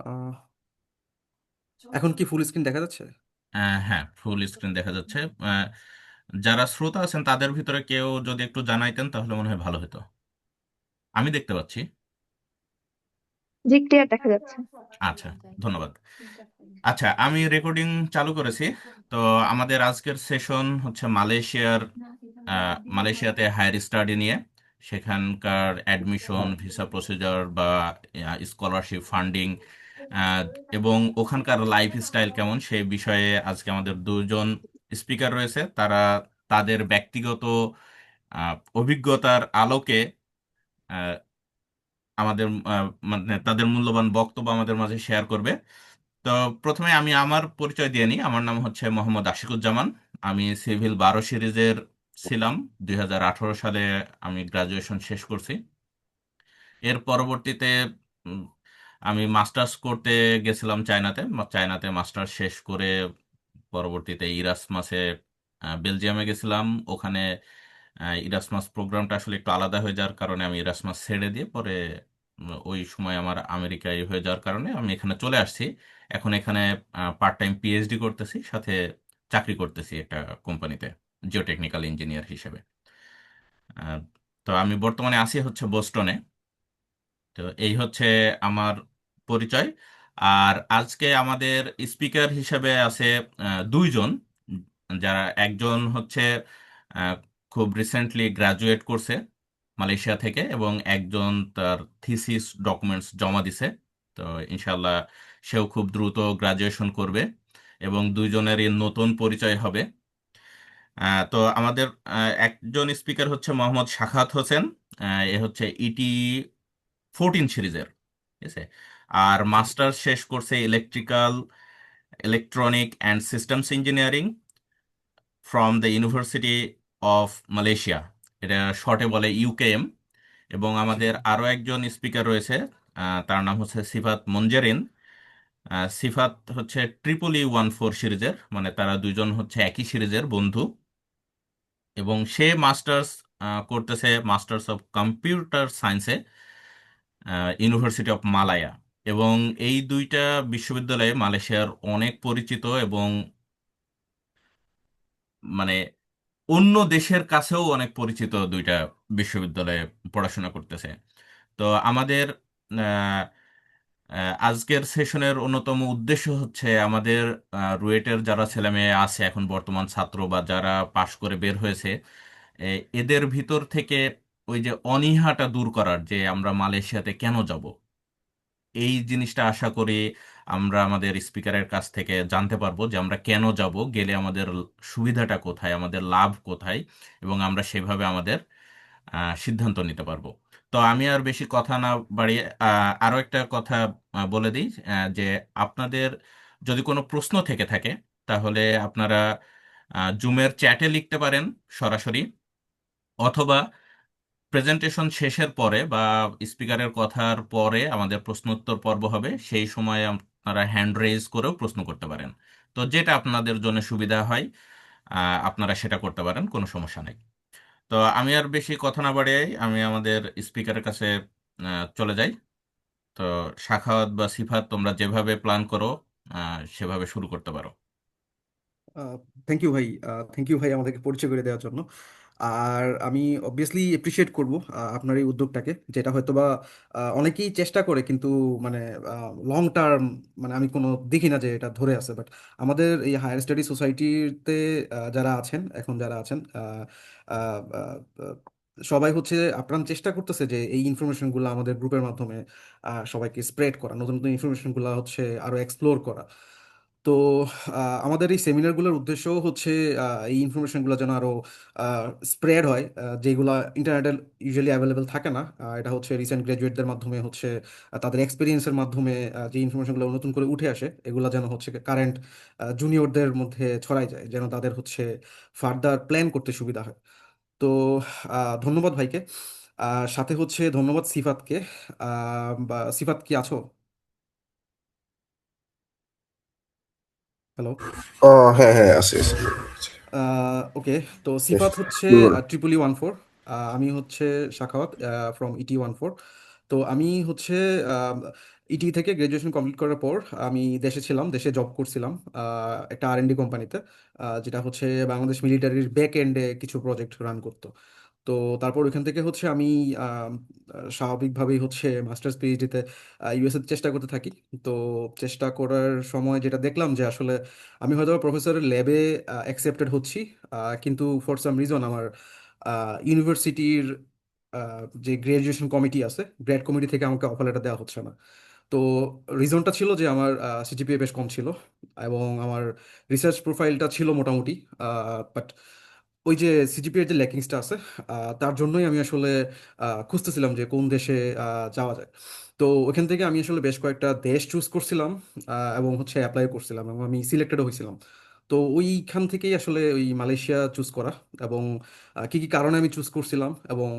আহ, এখন কি full screen দেখা যাচ্ছে? হ্যাঁ, ফুল স্ক্রিন দেখা যাচ্ছে। আহ, যারা শ্রোতা আছেন তাদের ভিতরে কেউ যদি একটু জানাইতেন তাহলে মনে হয় ভালো হতো। আমি দেখতে পাচ্ছি। জি, ক্লিয়ার দেখা যাচ্ছে। আচ্ছা, ধন্যবাদ। আচ্ছা, আমি রেকর্ডিং চালু করেছি। তো আমাদের আজকের সেশন হচ্ছে মালয়েশিয়াতে হায়ার স্টাডি নিয়ে, সেখানকার অ্যাডমিশন, ভিসা প্রসিজার বা স্কলারশিপ ফান্ডিং, এবং ওখানকার লাইফস্টাইল কেমন সেই বিষয়ে আজকে আমাদের দুজন স্পিকার রয়েছে। তারা তাদের ব্যক্তিগত অভিজ্ঞতার আলোকে আহ, আমাদের মানে তাদের মূল্যবান বক্তব্য আমাদের মাঝে শেয়ার করবে। তো প্রথমে আমি আমার পরিচয় দিয়ে নিই। আমার নাম হচ্ছে মোহাম্মদ আশিকুজ্জামান। আমি সিভিল 12 সিরিজের ছিলাম। 2018 সালে আমি গ্রাজুয়েশন শেষ করছি। এর পরবর্তীতে উম, আমি মাস্টার্স করতে গেছিলাম চায়নাতে। চায়নাতে মাস্টার্স শেষ করে পরবর্তীতে ইরাসমাসে বেলজিয়ামে গেছিলাম। ওখানে ইরাসমাস প্রোগ্রামটা আসলে একটু আলাদা হয়ে যাওয়ার কারণে আমি ইরাসমাস ছেড়ে দিয়ে পরে ওই সময় আমার আমেরিকায় হয়ে যাওয়ার কারণে আমি এখানে চলে আসছি। এখন এখানে পার্ট টাইম পিএইচডি করতেছি, সাথে চাকরি করতেছি একটা কোম্পানিতে জিওটেকনিক্যাল ইঞ্জিনিয়ার হিসেবে। আহ, তো আমি বর্তমানে আছি হচ্ছে বোস্টনে। তো এই হচ্ছে আমার পরিচয়। আর আজকে আমাদের স্পিকার হিসেবে আছে দুইজন, যারা একজন হচ্ছে আহ, খুব রিসেন্টলি গ্রাজুয়েট করছে মালয়েশিয়া থেকে, এবং একজন তার থিসিস ডকুমেন্টস জমা দিছে। তো ইনশাল্লাহ সেও খুব দ্রুত গ্রাজুয়েশন করবে এবং দুইজনেরই নতুন পরিচয় হবে। তো আমাদের একজন স্পিকার হচ্ছে মোহাম্মদ শাখাত হোসেন। এ হচ্ছে ইটি 14 সিরিজের, ঠিক আছে। আর জি। মাস্টার্স শেষ করছে electronic and systems engineering from the university of Malaysia, এটা শর্টে বলে ইউকেএম। এবং জি। আমাদের আরও একজন স্পিকার রয়েছে, তার নাম হচ্ছে সিফাত মঞ্জেরিন। সিফাত হচ্ছে ট্রিপল E 14 সিরিজের, মানে তারা দুইজন হচ্ছে একই সিরিজের বন্ধু। এবং সে মাস্টার্স করতেছে মাস্টার্স অফ কম্পিউটার সায়েন্সে ইউনিভার্সিটি অফ মালায়া। এবং এই দুইটা বিশ্ববিদ্যালয়ে মালয়েশিয়ার অনেক পরিচিত, এবং মানে অন্য দেশের কাছেও অনেক পরিচিত দুইটা বিশ্ববিদ্যালয়ে পড়াশোনা করতেছে। তো আমাদের আহ, আজকের সেশনের অন্যতম উদ্দেশ্য হচ্ছে আমাদের রুয়েটের যারা ছেলেমেয়ে আছে এখন বর্তমান ছাত্র বা যারা পাশ করে বের হয়েছে, এদের ভিতর থেকে ওই যে অনীহাটা দূর করার, যে আমরা মালয়েশিয়াতে কেন যাব, এই জিনিসটা আশা করি আমরা আমাদের স্পিকারের কাছ থেকে জানতে পারবো, যে আমরা কেন যাব, গেলে আমাদের সুবিধাটা কোথায়, আমাদের লাভ কোথায়, এবং আমরা সেভাবে আমাদের সিদ্ধান্ত নিতে পারবো। তো আমি আর বেশি কথা না বাড়িয়ে আরো একটা কথা বলে দিই, যে আপনাদের যদি কোনো প্রশ্ন থেকে থাকে তাহলে আপনারা জুমের চ্যাটে লিখতে পারেন সরাসরি, অথবা প্রেজেন্টেশন শেষের পরে বা স্পিকারের কথার পরে আমাদের প্রশ্নোত্তর পর্ব হবে, সেই সময় আপনারা হ্যান্ড রেজ করেও প্রশ্ন করতে পারেন। তো যেটা আপনাদের জন্য সুবিধা হয় আপনারা সেটা করতে পারেন, কোনো সমস্যা নেই। তো আমি আর বেশি কথা না বাড়িয়ে আমি আমাদের স্পিকারের কাছে চলে যাই। তো সাখাওয়াত বা সিফাত, তোমরা যেভাবে প্ল্যান করো সেভাবে শুরু করতে পারো। থ্যাংক ইউ ভাই। থ্যাংক ইউ ভাই আমাদেরকে পরিচয় করে দেওয়ার জন্য। আর আমি অবভিয়াসলি এপ্রিসিয়েট করব আপনার এই উদ্যোগটাকে, যেটা হয়তো বা অনেকেই চেষ্টা করে কিন্তু মানে লং টার্ম মানে আমি কোনো দেখি না যে এটা ধরে আছে। বাট আমাদের এই হায়ার স্টাডি সোসাইটিতে যারা আছেন এখন যারা আছেন আহ, আহ, আহ, সবাই হচ্ছে আপ্রাণ চেষ্টা করতেছে যে এই ইনফরমেশনগুলো আমাদের গ্রুপের মাধ্যমে সবাইকে স্প্রেড করা, নতুন নতুন ইনফরমেশনগুলো হচ্ছে আরো এক্সপ্লোর করা। তো আমাদের এই সেমিনারগুলোর উদ্দেশ্য হচ্ছে এই ইনফরমেশনগুলো যেন আরো স্প্রেড হয়, যেগুলো ইন্টারনেটে ইউজুয়ালি অ্যাভেলেবেল থাকে না। এটা হচ্ছে রিসেন্ট গ্রাজুয়েটদের মাধ্যমে হচ্ছে তাদের এক্সপিরিয়েন্সের মাধ্যমে যে ইনফরমেশনগুলো নতুন করে উঠে আসে, এগুলো যেন হচ্ছে কারেন্ট জুনিয়রদের মধ্যে ছড়াই যায়, যেন তাদের হচ্ছে ফার্দার প্ল্যান করতে সুবিধা হয়। তো ধন্যবাদ ভাইকে। সাথে হচ্ছে ধন্যবাদ সিফাতকে। সিফাত কি আছো? হ্যালো। ও, হ্যাঁ হ্যাঁ, আছে আছে। ওকে। তো বেশ, সিফাত হচ্ছে বলুন। Triple E 14। আমি হচ্ছে শাখাওয়াত ফ্রম ইটি 14। তো আমি হচ্ছে ইটি থেকে গ্রাজুয়েশন কমপ্লিট করার পর আমি দেশে ছিলাম, দেশে জব করছিলাম একটা আর&ডি কোম্পানিতে, যেটা হচ্ছে বাংলাদেশ মিলিটারির ব্যাক এন্ডে কিছু প্রজেক্ট রান করতো। তো তারপর ওইখান থেকে হচ্ছে আমি আম, স্বাভাবিকভাবেই হচ্ছে মাস্টার্স পিএইচডিতে ইউএসএ চেষ্টা করতে থাকি। তো চেষ্টা করার সময় যেটা দেখলাম যে আসলে আমি হয়তো প্রফেসরের ল্যাবে অ্যাকসেপ্টেড হচ্ছি, কিন্তু ফর সাম রিজন আমার ইউনিভার্সিটির যে গ্রাজুয়েশন কমিটি আছে, গ্র্যাড কমিটি থেকে আমাকে অফার লেটার দেওয়া হচ্ছে না। তো রিজনটা ছিল যে আমার সিজিপিএ বেশ কম ছিল এবং আমার রিসার্চ প্রোফাইলটা ছিল মোটামুটি, বাট ওই যে সিজিপিএর যে ল্যাকিংসটা আছে, তার জন্যই আমি আসলে খুঁজতেছিলাম যে কোন দেশে যাওয়া যায়। তো ওখান থেকে আমি আসলে বেশ কয়েকটা দেশ চুজ করছিলাম এবং হচ্ছে অ্যাপ্লাই করছিলাম এবং আমি সিলেক্টেডও হয়েছিলাম। তো ওইখান থেকেই আসলে ওই মালয়েশিয়া চুজ করা, এবং কি কি কারণে আমি চুজ করছিলাম এবং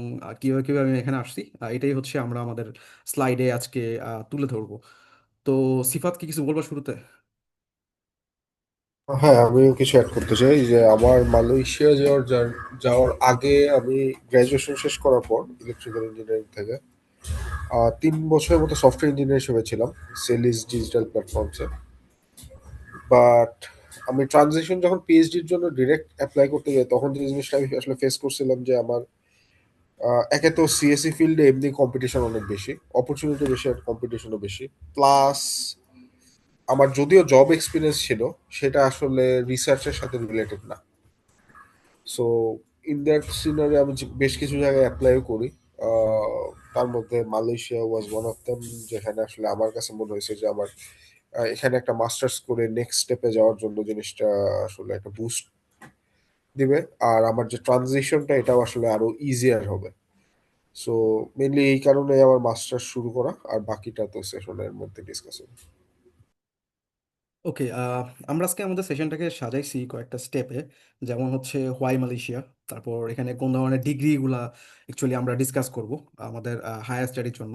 কিভাবে কিভাবে আমি এখানে আসছি, এটাই হচ্ছে আমরা আমাদের স্লাইডে আজকে তুলে ধরবো। তো সিফাত কি কিছু বলবা শুরুতে? হ্যাঁ, আমিও কিছু অ্যাড করতে চাই যে আমার মালয়েশিয়া যাওয়ার আগে আমি গ্র্যাজুয়েশন শেষ করার পর ইলেকট্রিক্যাল ইঞ্জিনিয়ারিং থেকে 3 বছরের মতো সফটওয়্যার ইঞ্জিনিয়ার হিসেবে ছিলাম সেলিস ডিজিটাল প্ল্যাটফর্মসে। বাট আমি ট্রানজিশন যখন পিএইচডির জন্য ডিরেক্ট অ্যাপ্লাই করতে যাই তখন যে জিনিসটা আমি আসলে ফেস করছিলাম যে আমার একে তো সিএসসি ফিল্ডে এমনি কম্পিটিশন অনেক বেশি, অপরচুনিটি বেশি আর কম্পিটিশনও বেশি। প্লাস আমার যদিও জব এক্সপিরিয়েন্স ছিল সেটা আসলে রিসার্চের সাথে রিলেটেড না। সো ইন দ্যাট সিনারি আমি বেশ কিছু জায়গায় অ্যাপ্লাইও করি। আহ, তার মধ্যে Malaysia was one of them, যেখানে আসলে আমার কাছে মনে হয়েছে যে আমার এখানে একটা মাস্টার্স করে নেক্সট স্টেপে যাওয়ার জন্য জিনিসটা আসলে একটা বুস্ট দিবে। আর আমার যে ট্রানজিশনটা এটাও আসলে আরো ইজিয়ার হবে। সো মেনলি এই কারণে আমার মাস্টার্স শুরু করা, আর বাকিটা তো সেশনের মধ্যে ডিসকাস হবে। ওকে, আমরা আজকে আমাদের সেশনটাকে সাজাইছি কয়েকটা স্টেপে, যেমন হচ্ছে হোয়াই মালয়েশিয়া, তারপর এখানে কোন ধরনের ডিগ্রিগুলা অ্যাকচুয়ালি আমরা ডিসকাস করব আমাদের হায়ার স্টাডির জন্য,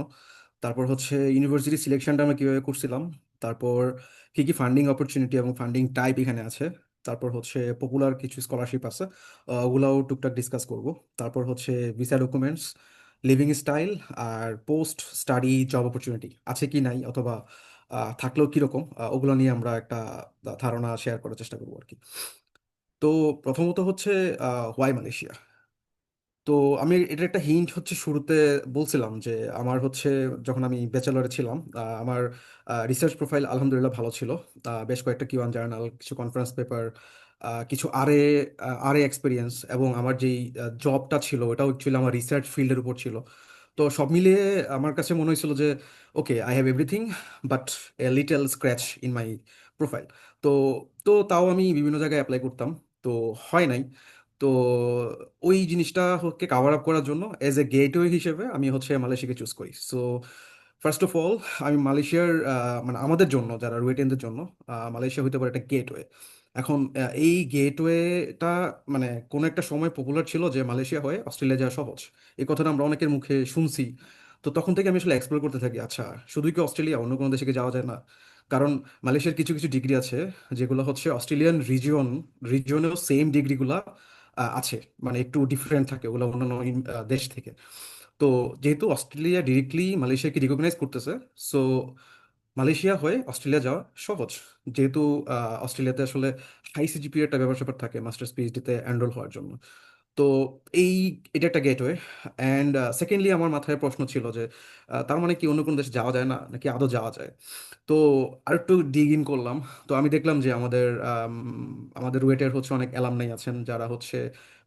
তারপর হচ্ছে ইউনিভার্সিটি সিলেকশনটা আমরা কীভাবে করছিলাম, তারপর কী কী ফান্ডিং অপরচুনিটি এবং ফান্ডিং টাইপ এখানে আছে, তারপর হচ্ছে পপুলার কিছু স্কলারশিপ আছে, ওগুলাও টুকটাক ডিসকাস করব, তারপর হচ্ছে ভিসা ডকুমেন্টস, লিভিং স্টাইল, আর পোস্ট স্টাডি জব অপরচুনিটি আছে কি নাই, অথবা থাকলেও কিরকম, ওগুলো নিয়ে আমরা একটা ধারণা শেয়ার করার চেষ্টা করবো আর কি। তো প্রথমত হচ্ছে হোয়াই মালয়েশিয়া। তো আমি এটা একটা হিন্ট হচ্ছে শুরুতে বলছিলাম যে আমার হচ্ছে যখন আমি ব্যাচেলরে ছিলাম, আমার রিসার্চ প্রোফাইল আলহামদুলিল্লাহ ভালো ছিল। বেশ কয়েকটা কিউয়ান জার্নাল, কিছু কনফারেন্স পেপার, কিছু আরে এক্সপিরিয়েন্স, এবং আমার যেই জবটা ছিল ওটাও অ্যাকচুয়ালি আমার রিসার্চ ফিল্ডের উপর ছিল। তো সব মিলিয়ে আমার কাছে মনে হয়েছিল যে okay, I have everything but a little scratch in my profile. তো তো তাও আমি বিভিন্ন জায়গায় অ্যাপ্লাই করতাম, তো হয় নাই। তো ওই জিনিসটাকে কাভার আপ করার জন্য এজ এ গেটওয়ে হিসেবে আমি হচ্ছে মালয়েশিয়াকে চুজ করি। সো ফার্স্ট অফ অল, আমি মালয়েশিয়ার মানে আমাদের জন্য যারা রুয়েটেনদের জন্য মালয়েশিয়া হইতে পারে একটা গেটওয়ে। এখন এই গেটওয়েটা মানে কোনো একটা সময় পপুলার ছিল যে মালয়েশিয়া হয়ে অস্ট্রেলিয়া যাওয়া সহজ, এই কথাটা আমরা অনেকের মুখে শুনছি। তো তখন থেকে আমি আসলে এক্সপ্লোর করতে থাকি, আচ্ছা শুধুই কি অস্ট্রেলিয়া, অন্য কোনো দেশে কি যাওয়া যায় না? কারণ মালয়েশিয়ার কিছু কিছু ডিগ্রি আছে যেগুলো হচ্ছে অস্ট্রেলিয়ান রিজিয়নেও সেম ডিগ্রিগুলা আছে, মানে একটু ডিফারেন্ট থাকে ওগুলো অন্যান্য দেশ থেকে। তো যেহেতু অস্ট্রেলিয়া ডিরেক্টলি মালয়েশিয়াকে রিকগনাইজ করতেছে, সো মালয়েশিয়া হয়ে অস্ট্রেলিয়া যাওয়া সহজ, যেহেতু অস্ট্রেলিয়াতে আসলে হাই সিজিপিএ একটা ব্যাপার স্যাপার থাকে মাস্টার্স পিএইচডিতে এনরোল হওয়ার জন্য। তো এই এটা একটা গেটওয়ে। অ্যান্ড সেকেন্ডলি আমার মাথায় প্রশ্ন ছিল যে তার মানে কি অন্য কোনো দেশে যাওয়া যায় না, নাকি আদৌ যাওয়া যায়? তো আরেকটু ডিগ ইন করলাম। তো আমি দেখলাম যে আমাদের রুয়েটের হচ্ছে অনেক অ্যালামনাই আছেন যারা হচ্ছে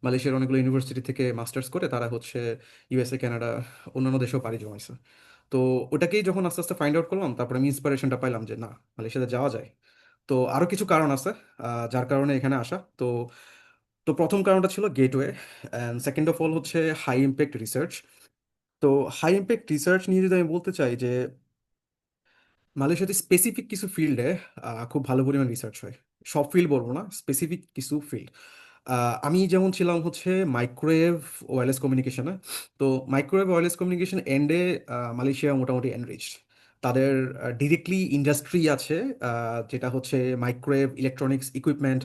মালয়েশিয়ার অনেকগুলো ইউনিভার্সিটি থেকে মাস্টার্স করে তারা হচ্ছে ইউএসএ, কানাডা, অন্যান্য দেশেও পাড়ি জমাইছে। তো ওটাকেই যখন আস্তে আস্তে ফাইন্ড আউট করলাম, তারপরে আমি ইন্সপিরেশনটা পাইলাম যে না, মালয়েশিয়াতে যাওয়া যায়। তো আরও কিছু কারণ আছে যার কারণে এখানে আসা। তো তো প্রথম কারণটা ছিল gateway, and second of all হচ্ছে হাই ইমপ্যাক্ট রিসার্চ। তো হাই ইমপ্যাক্ট রিসার্চ নিয়ে যদি আমি বলতে চাই যে মালয়েশিয়াতে স্পেসিফিক কিছু ফিল্ডে খুব ভালো পরিমাণ রিসার্চ হয়। সব ফিল্ড বলবো না, স্পেসিফিক কিছু ফিল্ড। আমি যেমন ছিলাম হচ্ছে মাইক্রোওয়েভ ওয়্যারলেস কমিউনিকেশনে। তো মাইক্রোওয়েভ ওয়্যারলেস কমিউনিকেশন এন্ডে মালয়েশিয়া মোটামুটি এনরিচড। তাদের ডিরেক্টলি ইন্ডাস্ট্রি আছে, যেটা হচ্ছে মাইক্রোওয়েভ ইলেকট্রনিক্স ইকুইপমেন্ট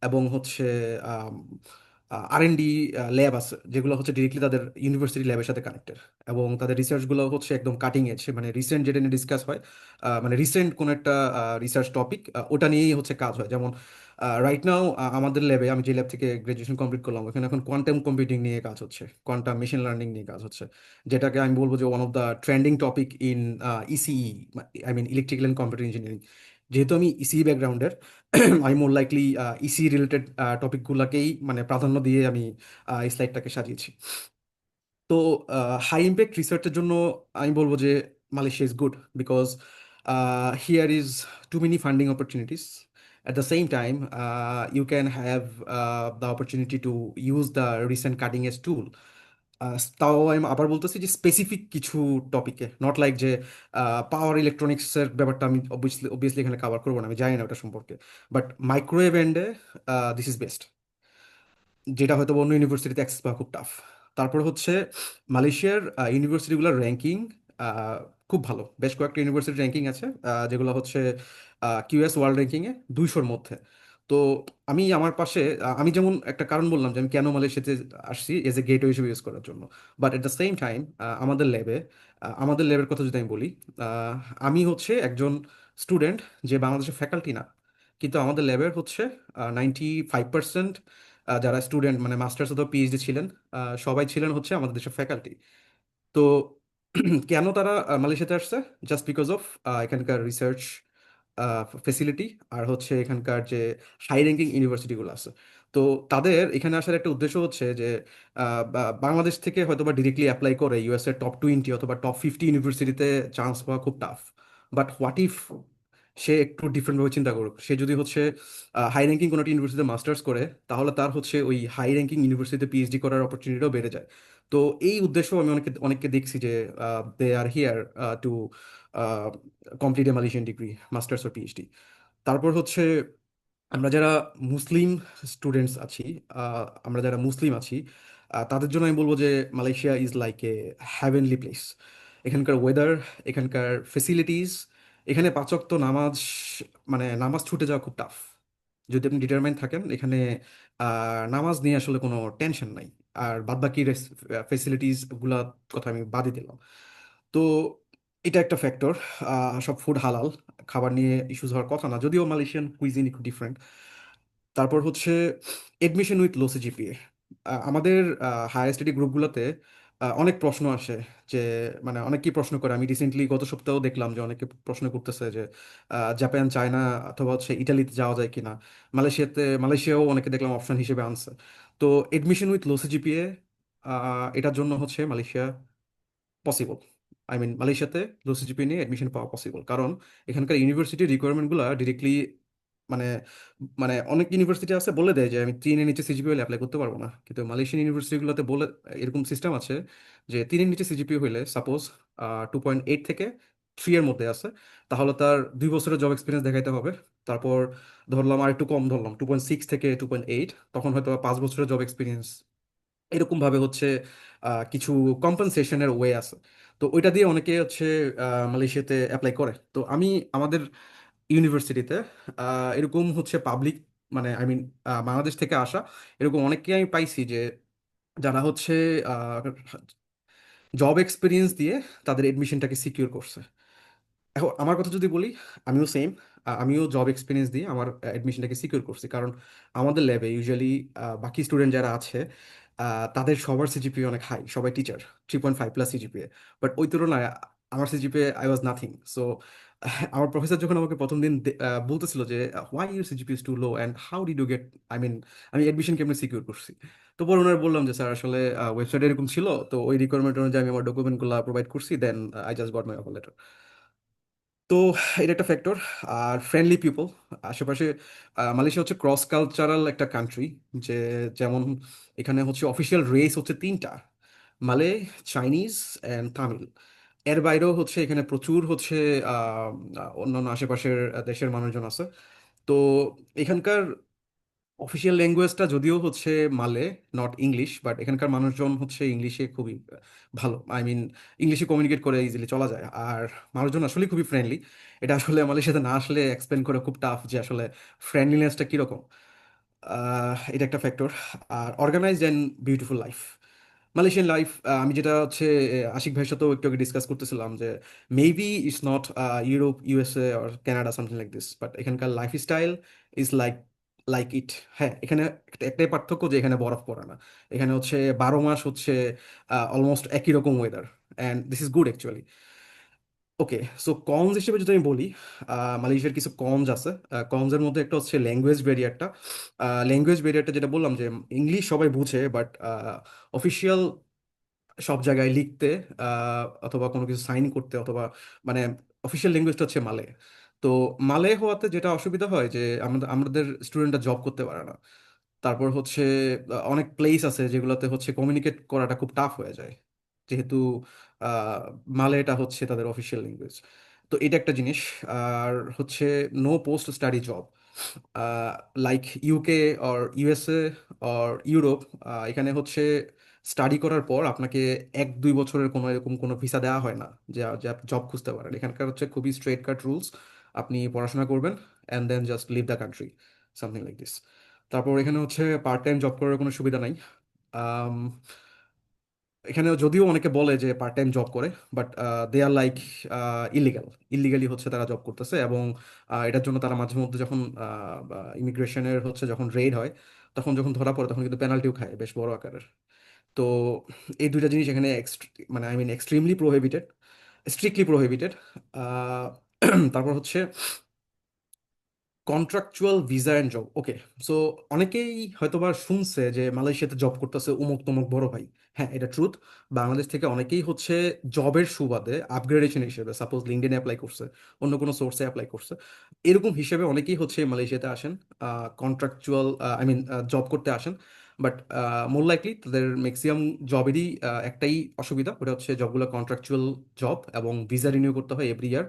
এবং হচ্ছে R&D ল্যাব আছে যেগুলো হচ্ছে ডিরেক্টলি তাদের ইউনিভার্সিটি ল্যাবের সাথে কানেক্টেড, এবং তাদের রিসার্চগুলো হচ্ছে একদম কাটিং এজ, মানে রিসেন্ট যেটা নিয়ে ডিসকাস হয়, মানে রিসেন্ট কোন একটা রিসার্চ টপিক, ওটা নিয়েই হচ্ছে কাজ হয়। যেমন রাইট নাও আমাদের ল্যাবে, আমি যে ল্যাব থেকে গ্রাজুয়েশন কমপ্লিট করলাম, ওখানে এখন কোয়ান্টাম কম্পিউটিং নিয়ে কাজ হচ্ছে, কোয়ান্টাম মেশিন লার্নিং নিয়ে কাজ হচ্ছে, যেটাকে আমি বলবো যে one of the trending topic in ECE, I mean electrical and computer engineering. যেহেতু আমি ইসিই ব্যাকগ্রাউন্ডের, আমি মোর লাইকলি ইসি রিলেটেড টপিকগুলোকেই মানে প্রাধান্য দিয়ে আমি এই স্লাইডটাকে সাজিয়েছি। তো হাই ইম্প্যাক্ট রিসার্চের জন্য আমি বলবো যে Malaysia is good, because here is too many funding opportunities. At the same time, you can have the opportunity to use the recent cutting edge tool. তাও আমি আবার বলতেছি যে স্পেসিফিক কিছু টপিকে, নট লাইক যে পাওয়ার ইলেকট্রনিক্সের ব্যাপারটা আমি অবভিয়াসলি এখানে কভার করবো না, আমি জানি না ওটা সম্পর্কে। বাট মাইক্রোওয়েভ এন্ডে দিস ইজ বেস্ট, যেটা হয়তো অন্য ইউনিভার্সিটিতে অ্যাক্সেস পাওয়া খুব টাফ। তারপর হচ্ছে মালয়েশিয়ার ইউনিভার্সিটিগুলোর র্যাঙ্কিং খুব ভালো। বেশ কয়েকটা ইউনিভার্সিটি র্যাঙ্কিং আছে যেগুলো হচ্ছে কিউএস ওয়ার্ল্ড র্যাঙ্কিংয়ে 200-র মধ্যে। তো আমি আমার পাশে আমি যেমন একটা কারণ বললাম যে আমি কেন মালয়েশিয়াতে আসছি এজ এ গেটওয়ে হিসেবে ইউজ করার জন্য, but at the same time আমাদের ল্যাবের কথা যদি আমি বলি, আহ, আমি হচ্ছে একজন স্টুডেন্ট যে বাংলাদেশের ফ্যাকাল্টি না, কিন্তু আমাদের ল্যাবের হচ্ছে 95% যারা স্টুডেন্ট মানে মাস্টার্স অথবা পিএইচডি ছিলেন, সবাই ছিলেন হচ্ছে আমাদের দেশের ফ্যাকাল্টি। তো কেন তারা মালয়েশিয়াতে আসছে? জাস্ট বিকজ অফ এখানকার রিসার্চ ফেসিলিটি, আর হচ্ছে এখানকার যে হাই র্যাঙ্কিং ইউনিভার্সিটিগুলো আছে। তো তাদের এখানে আসার একটা উদ্দেশ্য হচ্ছে যে বাংলাদেশ থেকে হয়তো বা ডিরেক্টলি অ্যাপ্লাই করে ইউএস এর টপ 20 অথবা টপ 50 ইউনিভার্সিটিতে চান্স পাওয়া খুব টাফ। বাট হোয়াট ইফ সে একটু ডিফারেন্টভাবে চিন্তা করুক, সে যদি হচ্ছে হাই র্যাঙ্কিং কোনো একটা ইউনিভার্সিটিতে মাস্টার্স করে, তাহলে তার হচ্ছে ওই হাই র্যাঙ্কিং ইউনিভার্সিটিতে পিএইচডি করার অপরচুনিটিও বেড়ে যায়। তো এই উদ্দেশ্য আমি অনেকে অনেককে দেখছি যে they are here to complete a Malaysian degree, masters or PhD. তারপর হচ্ছে আমরা যারা মুসলিম স্টুডেন্টস আছি, আমরা যারা মুসলিম আছি, তাদের জন্য আমি বলবো যে Malaysia is like a heavenly place. এখানকার ওয়েদার, এখানকার ফেসিলিটিস, এখানে পাঁচ ওয়াক্ত নামাজ, মানে নামাজ ছুটে যাওয়া খুব টাফ। যদি আপনি ডিটারমাইন থাকেন এখানে, নামাজ নিয়ে আসলে কোনো টেনশন নাই। আর বাদবাকি ফেসিলিটিস গুলা কথা আমি বাদই দিলাম। তো এটা একটা ফ্যাক্টর। সব ফুড হালাল, খাবার নিয়ে ইস্যুস হওয়ার কথা না, যদিও মালয়েশিয়ান কুইজিন একটু ডিফারেন্ট। তারপর হচ্ছে এডমিশন উইথ লো সিজিপিএ। আমাদের হায়ার স্টাডি গ্রুপগুলোতে অনেক প্রশ্ন আসে, যে মানে অনেকেই প্রশ্ন করে, আমি রিসেন্টলি গত সপ্তাহেও দেখলাম যে অনেকে প্রশ্ন করতেছে যে জাপান, চায়না অথবা হচ্ছে ইটালিতে যাওয়া যায় কিনা। মালয়েশিয়াও অনেকে দেখলাম অপশন হিসেবে আনছে। তো এডমিশন উইথ লো সিজিপিএ, এটার জন্য হচ্ছে মালয়েশিয়া পসিবল। আই মিন মালয়েশিয়াতে লো সিজিপিএ নিয়ে অ্যাডমিশন পাওয়া পসিবল, কারণ এখানকার ইউনিভার্সিটির রিকোয়ারমেন্টগুলো ডিরেক্টলি মানে মানে অনেক ইউনিভার্সিটি আছে বলে দেয় যে আমি 3-এর নিচে সিজিপিএ হলে অ্যাপ্লাই করতে পারবো না, কিন্তু মালয়েশিয়ান ইউনিভার্সিটিগুলোতে বলে এরকম সিস্টেম আছে যে 3-এর নিচে সিজিপিএ হলে, সাপোজ 2.8 থেকে 3-এর মধ্যে আছে, তাহলে তার 2 বছরের জব এক্সপিরিয়েন্স দেখাইতে হবে। তারপর ধরলাম আর একটু কম ধরলাম 2.6 থেকে 2.8, তখন হয়তো 5 বছরের জব এক্সপিরিয়েন্স। এরকম ভাবে হচ্ছে কিছু কম্পেনসেশনের ওয়ে আছে। তো ওইটা দিয়ে অনেকে হচ্ছে মালয়েশিয়াতে অ্যাপ্লাই করে। তো আমি আমাদের ইউনিভার্সিটিতে এরকম হচ্ছে পাবলিক, মানে আই মিন বাংলাদেশ থেকে আসা এরকম অনেককে আমি পাইছি যে যারা হচ্ছে জব এক্সপিরিয়েন্স দিয়ে তাদের এডমিশনটাকে সিকিউর করছে। এখন আমার কথা যদি বলি, আমিও সেম, আমিও জব এক্সপিরিয়েন্স দিয়ে আমার অ্যাডমিশনটাকে সিকিউর করছি, কারণ আমাদের ল্যাবে ইউজুয়ালি বাকি স্টুডেন্ট যারা আছে তাদের সবার সিজিপিএ অনেক হাই, সবাই টিচার, 3.5+ সিজিপিএ। বাট ওই তুলনায় আমার CGPA I was nothing. So আমার প্রফেসর যখন আমাকে প্রথম দিন বলতেছিল যে why your CGPA is too low and how did you get, I mean আমি অ্যাডমিশন কেমনে সিকিউর করছি। তো পরে ওনার বললাম যে স্যার আসলে ওয়েবসাইট এরকম ছিল, তো ওই রিকোয়ারমেন্ট অনুযায়ী আমি আমার ডকুমেন্টগুলো প্রোভাইড করছি, then I just got my offer letter. তো এটা একটা ফ্যাক্টর। আর ফ্রেন্ডলি পিপল আশেপাশে, মালয়েশিয়া হচ্ছে ক্রস কালচারাল একটা কান্ট্রি, যে যেমন এখানে হচ্ছে অফিসিয়াল রেস হচ্ছে 3টা: মালে, চাইনিজ অ্যান্ড তামিল। এর বাইরেও হচ্ছে এখানে প্রচুর হচ্ছে অন্যান্য আশেপাশের দেশের মানুষজন আছে। তো এখানকার অফিসিয়াল ল্যাঙ্গুয়েজটা যদিও হচ্ছে মালে, নট ইংলিশ, বাট এখানকার মানুষজন হচ্ছে ইংলিশে খুবই ভালো, আই মিন ইংলিশে কমিউনিকেট করে ইজিলি চলা যায়। আর মানুষজন আসলে খুবই ফ্রেন্ডলি। এটা আসলে আমাদের সাথে না আসলে এক্সপ্লেন করে খুব টাফ যে আসলে ফ্রেন্ডলিনেসটা কীরকম। এটা একটা ফ্যাক্টর। আর organised and beautiful life, Malaysian life. আমি যেটা হচ্ছে আশিক ভাইয়ের সাথেও একটু আগে ডিসকাস করতেছিলাম যে maybe it's not Europe, USA or Canada, something like this, but এখানকার lifestyle is like like it. হ্যাঁ, এখানে একটাই পার্থক্য যে এখানে বরফ পড়ে না। এখানে হচ্ছে 12 মাস হচ্ছে অলমোস্ট একই রকম weather, and this is good actually. Okay, so comes হিসেবে যদি আমি বলি, মালয়েশিয়ার কিছু কমস আছে। কমসের মধ্যে একটা হচ্ছে ল্যাঙ্গুয়েজ ব্যারিয়ারটা। ল্যাঙ্গুয়েজ ব্যারিয়ারটা যেটা বললাম যে ইংলিশ সবাই বুঝে, বাট অফিসিয়াল সব জায়গায় লিখতে অথবা কোনো কিছু সাইন করতে, অথবা মানে অফিসিয়াল ল্যাঙ্গুয়েজটা হচ্ছে মালে। তো মালে হওয়াতে যেটা অসুবিধা হয় যে আমাদের স্টুডেন্টরা জব করতে পারে না। তারপর হচ্ছে অনেক প্লেস আছে যেগুলোতে হচ্ছে কমিউনিকেট করাটা খুব টাফ হয়ে যায়, যেহেতু আহ, মালেটা হচ্ছে তাদের অফিসিয়াল ল্যাঙ্গুয়েজ। তো এটা একটা জিনিস। আর হচ্ছে no post study job like UK or USA or Europe. এখানে হচ্ছে স্টাডি করার পর আপনাকে 1-2 বছরের কোনো এরকম কোনো ভিসা দেওয়া হয় না যে যে আপনি জব খুঁজতে পারেন। এখানকার হচ্ছে খুবই স্ট্রেট কাট রুলস। আপনি পড়াশোনা করবেন and then just leave the country, something like this. তারপর এখানে হচ্ছে পার্ট টাইম জব করার কোনো সুবিধা নাই। আম, এখানে যদিও অনেকে বলে যে পার্ট টাইম জব করে, but they are like illegal. Illegally হচ্ছে তারা জব করতেছে, এবং এটার জন্য তারা মাঝে মধ্যে যখন ইমিগ্রেশনের হচ্ছে যখন রেড হয়, তখন যখন ধরা পড়ে তখন কিন্তু পেনাল্টিও খায় বেশ বড় আকারের। তো এই দুইটা জিনিস এখানে মানে I mean extremely prohibited, strictly prohibited. তারপর হচ্ছে contractual visa and job. Okay, so অনেকেই হয়তোবা শুনছে যে মালয়েশিয়াতে জব করতেছে উমুক তমুক বড় ভাই। হ্যাঁ, এটা ট্রুথ। বাংলাদেশ থেকে অনেকেই হচ্ছে জবের সুবাদে আপগ্রেডেশন হিসেবে, সাপোজ লিঙ্কডইনে অ্যাপ্লাই করছে, অন্য কোনো সোর্সে অ্যাপ্লাই করছে, এরকম হিসেবে অনেকেই হচ্ছে মালয়েশিয়াতে আসেন, কন্ট্রাকচুয়াল আই মিন জব করতে আসেন। বাট মোর লাইকলি তাদের ম্যাক্সিমাম জবেরই একটাই অসুবিধা, ওটা হচ্ছে জবগুলো কন্ট্রাকচুয়াল জব, এবং ভিসা রিনিউ করতে হয় এভরি ইয়ার।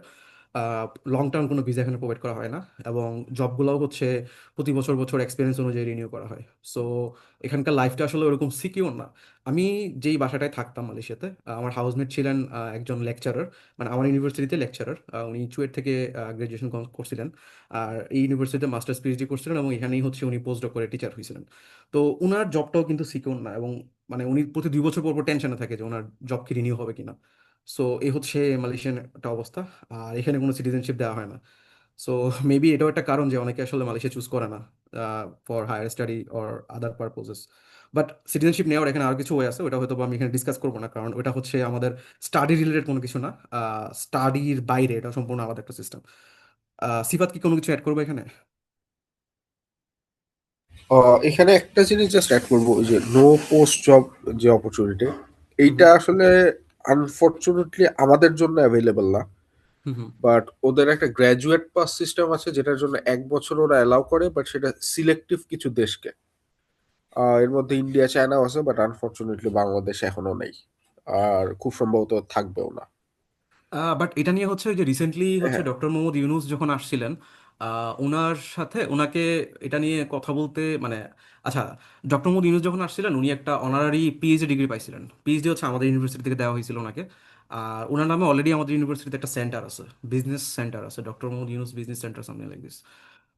লং টার্ম কোনো ভিসা এখানে প্রোভাইড করা হয় না, এবং জবগুলোও হচ্ছে প্রতি বছর বছর এক্সপিরিয়েন্স অনুযায়ী রিনিউ করা হয়। সো এখানকার লাইফটা আসলে ওরকম সিকিউর না। আমি যেই বাসাটায় থাকতাম মালয়েশিয়াতে, আমার হাউসমেট ছিলেন একজন লেকচারার, মানে আমার ইউনিভার্সিটিতে লেকচারার। উনি চুয়েট থেকে গ্রাজুয়েশন করছিলেন, আর এই ইউনিভার্সিটিতে মাস্টার্স পিএইচডি করছিলেন, এবং এখানেই হচ্ছে উনি পোস্ট ডক করে টিচার হয়েছিলেন। তো উনার জবটাও কিন্তু সিকিউর না, এবং মানে উনি প্রতি 2 বছর পর পর টেনশনে থাকে যে ওনার জব কি রিনিউ হবে কিনা। সো এই হচ্ছে মালয়েশিয়ান একটা অবস্থা। আর এখানে কোনো সিটিজেনশিপ দেওয়া হয় না। সো মেবি এটাও একটা কারণ যে অনেকে আসলে মালয়েশিয়া চুজ করে না for higher study or other purposes. But citizenship নেওয়ার এখানে আরো কিছু ওয়ে আছে, ওটা হয়তো বা আমি এখানে ডিসকাস করবো না, কারণ ওটা হচ্ছে আমাদের স্টাডি রিলেটেড কোনো কিছু না। স্টাডির বাইরে এটা সম্পূর্ণ আলাদা একটা সিস্টেম। সিফাত কি কোনো কিছু অ্যাড করবো এখানে? এখানে একটা জিনিস জাস্ট অ্যাড করবো, ওই যে নো পোস্ট জব যে অপরচুনিটি, হুম এইটা হুম আসলে আনফরচুনেটলি আমাদের জন্য অ্যাভেলেবল না। হুম হুম। বাট ওদের একটা গ্র্যাজুয়েট পাস সিস্টেম আছে যেটার জন্য 1 বছর ওরা অ্যালাউ করে, বাট সেটা সিলেক্টিভ কিছু দেশকে। এর মধ্যে ইন্ডিয়া, চায়নাও আছে, বাট আনফরচুনেটলি বাংলাদেশ এখনো নেই, আর খুব সম্ভবত থাকবেও না। বাট এটা নিয়ে হচ্ছে যে রিসেন্টলি হচ্ছে হ্যাঁ। ডক্টর মোহাম্মদ ইউনুস যখন আসছিলেন, ওনার সাথে ওনাকে এটা নিয়ে কথা বলতে মানে, আচ্ছা, ডক্টর মোহাম্মদ ইউনুস যখন আসছিলেন উনি একটা অনারারি পিএইচডি ডিগ্রি পাইছিলেন। পিএইচডি হচ্ছে আমাদের ইউনিভার্সিটি থেকে দেওয়া হয়েছিল ওনাকে। আর ওনার নামে অলরেডি আমাদের ইউনিভার্সিটিতে একটা সেন্টার আছে, বিজনেস সেন্টার আছে, doctor Mohammad Yunus business centre, something like this.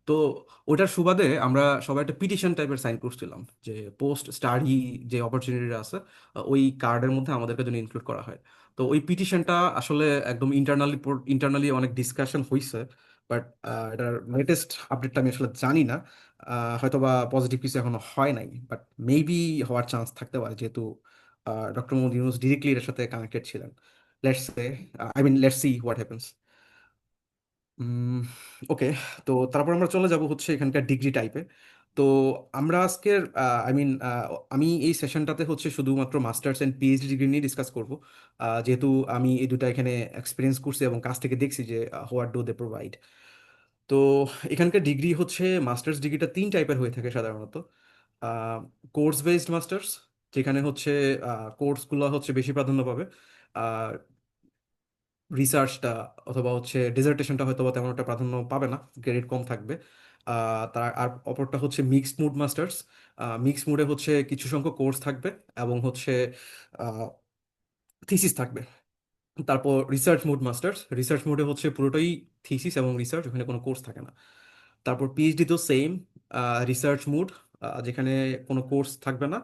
তো ওটার সুবাদে আমরা সবাই একটা পিটিশন টাইপের সাইন করছিলাম যে পোস্ট স্টাডি যে অপরচুনিটিটা আছে, ওই কার্ডের মধ্যে আমাদেরকে যেন ইনক্লুড করা হয়। তো ওই পিটিশনটা আসলে একদম ইন্টারনালি অনেক ডিসকাশন হয়েছে, বাট এটার লেটেস্ট আপডেটটা আমি আসলে জানি না। হয়তো বা পজিটিভ কিছু এখনো হয় নাই, বাট মেবি হওয়ার চান্স থাকতে পারে, যেহেতু ডক্টর মোহাম্মদ ইউনুস ডিরেক্টলি এর সাথে কানেক্টেড ছিলেন। Let's say, I mean let's see what happens. Okay, তো তারপর আমরা চলে যাব হচ্ছে এখানকার ডিগ্রি টাইপে। তো আমরা আজকের আই মিন আমি এই সেশনটাতে হচ্ছে শুধুমাত্র মাস্টার্স অ্যান্ড পিএইচডি ডিগ্রি নিয়ে ডিসকাস করব, যেহেতু আমি এই দুটো এখানে এক্সপিরিয়েন্স করছি এবং কাছ থেকে দেখছি যে হোয়াট ডু দে প্রোভাইড। তো এখানকার ডিগ্রি হচ্ছে মাস্টার্স ডিগ্রিটা 3 টাইপের হয়ে থাকে সাধারণত। কোর্স বেসড মাস্টার্স, যেখানে হচ্ছে কোর্সগুলো হচ্ছে বেশি প্রাধান্য পাবে, রিসার্চটা অথবা হচ্ছে ডিসার্টেশনটা হয়তো বা তেমন একটা প্রাধান্য পাবে না, ক্রেডিট কম থাকবে। তার আর অপরটা হচ্ছে মিক্সড মুড মাস্টার্স। মিক্সড মুডে হচ্ছে কিছু সংখ্যক কোর্স থাকবে, এবং হচ্ছে থিসিস থাকবে। তারপর রিসার্চ মুড মাস্টার্স, রিসার্চ মুডে হচ্ছে পুরোটাই থিসিস এবং রিসার্চ, ওখানে কোনো কোর্স থাকে না। তারপর পিএইচডি তো সেম, রিসার্চ মুড, যেখানে কোনো কোর্স থাকবে না,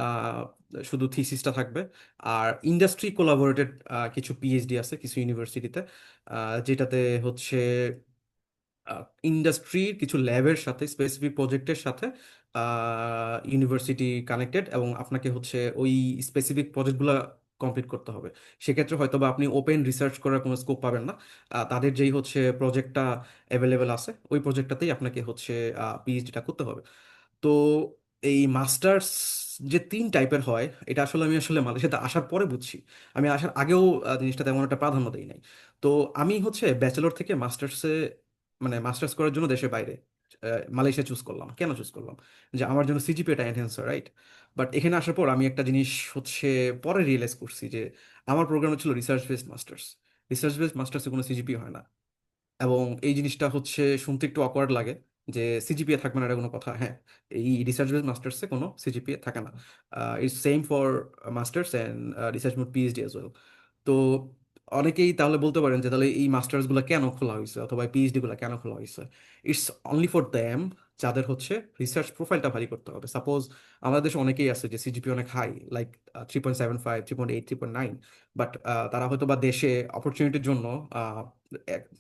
আহ, শুধু থিসিসটা থাকবে। আর ইন্ডাস্ট্রি কোলাবোরেটেড কিছু পিএইচডি আছে কিছু ইউনিভার্সিটিতে, যেটাতে হচ্ছে ইন্ডাস্ট্রির কিছু ল্যাবের সাথে স্পেসিফিক প্রজেক্টের সাথে ইউনিভার্সিটি কানেক্টেড, এবং আপনাকে হচ্ছে ওই স্পেসিফিক প্রজেক্টগুলো কমপ্লিট করতে হবে। সেক্ষেত্রে হয়তো বা আপনি ওপেন রিসার্চ করার কোনো স্কোপ পাবেন না। তাদের যেই হচ্ছে প্রজেক্টটা অ্যাভেলেবেল আছে ওই প্রজেক্টটাতেই আপনাকে হচ্ছে পিএইচডিটা করতে হবে। তো এই মাস্টার্স যে 3 টাইপের হয়, এটা আসলে আমি মালয়েশিয়াতে আসার পরে বুঝছি। আমি আসার আগেও জিনিসটা তেমন একটা প্রাধান্য দেই নাই। তো আমি হচ্ছে ব্যাচেলর থেকে মাস্টার্সে, মানে মাস্টার্স করার জন্য দেশের বাইরে মালয়েশিয়া চুজ করলাম। কেন চুজ করলাম? যে আমার জন্য সিজিপিএটা এনহ্যান্স হয়, রাইট? বাট এখানে আসার পর আমি একটা জিনিস হচ্ছে পরে রিয়েলাইজ করছি যে আমার প্রোগ্রাম ছিল research based masters. Research based মাস্টার্সে কোনো সিজিপি হয় না। এবং এই জিনিসটা হচ্ছে শুনতে একটু অকওয়ার্ড লাগে যে সিজিপিএ থাকবে না, এটা কোনো কথা? হ্যাঁ, এই রিসার্চ বেস মাস্টার্সে কোনো সিজিপিএ থাকে না। It's same for masters and research mode PhD as well. তো অনেকেই তাহলে বলতে পারেন যে তাহলে এই মাস্টার্স গুলো কেন খোলা হয়েছে অথবা পিএইচডি গুলো কেন খোলা হয়েছে? ইটস অনলি ফর দ্যাম যাদের হচ্ছে রিসার্চ প্রোফাইলটা ভারী করতে হবে। সাপোজ আমাদের দেশে অনেকেই আছে যে সিজিপি অনেক হাই, লাইক 3.75, 3.8, 3.9, বাট তারা হয়তো বা দেশে অপরচুনিটির জন্য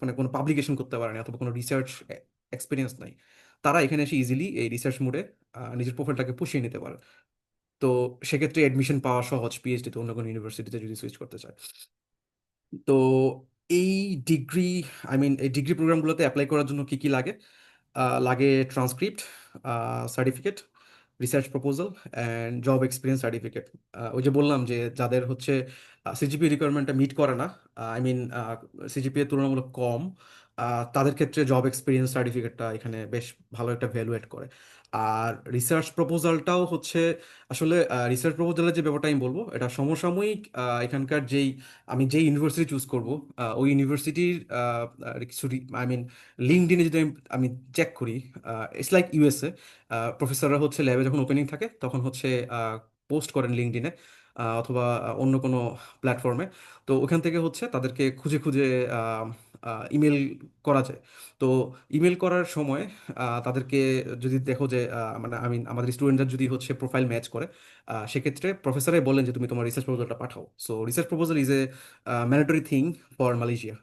মানে কোনো পাবলিকেশন করতে পারে না অথবা কোনো রিসার্চ এক্সপিরিয়েন্স নাই। তারা এখানে এসে ইজিলি এই রিসার্চ মোডে নিজের প্রোফাইলটাকে পুষিয়ে নিতে পারে। তো সেক্ষেত্রে এডমিশন পাওয়া সহজ পিএইচডিতে অন্য কোনো ইউনিভার্সিটিতে যদি সুইচ করতে চায়। তো এই ডিগ্রি, এই ডিগ্রি প্রোগ্রামগুলোতে অ্যাপ্লাই করার জন্য কি কি লাগে? লাগে transcript, certificate, research proposal and job experience certificate. ওই যে বললাম যে যাদের হচ্ছে সিজিপি রিকোয়ারমেন্টটা মিট করে না, সিজিপি এর তুলনামূলক কম, তাদের ক্ষেত্রে জব এক্সপিরিয়েন্স সার্টিফিকেটটা এখানে বেশ ভালো একটা ভ্যালুয়েট করে। আর রিসার্চ প্রপোজালটাও হচ্ছে আসলে রিসার্চ প্রপোজালের যে ব্যাপারটা আমি বলবো এটা সমসাময়িক এখানকার আমি যেই ইউনিভার্সিটি চুজ করব ওই ইউনিভার্সিটির কিছু লিঙ্কডইনে যদি আমি চেক করি, ইটস লাইক ইউএসএ। প্রফেসররা হচ্ছে ল্যাবে যখন ওপেনিং থাকে তখন হচ্ছে পোস্ট করেন লিঙ্কডইনে অথবা অন্য কোনো প্ল্যাটফর্মে। তো ওখান থেকে হচ্ছে তাদেরকে খুঁজে খুঁজে ইমেল করা যায়। তো ইমেল করার সময় তাদেরকে যদি দেখো যে আমাদের স্টুডেন্টরা যদি হচ্ছে প্রোফাইল ম্যাচ করে, সেক্ষেত্রে প্রফেসরাই বলেন যে তুমি তোমার রিসার্চ প্রপোজালটা পাঠাও। So research proposal is a mandatory thing for Malaysia.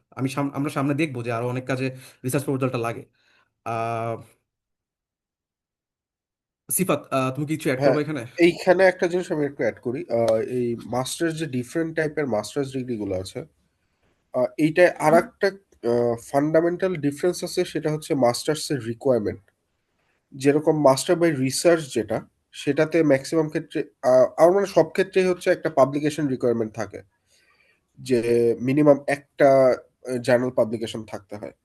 আমরা সামনে দেখবো যে আরো অনেক কাজে রিসার্চ প্রপোজালটা লাগে। আহ সিফাত, তুমি কিছু অ্যাড হ্যাঁ, করবে এখানে? এইখানে একটা জিনিস আমি একটু অ্যাড করি। এই মাস্টার্স যে ডিফারেন্ট টাইপের মাস্টার্স ডিগ্রি গুলো আছে, এইটায় আর একটা ফান্ডামেন্টাল ডিফারেন্স আছে, সেটা হচ্ছে মাস্টার্স এর রিকোয়ারমেন্ট। যেরকম মাস্টার বাই রিসার্চ যেটা, সেটাতে ম্যাক্সিমাম ক্ষেত্রে আমার মানে সব ক্ষেত্রেই হচ্ছে একটা পাবলিকেশন রিকোয়ারমেন্ট থাকে, যে মিনিমাম একটা জার্নাল পাবলিকেশন থাকতে হয়।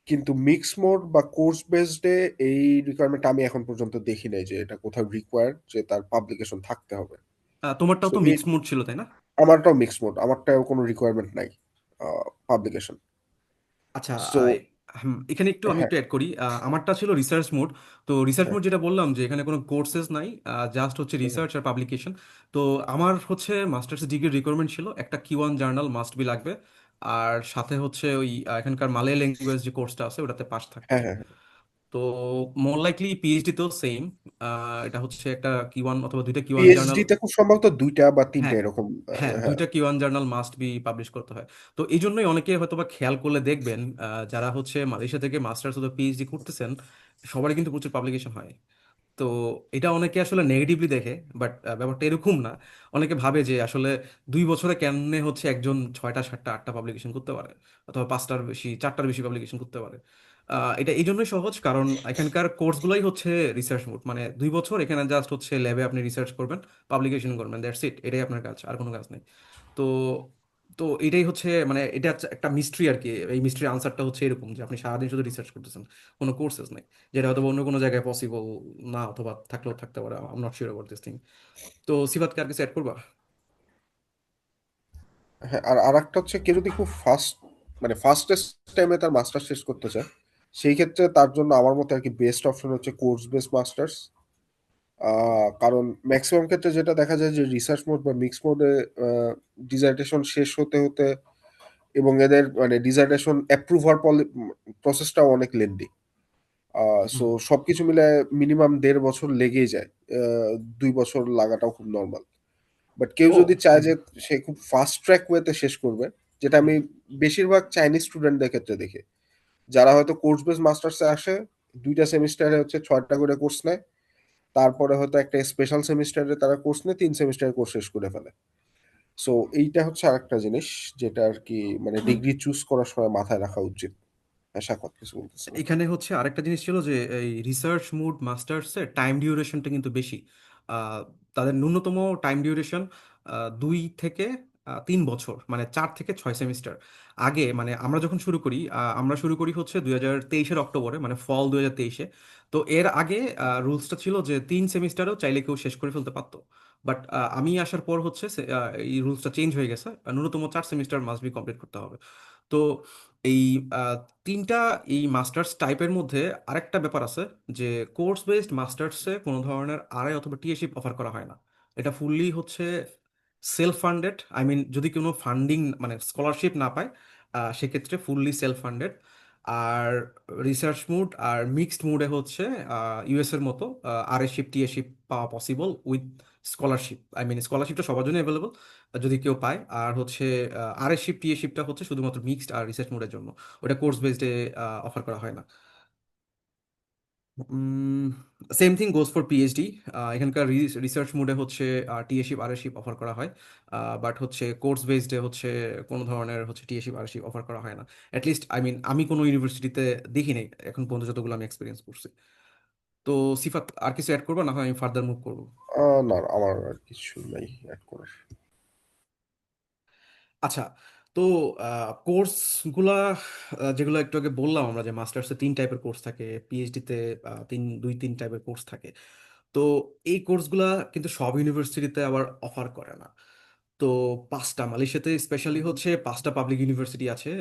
কিন্তু মিক্স মোড বা কোর্স বেসডে এই রিকোয়ারমেন্ট আমি এখন পর্যন্ত দেখি নাই যে এটা কোথাও রিকোয়ার্ড যে তার পাবলিকেশন থাকতে হবে। তোমারটাও সো তো এই মিক্সড মোড ছিল, তাই না? আমারটাও মিক্স মোড, আমারটাও কোনো রিকোয়ারমেন্ট নাই পাবলিকেশন। আচ্ছা, সো এখানে একটু আমি হ্যাঁ, একটু অ্যাড করি। আমারটা ছিল রিসার্চ মোড। তো রিসার্চ হ্যাঁ, মোড যেটা বললাম যে এখানে কোনো কোর্সেস নাই, জাস্ট হচ্ছে হ্যাঁ, রিসার্চ আর পাবলিকেশন। তো আমার হচ্ছে মাস্টার্স ডিগ্রি রিকোয়ারমেন্ট ছিল একটা কিউ1 জার্নাল মাস্ট বি লাগবে, আর সাথে হচ্ছে ওই এখানকার মালয় ল্যাঙ্গুয়েজ যে কোর্সটা আছে ওটাতে পাস থাকতে হ্যাঁ, হবে। হ্যাঁ, তো মোর লাইকলি পিএইচডি তো সেম, এটা হচ্ছে একটা কিউ1 অথবা দুইটা কিউ1 জার্নাল। পিএইচডি তে খুব সম্ভবত দুইটা বা তিনটা হ্যাঁ, এরকম। হ্যাঁ, হ্যাঁ, দুইটা কিউআন জার্নাল মাস্ট বি পাবলিশ করতে হয়। তো এই জন্যই অনেকে হয়তোবা খেয়াল করলে দেখবেন যারা হচ্ছে মালয়েশিয়া থেকে মাস্টার্স অথবা পিএইচডি করতেছেন সবারই কিন্তু প্রচুর পাবলিকেশন হয়। তো এটা অনেকে আসলে নেগেটিভলি দেখে, বাট ব্যাপারটা এরকম না। অনেকে ভাবে যে আসলে 2 বছরে কেমনে হচ্ছে একজন 6টা 7টা 8টা পাবলিকেশন করতে পারে অথবা 5টার বেশি 4টার বেশি পাবলিকেশন করতে পারে। এটা এই জন্যই সহজ, কারণ এখানকার কোর্সগুলোই হচ্ছে রিসার্চ মোড। মানে 2 বছর এখানে জাস্ট হচ্ছে ল্যাবে আপনি রিসার্চ করবেন, পাবলিকেশন করবেন, দ্যাটস ইট। এটাই আপনার কাজ, আর কোনো কাজ নেই। তো তো এটাই হচ্ছে এটা হচ্ছে একটা মিস্ট্রি আর কি। এই মিস্ট্রির আনসারটা হচ্ছে এরকম যে আপনি সারাদিন শুধু রিসার্চ করতেছেন, কোনো কোর্সেস নেই, যেটা হয়তো অন্য কোনো জায়গায় পসিবল না, অথবা থাকলেও থাকতে পারে। I am not sure about this thing. তো সিফাতকে আর কিছু অ্যাড করবা? হ্যাঁ। আর আরেকটা হচ্ছে, কেউ যদি খুব ফাস্ট, মানে ফাস্টেস্ট টাইমে তার মাস্টার্স শেষ করতে চায়, সেই ক্ষেত্রে তার জন্য আমার মতে আর কি বেস্ট অপশন হচ্ছে কোর্স বেস মাস্টার্স। কারণ ম্যাক্সিমাম ক্ষেত্রে যেটা দেখা যায় যে রিসার্চ মোড বা মিক্স মোডে ডিজার্টেশন শেষ হতে হতে, এবং এদের মানে ডিজার্টেশন অ্যাপ্রুভ হওয়ার প্রসেসটাও অনেক লেন্দি। সো হুম। সবকিছু মিলে মিনিমাম 1.5 বছর লেগেই যায়। 2 বছর লাগাটাও খুব নর্মাল। বাট কেউ ও। যদি চায় যে সে খুব ফাস্ট ট্র্যাক ওয়েতে শেষ করবে, যেটা আমি বেশিরভাগ চাইনিজ স্টুডেন্টদের ক্ষেত্রে দেখি, যারা হয়তো কোর্স বেস মাস্টার্সে আসে, 2টা সেমিস্টারে হচ্ছে 6টা করে কোর্স নেয়, তারপরে হয়তো একটা স্পেশাল সেমিস্টারে তারা কোর্স নেয়, 3 সেমিস্টারের কোর্স শেষ করে ফেলে। সো এইটা হচ্ছে আরেকটা জিনিস যেটা আর কি মানে ডিগ্রি চুজ করার সময় মাথায় রাখা উচিত। হ্যাঁ, সাক্ষাৎ কিছু বলতেছিলাম। এখানে হচ্ছে আরেকটা জিনিস ছিল যে এই রিসার্চ মুড মাস্টার্সের টাইম ডিউরেশনটা কিন্তু বেশি। আহ, তাদের ন্যূনতম টাইম ডিউরেশন 2 থেকে 3 বছর, মানে 4 থেকে 6 সেমিস্টার। আগে মানে আমরা যখন শুরু করি, আমরা শুরু করি হচ্ছে 2023-এর অক্টোবরে, মানে ফল 2023-এ। তো এর আগে রুলসটা ছিল যে 3 সেমিস্টারও চাইলে কেউ শেষ করে ফেলতে পারতো। বাট আমি আসার পর হচ্ছে এই রুলসটা চেঞ্জ হয়ে গেছে, ন্যূনতম 4 সেমিস্টার মাস্ট বি কমপ্লিট করতে হবে। তো এই আহ, তিনটা এই মাস্টার্স টাইপের মধ্যে আরেকটা ব্যাপার আছে যে কোর্স বেসড মাস্টার্সে কোনো ধরনের আরআই অথবা টিএশিপ অফার করা হয় না। এটা ফুললি হচ্ছে সেলফ ফান্ডেড। আই মিন যদি কোনো ফান্ডিং মানে স্কলারশিপ না পায়, সেক্ষেত্রে ফুললি সেলফ ফান্ডেড। আর রিসার্চ মুড আর মিক্সড মুডে হচ্ছে ইউএস এর মতো আরএশিপ টিএশিপ পাওয়া possible with scholarship. I mean স্কলারশিপটা সবার জন্য অ্যাভেলেবল যদি কেউ পায়। আর হচ্ছে আরএস শিফট টিএ শিফটটা হচ্ছে শুধুমাত্র মিক্সড আর রিসার্চ মোডের জন্য। ওটা কোর্স বেসডে অফার করা হয় না। Same thing goes for PhD. এখানকার রিসার্চ মোডে হচ্ছে টিএশিপ আরএশিপ অফার করা হয়, বাট হচ্ছে কোর্স বেসডে হচ্ছে কোনো ধরনের হচ্ছে টিএশিপ আরএশিপ অফার করা হয় না। অ্যাটলিস্ট আই মিন আমি কোনো ইউনিভার্সিটিতে দেখি নাই এখন পর্যন্ত, যতগুলো আমি এক্সপিরিয়েন্স করছি। তো সিফাত, আর কিছু অ্যাড করবো, না হয় আমি ফার্দার মুভ করবো? না, আমার আর কিছু নাই অ্যাড করার। আচ্ছা। তো কোর্সগুলা যেগুলো একটু আগে বললাম আমরা, যে মাস্টার্সে 3 টাইপের কোর্স থাকে, পিএইচডিতে 2-3 টাইপের কোর্স থাকে। তো এই কোর্সগুলা কিন্তু সব ইউনিভার্সিটিতে আবার অফার করে না। তো 5টা মালয়েশিয়াতে স্পেশালি হচ্ছে 5টা পাবলিক ইউনিভার্সিটি আছে,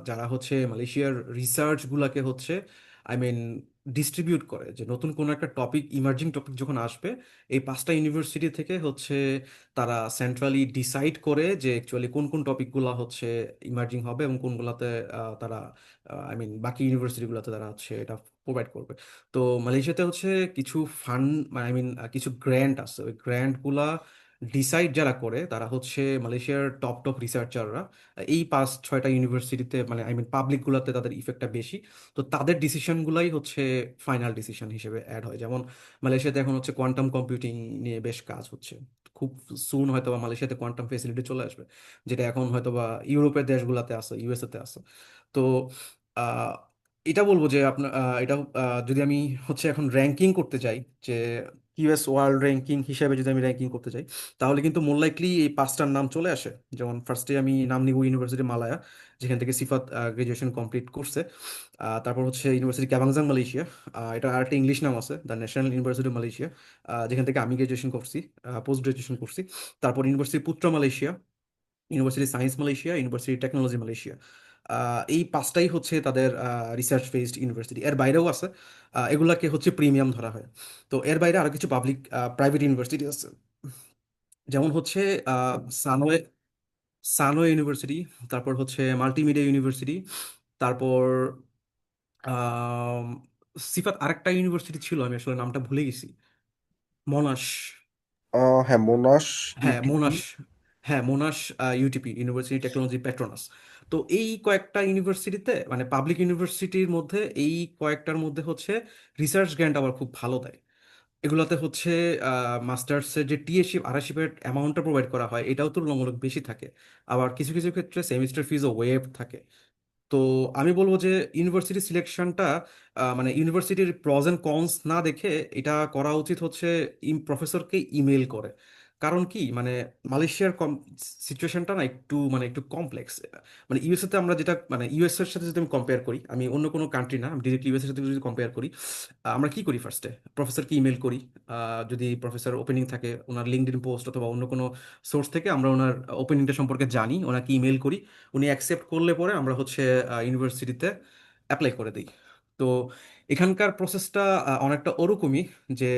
যারা হচ্ছে মালয়েশিয়ার রিসার্চ গুলাকে হচ্ছে আই মিন ডিস্ট্রিবিউট করে, যে নতুন কোনো একটা টপিক, ইমার্জিং টপিক যখন আসবে, এই 5টা ইউনিভার্সিটি থেকে হচ্ছে তারা সেন্ট্রালি ডিসাইড করে যে অ্যাকচুয়ালি কোন কোন টপিকগুলো হচ্ছে ইমার্জিং হবে এবং কোনগুলোতে তারা আই মিন বাকি ইউনিভার্সিটিগুলোতে তারা হচ্ছে এটা প্রোভাইড করবে। তো মালয়েশিয়াতে হচ্ছে কিছু ফান্ড, আই মিন কিছু গ্র্যান্ট আছে, ওই গ্র্যান্টগুলা ডিসাইড যারা করে তারা হচ্ছে মালয়েশিয়ার টপ টপ রিসার্চাররা। এই 5-6টা ইউনিভার্সিটিতে, মানে আই মিন পাবলিকগুলোতে তাদের ইফেক্টটা বেশি। তো তাদের ডিসিশনগুলাই হচ্ছে ফাইনাল ডিসিশন হিসেবে অ্যাড হয়। যেমন মালয়েশিয়াতে এখন হচ্ছে কোয়ান্টাম কম্পিউটিং নিয়ে বেশ কাজ হচ্ছে। খুব সুন হয়তো বা মালয়েশিয়াতে কোয়ান্টাম ফেসিলিটি চলে আসবে, যেটা এখন হয়তো বা ইউরোপের দেশগুলোতে আছে, ইউএসএতে আছে। তো আহ, এটা বলবো যে আপনার এটা যদি আমি হচ্ছে এখন র্যাঙ্কিং করতে চাই, যে ইউএস ওয়ার্ল্ড র্যাঙ্কিং হিসেবে যদি আমি র্যাঙ্কিং করতে চাই, তাহলে কিন্তু মোর লাইকলি এই 5টার নাম চলে আসে। যেমন ফার্স্টে আমি নাম নিব ইউনিভার্সিটি মালায়া, যেখান থেকে সিফাত গ্রাজুয়েশন কমপ্লিট করছে। তারপর হচ্ছে ইউনিভার্সিটি ক্যাবাংজাং মালয়েশিয়া, এটা আরেকটা ইংলিশ নাম আছে, the National University of Malaysia, যেখান থেকে আমি গ্রাজুয়েশন করছি, পোস্ট গ্রাজুয়েশন করছি। তারপর University Putra Malaysia, University Science Malaysia, University Technology Malaysia. এই 5টাই হচ্ছে তাদের রিসার্চ বেসড ইউনিভার্সিটি। এর বাইরেও আছে, এগুলাকে হচ্ছে প্রিমিয়াম ধরা হয়। তো এর বাইরে আরো কিছু পাবলিক প্রাইভেট ইউনিভার্সিটি আছে, যেমন হচ্ছে সানোয়ে সানোয়ে ইউনিভার্সিটি, তারপর হচ্ছে মাল্টিমিডিয়া ইউনিভার্সিটি, তারপর আম, সিফাত আরেকটা ইউনিভার্সিটি ছিল, আমি আসলে নামটা ভুলে গেছি। মনাশ। হ্যাঁ, মোনাশ, হ্যাঁ ইউটিপি। মোনাশ। হ্যাঁ মোনাশ, ইউটিপি, ইউনিভার্সিটি টেকনোলজি পেট্রোনাস। তো এই কয়েকটা ইউনিভার্সিটিতে, মানে পাবলিক ইউনিভার্সিটির মধ্যে এই কয়েকটার মধ্যে হচ্ছে রিসার্চ গ্র্যান্ট আবার খুব ভালো দেয়। এগুলোতে হচ্ছে মাস্টার্সের যে টিএশিপ আরআইশিপের অ্যামাউন্টটা প্রোভাইড করা হয়, এটাও তুলনামূলক বেশি থাকে। আবার কিছু কিছু ক্ষেত্রে সেমিস্টার ফিজও ওয়েভ থাকে। তো আমি বলবো যে ইউনিভার্সিটি সিলেকশনটা, মানে ইউনিভার্সিটির প্রজ এন্ড কনস না দেখে এটা করা উচিত হচ্ছে প্রফেসরকে ইমেল করে। কারণ কি, মানে মালয়েশিয়ার সিচুয়েশনটা না একটু, মানে একটু কমপ্লেক্স। মানে ইউএসএ তে আমরা যেটা, মানে ইউএস এর সাথে যদি আমি কম্পেয়ার করি, আমি অন্য কোনো কান্ট্রি না, আমি ডিরেক্টলি ইউএস এর সাথে যদি কম্পেয়ার করি, আমরা কি করি ফার্স্টে, প্রফেসরকে ইমেল করি। যদি প্রফেসর ওপেনিং থাকে, ওনার লিঙ্কডইন পোস্ট অথবা অন্য কোনো সোর্স থেকে আমরা ওনার ওপেনিংটা সম্পর্কে জানি, ওনাকে ইমেল করি। উনি অ্যাকসেপ্ট করলে পরে আমরা হচ্ছে ইউনিভার্সিটিতে অ্যাপ্লাই করে দিই। তো এখানকার প্রসেসটা অনেকটা ওরকমই, যে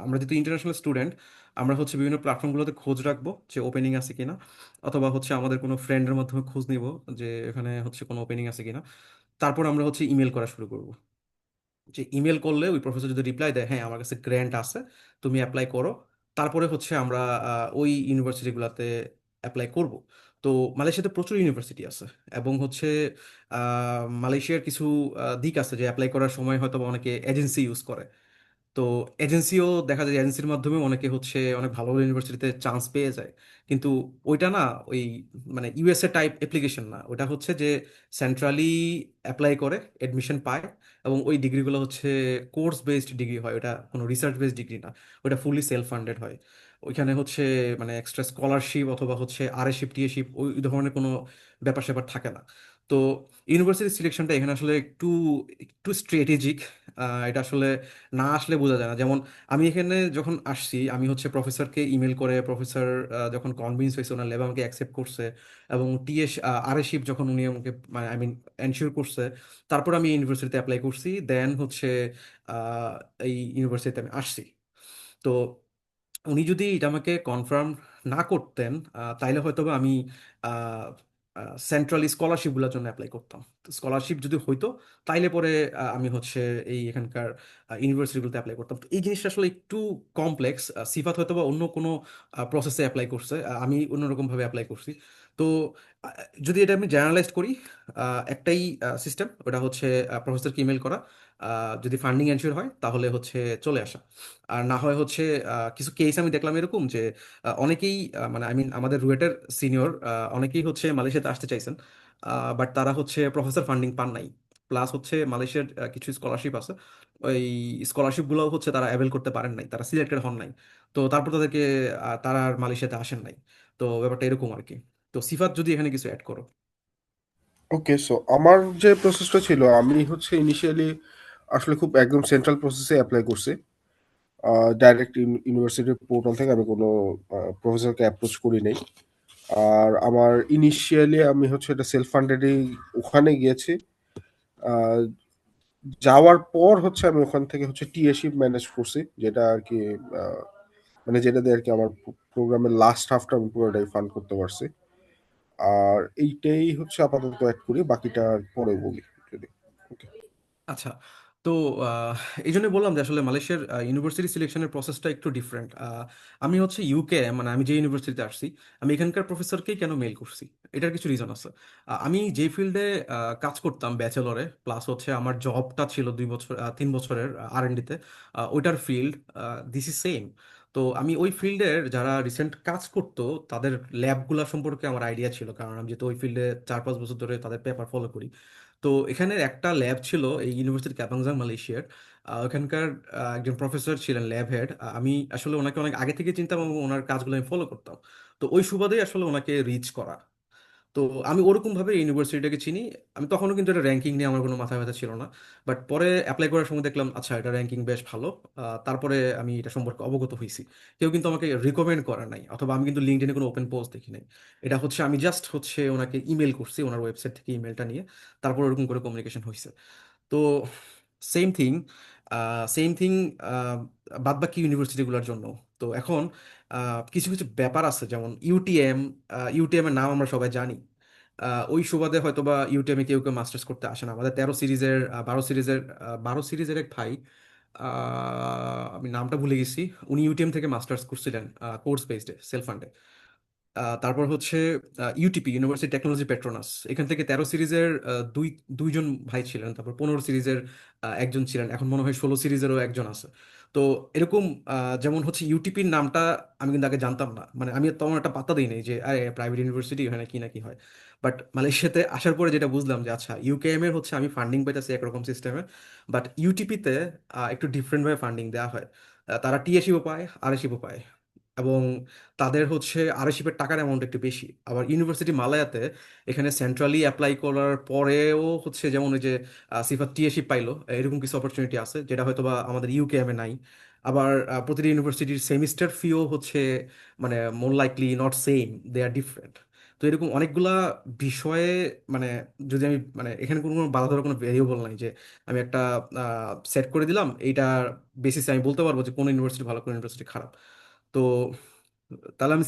আমরা যেহেতু ইন্টারন্যাশনাল স্টুডেন্ট, আমরা হচ্ছে বিভিন্ন প্ল্যাটফর্মগুলোতে খোঁজ রাখবো যে ওপেনিং আছে কিনা, অথবা হচ্ছে আমাদের কোনো ফ্রেন্ডের মাধ্যমে খোঁজ নিব যে এখানে হচ্ছে কোনো ওপেনিং আছে কিনা। তারপর আমরা হচ্ছে ইমেল করা শুরু করব। যে ইমেল করলে ওই প্রফেসর যদি রিপ্লাই দেয় হ্যাঁ আমার কাছে গ্র্যান্ট আছে, তুমি অ্যাপ্লাই করো, তারপরে হচ্ছে আমরা ওই ইউনিভার্সিটিগুলোতে অ্যাপ্লাই করব। তো মালয়েশিয়াতে প্রচুর ইউনিভার্সিটি আছে, এবং হচ্ছে মালয়েশিয়ার কিছু দিক আছে যে অ্যাপ্লাই করার সময় হয়তো বা অনেকে এজেন্সি ইউজ করে। তো এজেন্সিও দেখা যায়, এজেন্সির মাধ্যমে অনেকে হচ্ছে অনেক ভালো ভালো ইউনিভার্সিটিতে চান্স পেয়ে যায়। কিন্তু ওইটা না, ওই মানে ইউএসএ টাইপ অ্যাপ্লিকেশন না, ওটা হচ্ছে যে সেন্ট্রালি অ্যাপ্লাই করে এডমিশন পায়, এবং ওই ডিগ্রিগুলো হচ্ছে কোর্স বেসড ডিগ্রি হয়, ওটা কোনো রিসার্চ বেসড ডিগ্রি না, ওটা ফুলি সেলফ ফান্ডেড হয়। ওইখানে হচ্ছে মানে এক্সট্রা স্কলারশিপ অথবা হচ্ছে আরএশিপ টিএশিপ ওই ধরনের কোনো ব্যাপার স্যাপার থাকে না। তো ইউনিভার্সিটি সিলেকশনটা এখানে আসলে একটু একটু স্ট্র্যাটেজিক। এটা আসলে না আসলে বোঝা যায় না। যেমন আমি এখানে যখন আসছি, আমি হচ্ছে প্রফেসরকে ইমেল করে, প্রফেসর যখন কনভিন্স হয়েছে, ওনার ল্যাব আমাকে অ্যাকসেপ্ট করছে, এবং টিএস আরএশিপ যখন উনি আমাকে মানে আই মিন এনশিওর করছে, তারপর আমি ইউনিভার্সিটিতে অ্যাপ্লাই করছি, দেন হচ্ছে আহ, এই ইউনিভার্সিটিতে আমি আসছি। তো উনি যদি এটা আমাকে কনফার্ম না করতেন, তাইলে হয়তো বা আমি সেন্ট্রাল স্কলারশিপগুলোর জন্য অ্যাপ্লাই করতাম। স্কলারশিপ যদি হইতো, তাইলে পরে আমি হচ্ছে এই এখানকার ইউনিভার্সিটিগুলোতে অ্যাপ্লাই করতাম। তো এই জিনিসটা আসলে একটু কমপ্লেক্স। সিফাত হয়তো বা অন্য কোনো প্রসেসে অ্যাপ্লাই করছে, আমি অন্যরকমভাবে অ্যাপ্লাই করছি। তো আহ, যদি এটা আমি জেনারেলাইজ করি, একটাই সিস্টেম, ওটা হচ্ছে প্রফেসরকে ইমেল করা, যদি ফান্ডিং এনশিওর হয় তাহলে হচ্ছে চলে আসা। আর না হয় হচ্ছে কিছু কেস আমি দেখলাম এরকম যে অনেকেই মানে আই মিন আমাদের রুয়েটের সিনিয়র অনেকেই হচ্ছে মালয়েশিয়াতে আসতে চাইছেন, বাট তারা হচ্ছে প্রফেসর ফান্ডিং পান নাই। প্লাস হচ্ছে মালয়েশিয়ার কিছু স্কলারশিপ আছে, ওই স্কলারশিপগুলো হচ্ছে তারা অ্যাভেল করতে পারেন নাই, তারা সিলেক্টেড হন নাই। তো তারপর তাদেরকে তারা আর মালয়েশিয়াতে আসেন নাই। তো ব্যাপারটা এরকম আর কি। তো সিফাত যদি এখানে কিছু অ্যাড করো। ওকে, সো আমার যে প্রসেসটা ছিল, আমি হচ্ছে ইনিশিয়ালি আসলে খুব একদম সেন্ট্রাল প্রসেসে অ্যাপ্লাই করছি। ডাইরেক্ট ইউনিভার্সিটির পোর্টাল থেকে আমি কোনো প্রফেসরকে অ্যাপ্রোচ করি নাই। আর আমার ইনিশিয়ালি আমি হচ্ছে এটা সেলফ ফান্ডেডই ওখানে গিয়েছি। আহ, যাওয়ার পর হচ্ছে আমি ওখান থেকে হচ্ছে টিএশিপ ম্যানেজ করছি, যেটা আর কি আহ, মানে যেটা দিয়ে আর কি আমার প্রোগ্রামের লাস্ট হাফটা আমি পুরোটাই ফান্ড করতে পারছি। আর এইটাই হচ্ছে আপাতত অ্যাড করি, বাকিটা পরে বলি যদি। ওকে। আচ্ছা। তো আহ, এই জন্য বললাম যে আসলে মালয়েশিয়ার ইউনিভার্সিটি সিলেকশনের প্রসেসটা একটু ডিফারেন্ট। আমি হচ্ছে ইউকে, মানে আমি যে ইউনিভার্সিটিতে আসছি, আমি এখানকার প্রফেসরকেই কেন মেল করছি, এটার কিছু রিজন আছে। আমি যে ফিল্ডে কাজ করতাম ব্যাচেলরে, প্লাস হচ্ছে আমার জবটা ছিল 2 বছর 3 বছরের আর&ডিতে, ওইটার ফিল্ড দিস ইজ সেম। তো আমি ওই ফিল্ডের যারা রিসেন্ট কাজ করতো তাদের ল্যাবগুলা সম্পর্কে আমার আইডিয়া ছিল, কারণ আমি যেহেতু ওই ফিল্ডে 4-5 বছর ধরে তাদের পেপার ফলো করি। তো এখানে একটা ল্যাব ছিল এই ইউনিভার্সিটি ক্যাপাংজাং মালয়েশিয়ার। ওখানকার একজন প্রফেসর ছিলেন ল্যাব হেড। আমি আসলে ওনাকে অনেক আগে থেকে চিনতাম এবং ওনার কাজগুলো আমি ফলো করতাম। তো ওই সুবাদেই আসলে ওনাকে রিচ করা। তো আমি ওরকম ভাবে ইউনিভার্সিটিটাকে চিনি। আমি তখনও কিন্তু এটা র্যাঙ্কিং নিয়ে আমার কোনো মাথা ব্যথা ছিল না। বাট পরে অ্যাপ্লাই করার সময় দেখলাম আচ্ছা এটা র্যাঙ্কিং বেশ ভালো। তারপরে আমি এটা সম্পর্কে অবগত হয়েছি। কেউ কিন্তু আমাকে রিকমেন্ড করে নাই, অথবা আমি কিন্তু লিঙ্কডইনে কোনো ওপেন পোস্ট দেখি নাই। এটা হচ্ছে আমি জাস্ট হচ্ছে ওনাকে ইমেল করছি, ওনার ওয়েবসাইট থেকে ইমেলটা নিয়ে, তারপর ওরকম করে কমিউনিকেশন হয়েছে। তো সেম থিং, সেম থিং বাদ বাকি ইউনিভার্সিটিগুলোর জন্য। তো এখন কিছু কিছু ব্যাপার আছে, যেমন ইউটিএম। ইউটিএম এর নাম আমরা সবাই জানি। ওই সুবাদে হয়তো বা ইউটিএমে কেউ কেউ মাস্টার্স করতে আসে না। আমাদের 13 সিরিজের 12 সিরিজের 12 সিরিজের এক ভাই, আমি নামটা ভুলে গেছি, উনি ইউটিএম থেকে মাস্টার্স করছিলেন কোর্স বেসডে সেলফ ফান্ডে। তারপর হচ্ছে ইউটিপি, ইউনিভার্সিটি টেকনোলজি পেট্রোনাস, এখান থেকে 13 সিরিজের দুইজন ভাই ছিলেন, তারপর 15 সিরিজের একজন ছিলেন, এখন মনে হয় 16 সিরিজেরও একজন আছে। তো এরকম যেমন হচ্ছে ইউটিপির নামটা আমি কিন্তু আগে জানতাম না, মানে আমি তেমন একটা পাত্তা দিই নাই যে আরে প্রাইভেট ইউনিভার্সিটি এখানে কি না কি হয়। বাট মালয়েশিয়াতে আসার পরে যেটা বুঝলাম যে আচ্ছা ইউকেএম এর হচ্ছে আমি ফান্ডিং পাইতেছি একরকম সিস্টেমে, বাট ইউটিপিতে একটু ডিফারেন্ট ভাবে ফান্ডিং দেওয়া হয়। তারা টিএসিও পায়, আরএসিও পায়, এবং তাদের হচ্ছে আরএসিপের টাকার অ্যামাউন্ট একটু বেশি। আবার ইউনিভার্সিটি মালায়াতে এখানে সেন্ট্রালি অ্যাপ্লাই করার পরেও হচ্ছে যেমন ওই যে সিফাত টিএসিপ পাইলো, এরকম কিছু অপরচুনিটি আছে যেটা হয়তো বা আমাদের ইউকেএম এ নাই। আবার প্রতিটি ইউনিভার্সিটির সেমিস্টার ফিও হচ্ছে মানে more likely not same, they are different. তো এরকম অনেকগুলা বিষয়ে মানে যদি আমি মানে এখানে কোনো কোনো বাধা ধরার কোনো ভেরিয়েবল নাই যে আমি একটা সেট করে দিলাম, এইটার বেসিসে আমি বলতে পারবো যে কোন ইউনিভার্সিটি ভালো কোন ইউনিভার্সিটি খারাপ। তো তাহলে আমি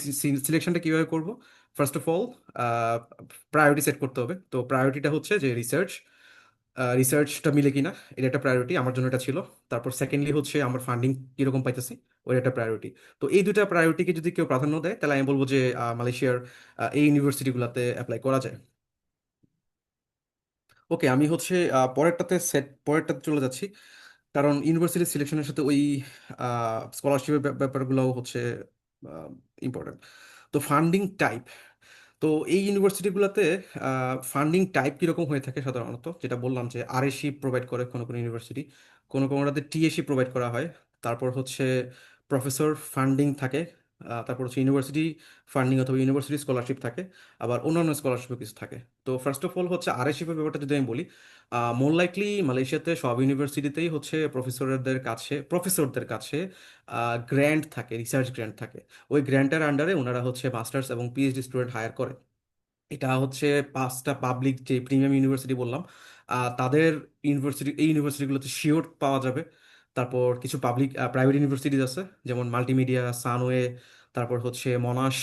সিলেকশনটা কিভাবে করব? First of all priority set করতে হবে। তো প্রায়োরিটিটা হচ্ছে যে রিসার্চ, রিসার্চটা মিলে কিনা, এটা একটা প্রায়োরিটি আমার জন্য, এটা ছিল। তারপর সেকেন্ডলি হচ্ছে আমার ফান্ডিং কিরকম পাইতেছি, ওটা একটা প্রায়োরিটি। তো এই দুটা প্রায়োরিটিকে যদি কেউ প্রাধান্য দেয়, তাহলে আমি বলবো যে মালয়েশিয়ার এই ইউনিভার্সিটিগুলোতে অ্যাপ্লাই করা যায়। ওকে, আমি হচ্ছে পরেরটাতে চলে যাচ্ছি। কারণ ইউনিভার্সিটি সিলেকশনের সাথে ওই স্কলারশিপের ব্যাপারগুলোও হচ্ছে ইম্পর্টেন্ট। তো ফান্ডিং টাইপ, তো এই ইউনিভার্সিটিগুলোতে ফান্ডিং টাইপ কীরকম হয়ে থাকে সাধারণত, যেটা বললাম যে আরএসি প্রোভাইড করে কোনো কোনো ইউনিভার্সিটি, কোনো কোনোটাতে টিএসি প্রোভাইড করা হয়। তারপর হচ্ছে প্রফেসর ফান্ডিং থাকে। তারপর হচ্ছে ইউনিভার্সিটি ফান্ডিং অথবা ইউনিভার্সিটি স্কলারশিপ থাকে। আবার অন্যান্য স্কলারশিপও কিছু থাকে। তো ফার্স্ট অফ অল হচ্ছে আরএসিপের ব্যাপারটা যদি আমি বলি, মোর লাইকলি মালয়েশিয়াতে সব ইউনিভার্সিটিতেই হচ্ছে প্রফেসরদের কাছে গ্র্যান্ট থাকে, রিসার্চ গ্র্যান্ট থাকে। ওই গ্র্যান্টের আন্ডারে ওনারা হচ্ছে মাস্টার্স এবং পিএইচডি স্টুডেন্ট হায়ার করে। এটা হচ্ছে 5টা পাবলিক যে প্রিমিয়াম ইউনিভার্সিটি বললাম, এই ইউনিভার্সিটিগুলোতে শিওর পাওয়া যাবে। তারপর কিছু প্রাইভেট ইউনিভার্সিটিজ আছে, যেমন মাল্টিমিডিয়া, সানওয়ে, তারপর হচ্ছে মনাশ।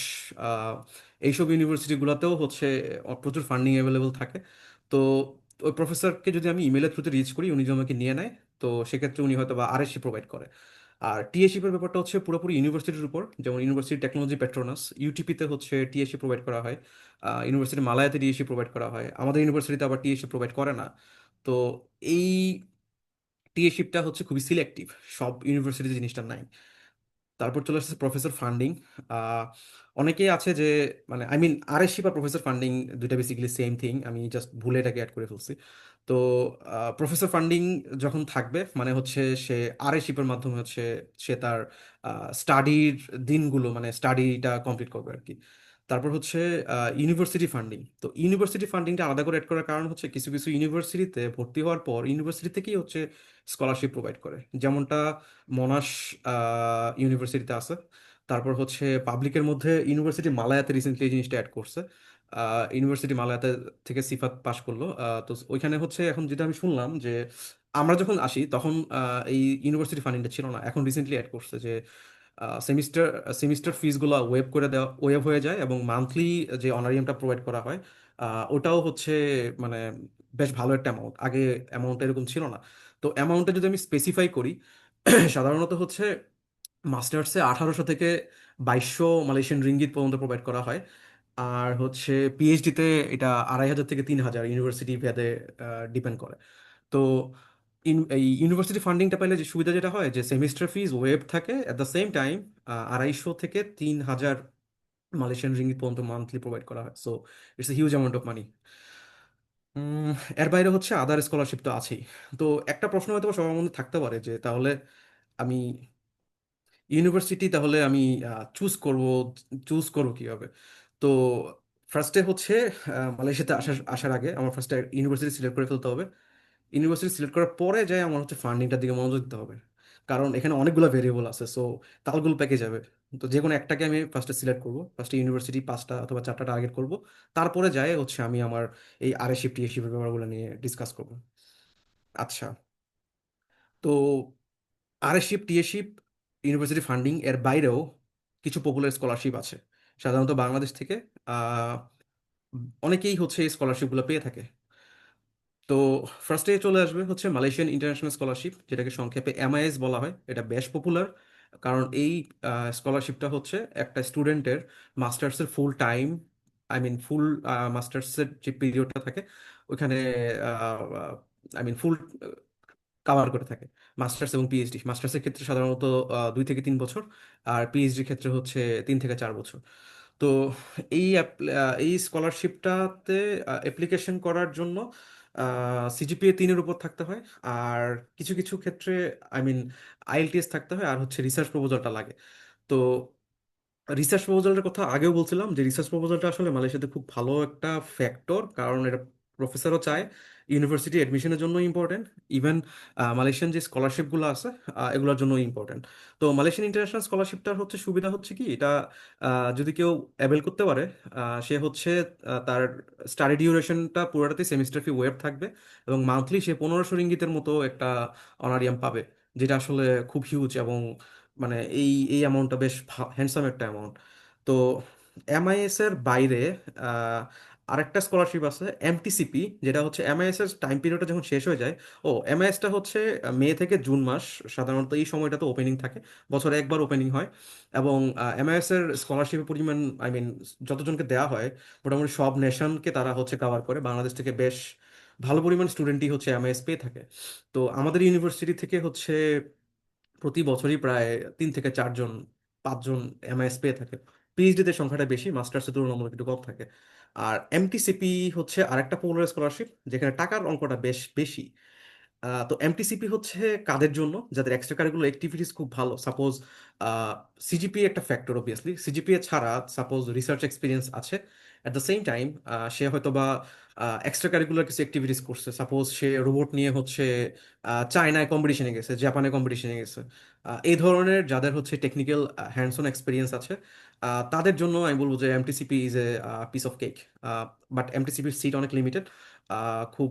আহ, এইসব ইউনিভার্সিটিগুলোতেও হচ্ছে প্রচুর ফান্ডিং অ্যাভেলেবল থাকে। তো ওই প্রফেসরকে যদি আমি ইমেলের থ্রুতে রিচ করি, উনি যদি আমাকে নিয়ে নেয়, তো সেক্ষেত্রে উনি হয়তো বা আরএসসি প্রোভাইড করে। আর টিএসিপের ব্যাপারটা হচ্ছে পুরোপুরি ইউনিভার্সিটির উপর, যেমন ইউনিভার্সিটি টেকনোলজি পেট্রোনাস ইউটিপিতে হচ্ছে টিএসসি প্রোভাইড করা হয়। ইউনিভার্সিটি মালায়াতে টিএসসি প্রোভাইড করা হয়, আমাদের ইউনিভার্সিটিতে আবার টিএসসি প্রোভাইড করে না। তো এই টিএসসিটা হচ্ছে খুবই সিলেক্টিভ, সব ইউনিভার্সিটি জিনিসটা নাই। তারপর চলে আসছে প্রফেসর ফান্ডিং। অনেকেই আছে যে, মানে আই মিন আরএসসি বা প্রফেসর ফান্ডিং দুইটা বেসিক্যালি সেম থিং, আমি জাস্ট ভুলে এটাকে অ্যাড করে ফেলছি। তো প্রফেসর ফান্ডিং যখন থাকবে মানে হচ্ছে সে আরএসসিপের মাধ্যমে হচ্ছে সে তার স্টাডির দিনগুলো, মানে স্টাডিটা কমপ্লিট করবে আর কি। তারপর হচ্ছে ইউনিভার্সিটি ফান্ডিং। তো ইউনিভার্সিটি ফান্ডিংটা আলাদা করে অ্যাড করার কারণ হচ্ছে কিছু কিছু ইউনিভার্সিটিতে ভর্তি হওয়ার পর ইউনিভার্সিটি থেকেই হচ্ছে স্কলারশিপ প্রোভাইড করে, যেমনটা মনাশ ইউনিভার্সিটিতে আছে। তারপর হচ্ছে পাবলিকের মধ্যে ইউনিভার্সিটি মালায়াতে রিসেন্টলি এই জিনিসটা অ্যাড করছে। ইউনিভার্সিটি মালায়াতে থেকে সিফাত পাশ করলো। তো ওইখানে হচ্ছে এখন যেটা আমি শুনলাম যে আমরা যখন আসি তখন এই ইউনিভার্সিটি ফান্ডিংটা ছিল না, এখন রিসেন্টলি অ্যাড করছে যে সেমিস্টার সেমিস্টার ফিসগুলো ওয়েভ হয়ে যায়, এবং মান্থলি যে অনারিয়ামটা প্রোভাইড করা হয় ওটাও হচ্ছে মানে বেশ ভালো একটা অ্যামাউন্ট। আগে অ্যামাউন্ট এরকম ছিল না। তো অ্যামাউন্টটা যদি আমি স্পেসিফাই করি, সাধারণত হচ্ছে মাস্টার্সে 1800 থেকে 2200 মালয়েশিয়ান রিঙ্গিত পর্যন্ত প্রোভাইড করা হয়। আর হচ্ছে পিএইচডিতে এটা 2500 থেকে 3000 ইউনিভার্সিটি ভেদে ডিপেন্ড করে। তো এই ইউনিভার্সিটি ফান্ডিংটা পাইলে যে সুবিধা যেটা হয় যে সেমিস্টার ফিজ ওয়েব থাকে, অ্যাট দ্য সেম টাইম 250 থেকে 3000 মালয়েশিয়ান রিঙ্গিত পর্যন্ত মান্থলি প্রোভাইড করা হয়। So it's a huge amount of money. এর বাইরে হচ্ছে আদার স্কলারশিপ তো আছেই। তো একটা প্রশ্ন হয়তো বা সবার মধ্যে থাকতে পারে যে তাহলে আমি ইউনিভার্সিটি তাহলে আমি চুজ করব কিভাবে। তো ফার্স্টে হচ্ছে মালয়েশিয়াতে আসার আগে আমার ফার্স্টে ইউনিভার্সিটি সিলেক্ট করে ফেলতে হবে। ইউনিভার্সিটি সিলেক্ট করার পরে যাই আমার হচ্ছে ফান্ডিংটার দিকে মনোযোগ দিতে হবে। কারণ এখানে অনেকগুলো ভেরিয়েবল আছে, সো তালগুলো প্যাকে যাবে। তো যে কোনো একটাকে আমি ফার্স্টে সিলেক্ট করবো, ফার্স্টে ইউনিভার্সিটি 5টা অথবা 4টা টার্গেট করবো। তারপরে যাই হচ্ছে আমি আমার এই আরএসিপ টিএসিপ ব্যাপারগুলো নিয়ে ডিসকাস করবো। আচ্ছা, তো আরএসশিপ টিএশিপ ইউনিভার্সিটি ফান্ডিং এর বাইরেও কিছু পপুলার স্কলারশিপ আছে, সাধারণত বাংলাদেশ থেকে আহ, অনেকেই হচ্ছে এই স্কলারশিপগুলো পেয়ে থাকে। তো ফার্স্টে চলে আসবে হচ্ছে মালয়েশিয়ান ইন্টারন্যাশনাল স্কলারশিপ, যেটাকে সংক্ষেপে এমআইএস বলা হয়। এটা বেশ পপুলার, কারণ এই স্কলারশিপটা হচ্ছে একটা স্টুডেন্টের মাস্টার্সের ফুল টাইম, আই মিন ফুল মাস্টার্সের যে পিরিয়ডটা থাকে ওইখানে, ফুল কাভার করে থাকে। মাস্টার্স এবং পিএইচডি, মাস্টার্সের ক্ষেত্রে সাধারণত 2 থেকে 3 বছর, আর পিএইচডির ক্ষেত্রে হচ্ছে 3 থেকে 4 বছর। তো এই স্কলারশিপটাতে অ্যাপ্লিকেশন করার জন্য সিজিপিএ 3-এর উপর থাকতে হয়। আর কিছু কিছু ক্ষেত্রে আইএলটিএস থাকতে হয়, আর হচ্ছে রিসার্চ প্রপোজালটা লাগে। তো রিসার্চ প্রপোজালটার কথা আগেও বলছিলাম যে রিসার্চ প্রপোজালটা আসলে মালয়েশিয়াতে খুব ভালো একটা ফ্যাক্টর, কারণ এটা প্রফেসরও চায়, ইউনিভার্সিটি অ্যাডমিশনের জন্য ইম্পর্টেন্ট, ইভেন মালয়েশিয়ান যে স্কলারশিপগুলো আছে এগুলোর জন্য ইম্পর্টেন্ট। তো মালয়েশিয়ান ইন্টারন্যাশনাল স্কলারশিপটার হচ্ছে সুবিধা হচ্ছে কি, এটা যদি কেউ অ্যাভেল করতে পারে, সে হচ্ছে তার স্টাডি ডিউরেশনটা পুরোটাতে সেমিস্টার ফি ওয়েব থাকবে, এবং মান্থলি সে 1500 রিঙ্গিতের মতো একটা অনারিয়াম পাবে, যেটা আসলে খুব হিউজ। এবং মানে এই অ্যামাউন্টটা বেশ হ্যান্ডসাম একটা অ্যামাউন্ট। তো এমআইএস এর বাইরে আহ, আরেকটা স্কলারশিপ আছে এমটিসিপি, যেটা হচ্ছে এমআইএস এর টাইম পিরিয়ডটা যখন শেষ হয়ে যায়। ও, এমআইএসটা হচ্ছে মে থেকে জুন মাস, সাধারণত এই সময়টা তো ওপেনিং থাকে, বছরে একবার ওপেনিং হয়। এবং এমআইএস এর স্কলারশিপের পরিমাণ, আই মিন, যতজনকে দেওয়া হয় মোটামুটি সব নেশনকে তারা হচ্ছে কভার করে। বাংলাদেশ থেকে বেশ ভালো পরিমাণ স্টুডেন্টই হচ্ছে এমআইএস পেয়ে থাকে। তো আমাদের ইউনিভার্সিটি থেকে হচ্ছে প্রতি বছরই প্রায় 3 থেকে 4 জন, 5 জন এমআইএস পেয়ে থাকে। পিএইচডিতে সংখ্যাটা বেশি, মাস্টার্সের তুলনামূলক একটু কম থাকে। আর এমটিসিপি হচ্ছে আরেকটা পপুলার স্কলারশিপ, যেখানে টাকার অঙ্কটা বেশ বেশি। তো এমটিসিপি হচ্ছে কাদের জন্য, যাদের এক্সট্রা কারিকুলার অ্যাক্টিভিটিস খুব ভালো, সাপোজ সিজিপিএ একটা ফ্যাক্টর, অবভিয়াসলি সিজিপিএ ছাড়া সাপোজ রিসার্চ এক্সপিরিয়েন্স আছে, অ্যাট দ্য সেম টাইম সে হয়তো বা এক্সট্রা কারিকুলার কিছু অ্যাক্টিভিটিস করছে, সাপোজ সে রোবট নিয়ে হচ্ছে চায়নায় কম্পিটিশনে গেছে, জাপানে কম্পিটিশনে গেছে। এই ধরনের যাদের হচ্ছে টেকনিক্যাল হ্যান্ডস অন এক্সপিরিয়েন্স আছে, তাদের জন্য আমি বলবো যে MTCP is a piece of cake. But এমটিসিপির সিট অনেক লিমিটেড, খুব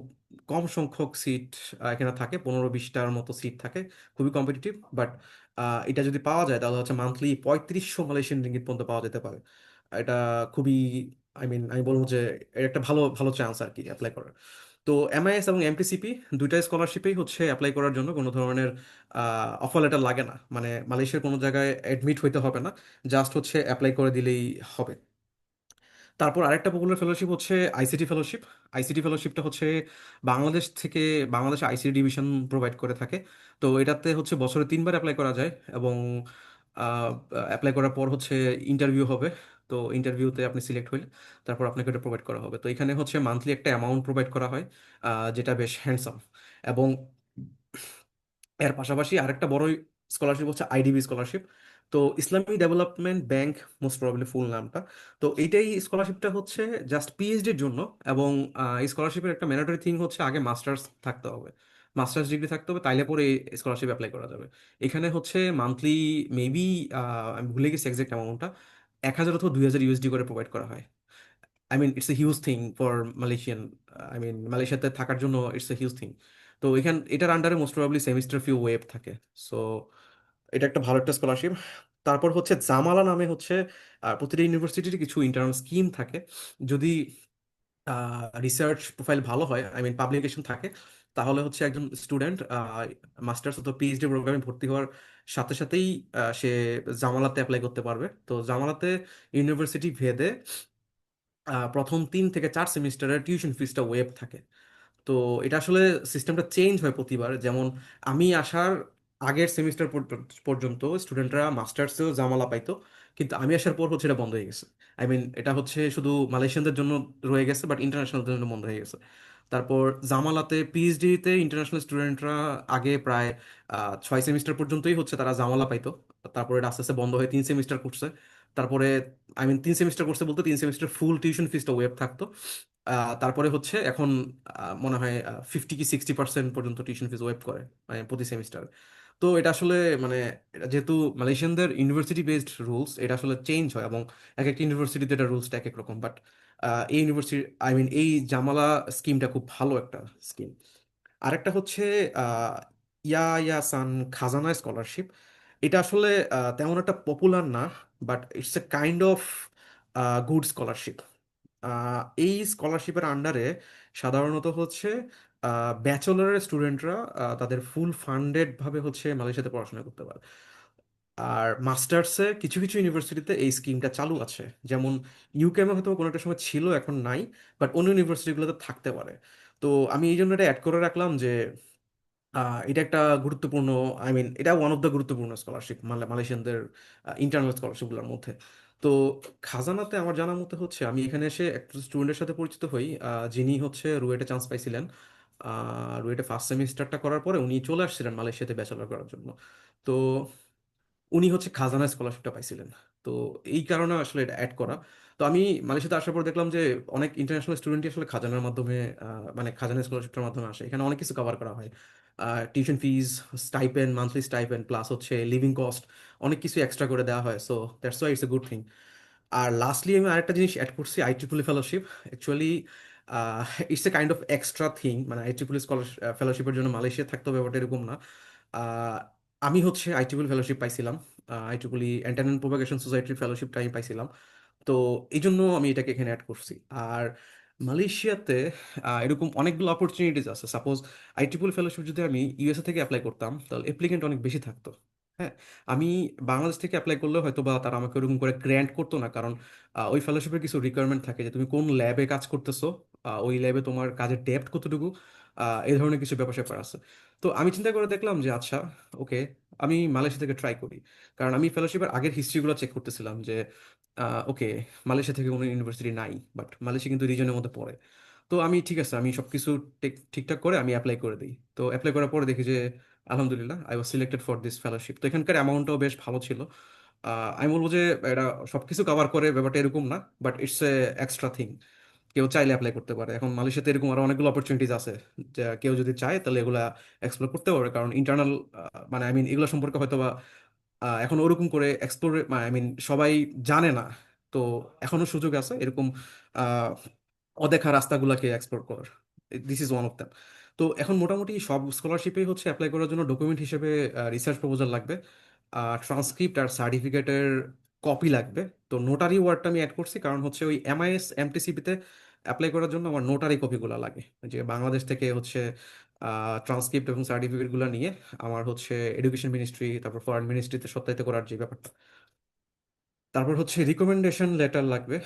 কম সংখ্যক সিট এখানে থাকে, 15-20টার মতো সিট থাকে, খুবই কম্পিটিটিভ। বাট এটা যদি পাওয়া যায় তাহলে হচ্ছে মান্থলি 3500 মালয়েশিয়ান রিঙ্গিত পর্যন্ত পাওয়া যেতে পারে। এটা খুবই, আই মিন, আমি বলবো যে এর একটা ভালো ভালো চান্স আর কি অ্যাপ্লাই করার। তো এমআইএস এবং এমটিসিপি দুইটা স্কলারশিপেই হচ্ছে অ্যাপ্লাই করার জন্য কোনো ধরনের অফার লেটার লাগে না, মানে মালয়েশিয়ার কোনো জায়গায় অ্যাডমিট হইতে হবে না, জাস্ট হচ্ছে অ্যাপ্লাই করে দিলেই হবে। তারপর আরেকটা পপুলার ফেলোশিপ হচ্ছে আইসিটি ফেলোশিপ। আইসিটি ফেলোশিপটা হচ্ছে বাংলাদেশ থেকে, বাংলাদেশ আইসিটি ডিভিশন প্রোভাইড করে থাকে। তো এটাতে হচ্ছে বছরে 3বার অ্যাপ্লাই করা যায়, এবং অ্যাপ্লাই করার পর হচ্ছে ইন্টারভিউ হবে। তো ইন্টারভিউতে আপনি সিলেক্ট হইলে তারপর আপনাকে এটা প্রোভাইড করা হবে। তো এখানে হচ্ছে মান্থলি একটা অ্যামাউন্ট প্রোভাইড করা হয়, যেটা বেশ হ্যান্ডসাম। এবং এর পাশাপাশি আরেকটা বড় স্কলারশিপ হচ্ছে আইডিবি স্কলারশিপ। তো ইসলামী ডেভেলপমেন্ট ব্যাংক, মোস্ট প্রবাবলি ফুল নামটা। তো এইটাই স্কলারশিপটা হচ্ছে জাস্ট পিএইচডির জন্য। এবং এই স্কলারশিপের একটা ম্যান্ডেটরি থিং হচ্ছে আগে মাস্টার্স থাকতে হবে, মাস্টার্স ডিগ্রি থাকতে হবে, তাইলে পরে এই স্কলারশিপ অ্যাপ্লাই করা যাবে। এখানে হচ্ছে মান্থলি মেবি, আমি ভুলে গেছি এক্সাক্ট অ্যামাউন্টটা, 1000 অথবা 2000 ইউএসডি করে প্রোভাইড করা হয়। I mean it's a huge thing for Malaysian, I mean মালয়েশিয়াতে থাকার জন্য ইটস এ হিউজ থিং। তো এটার আন্ডারে most probably semester fee wave থাকে। সো এটা একটা ভালো একটা স্কলারশিপ। তারপর হচ্ছে জামালা নামে হচ্ছে প্রতিটা ইউনিভার্সিটির কিছু ইন্টার্নাল স্কিম থাকে। যদি রিসার্চ প্রোফাইল ভালো হয়, আই মিন পাবলিকেশন থাকে, তাহলে হচ্ছে একজন স্টুডেন্ট মাস্টার্স অথবা পিএইচডি প্রোগ্রামে ভর্তি হওয়ার সাথে সাথেই সে জামালাতে অ্যাপ্লাই করতে পারবে। তো জামালাতে ইউনিভার্সিটি ভেদে প্রথম 3 থেকে 4 সেমিস্টারের টিউশন ফিসটা ওয়েব থাকে। তো এটা আসলে সিস্টেমটা চেঞ্জ হয় প্রতিবার, যেমন আমি আসার আগের সেমিস্টার পর্যন্ত স্টুডেন্টরা মাস্টার্সেও জামালা পাইতো, কিন্তু আমি আসার পর হচ্ছে এটা বন্ধ হয়ে গেছে। আই মিন এটা হচ্ছে শুধু মালয়েশিয়ানদের জন্য রয়ে গেছে, বাট ইন্টারন্যাশনালদের জন্য বন্ধ হয়ে গেছে। তারপর জামালাতে পিএইচডিতে ইন্টারন্যাশনাল স্টুডেন্টরা আগে প্রায় 6 সেমিস্টার পর্যন্তই হচ্ছে তারা জামালা পাইতো। তারপরে এটা আস্তে আস্তে বন্ধ হয়ে 3 সেমিস্টার করছে। তারপরে, আই মিন 3 সেমিস্টার করছে বলতে 3 সেমিস্টার ফুল টিউশন ফিসটা ওয়েব থাকতো। তারপরে হচ্ছে এখন মনে হয় 50 কি 60% পর্যন্ত টিউশন ফিস ওয়েব করে, মানে প্রতি সেমিস্টার। তো এটা আসলে, মানে এটা যেহেতু মালয়েশিয়ানদের ইউনিভার্সিটি বেসড রুলস, এটা আসলে চেঞ্জ হয়, এবং এক একটা ইউনিভার্সিটিতে এটা রুলসটা এক এক রকম। বাট এই ইউনিভার্সিটি, আই মিন এই জামালা স্কিমটা খুব ভালো একটা স্কিম। আরেকটা হচ্ছে আহ, ইয়াসান খাজানা স্কলারশিপ। এটা আসলে তেমন একটা পপুলার না, but it's a kind of good scholarship. এই স্কলারশিপের আন্ডারে সাধারণত হচ্ছে ব্যাচেলরের স্টুডেন্টরা তাদের ফুল ফান্ডেড ভাবে হচ্ছে মালয়েশিয়াতে পড়াশোনা করতে পারে। আর মাস্টার্সে কিছু কিছু ইউনিভার্সিটিতে এই স্কিমটা চালু আছে, যেমন ইউকেএম হয়তো কোনো একটা সময় ছিল, এখন নাই, বাট অন্য ইউনিভার্সিটিগুলোতে থাকতে পারে। তো আমি এই জন্য এটা অ্যাড করে রাখলাম যে এটা একটা গুরুত্বপূর্ণ, আই মিন এটা ওয়ান অফ দ্য গুরুত্বপূর্ণ স্কলারশিপ মালয়েশিয়ানদের ইন্টারনাল স্কলারশিপগুলোর মধ্যে। তো খাজানাতে আমার জানা মতে হচ্ছে, আমি এখানে এসে একটা স্টুডেন্টের সাথে পরিচিত হই, যিনি হচ্ছে রুয়েটে চান্স পাইছিলেন। রুয়েটে ফার্স্ট সেমিস্টারটা করার পরে উনি চলে আসছিলেন মালয়েশিয়াতে ব্যাচেলর করার জন্য। তো উনি হচ্ছে খাজানা স্কলারশিপটা পাইছিলেন। তো এই কারণে আসলে এটা অ্যাড করা। তো আমি মালয়েশিয়াতে আসার পর দেখলাম যে অনেক ইন্টারন্যাশনাল স্টুডেন্টই আসলে খাজানার মাধ্যমে, মানে খাজানা স্কলারশিপটার মাধ্যমে আসে। এখানে অনেক কিছু কভার করা হয়, tuition fee, stipend, monthly stipend, plus হচ্ছে লিভিং কস্ট, অনেক কিছু এক্সট্রা করে দেওয়া হয়। So that's why it's a good thing. আর লাস্টলি আমি আরেকটা জিনিস অ্যাড করছি, I triple fellowship. Actually it's a kind of extra thing, মানে আইট্রিপল ফেলোশিপের জন্য মালয়েশিয়া থাকতে হবে ব্যাপারটা এরকম না। আহ, আমি হচ্ছে আইট্রিপল ফেলোশিপ পাইছিলাম, আইট্রিপলি অ্যান্টেন প্রোপাগেশন সোসাইটির ফেলোশিপটা আমি পাইছিলাম। তো এই জন্য আমি এটাকে এখানে অ্যাড করছি। আর মালয়েশিয়াতে এরকম অনেকগুলো অপরচুনিটিস আছে। সাপোজ আইট্রিপল ফেলোশিপ যদি আমি ইউএসএ থেকে অ্যাপ্লাই করতাম তাহলে অ্যাপ্লিকেন্ট অনেক বেশি থাকতো। হ্যাঁ, আমি বাংলাদেশ থেকে অ্যাপ্লাই করলেও হয়তো বা তারা আমাকে ওরকম করে গ্র্যান্ট করতো না, কারণ ওই ফেলোশিপের কিছু রিকোয়ারমেন্ট থাকে যে তুমি কোন ল্যাবে কাজ করতেছো, ওই ল্যাবে তোমার কাজের ডেপথ কতটুকু, এই ধরনের কিছু ব্যাপার স্যাপার আছে। তো আমি চিন্তা করে দেখলাম যে আচ্ছা, ওকে, আমি মালয়েশিয়া থেকে ট্রাই করি। কারণ আমি ফেলোশিপের আগের হিস্ট্রিগুলো চেক করতেছিলাম যে ওকে, মালয়েশিয়া থেকে কোনো ইউনিভার্সিটি নাই, বাট মালয়েশিয়া কিন্তু রিজনের মধ্যে পড়ে। তো আমি ঠিক আছে, আমি সবকিছু ঠিকঠাক করে আমি অ্যাপ্লাই করে দিই। তো অ্যাপ্লাই করার পরে দেখি যে আলহামদুলিল্লাহ I was selected for this fellowship. তো এখানকার অ্যামাউন্টটাও বেশ ভালো ছিল। আমি বলবো যে এটা সবকিছু কভার করে ব্যাপারটা এরকম না, but it's a extra thing. কেউ চাইলে অ্যাপ্লাই করতে পারে। এখন মালয়েশিয়াতে এরকম আরো অনেকগুলো অপরচুনিটিস আছে, যে কেউ যদি চায় তাহলে এগুলা এক্সপ্লোর করতে পারে। কারণ ইন্টারনাল মানে আই মিন এগুলো সম্পর্কে হয়তো বা এখন ওরকম করে এক্সপ্লোর আই মিন সবাই জানে না। তো এখনো সুযোগ আছে এরকম আহ, অদেখা রাস্তাগুলোকে এক্সপ্লোর করার। This is one of them. তো এখন মোটামুটি সব স্কলারশিপে হচ্ছে অ্যাপ্লাই করার জন্য ডকুমেন্ট হিসেবে রিসার্চ প্রপোজাল লাগবে, ট্রান্সক্রিপ্ট আর সার্টিফিকেটের কপি লাগবে। তো নোটারি ওয়ার্ডটা আমি অ্যাড করছি, কারণ হচ্ছে ওই এমআইএস এমটিসিপিতে অ্যাপ্লাই করার জন্য আমার নোটারি কপিগুলো লাগে। যে বাংলাদেশ থেকে হচ্ছে ট্রান্সক্রিপ্ট এবং সার্টিফিকেটগুলো নিয়ে আমার হচ্ছে এডুকেশন মিনিস্ট্রি, তারপর ফরেন মিনিস্ট্রিতে সত্যায়িত করার যে ব্যাপারটা। তারপর হচ্ছে রিকমেন্ডেশন লেটার লাগবে।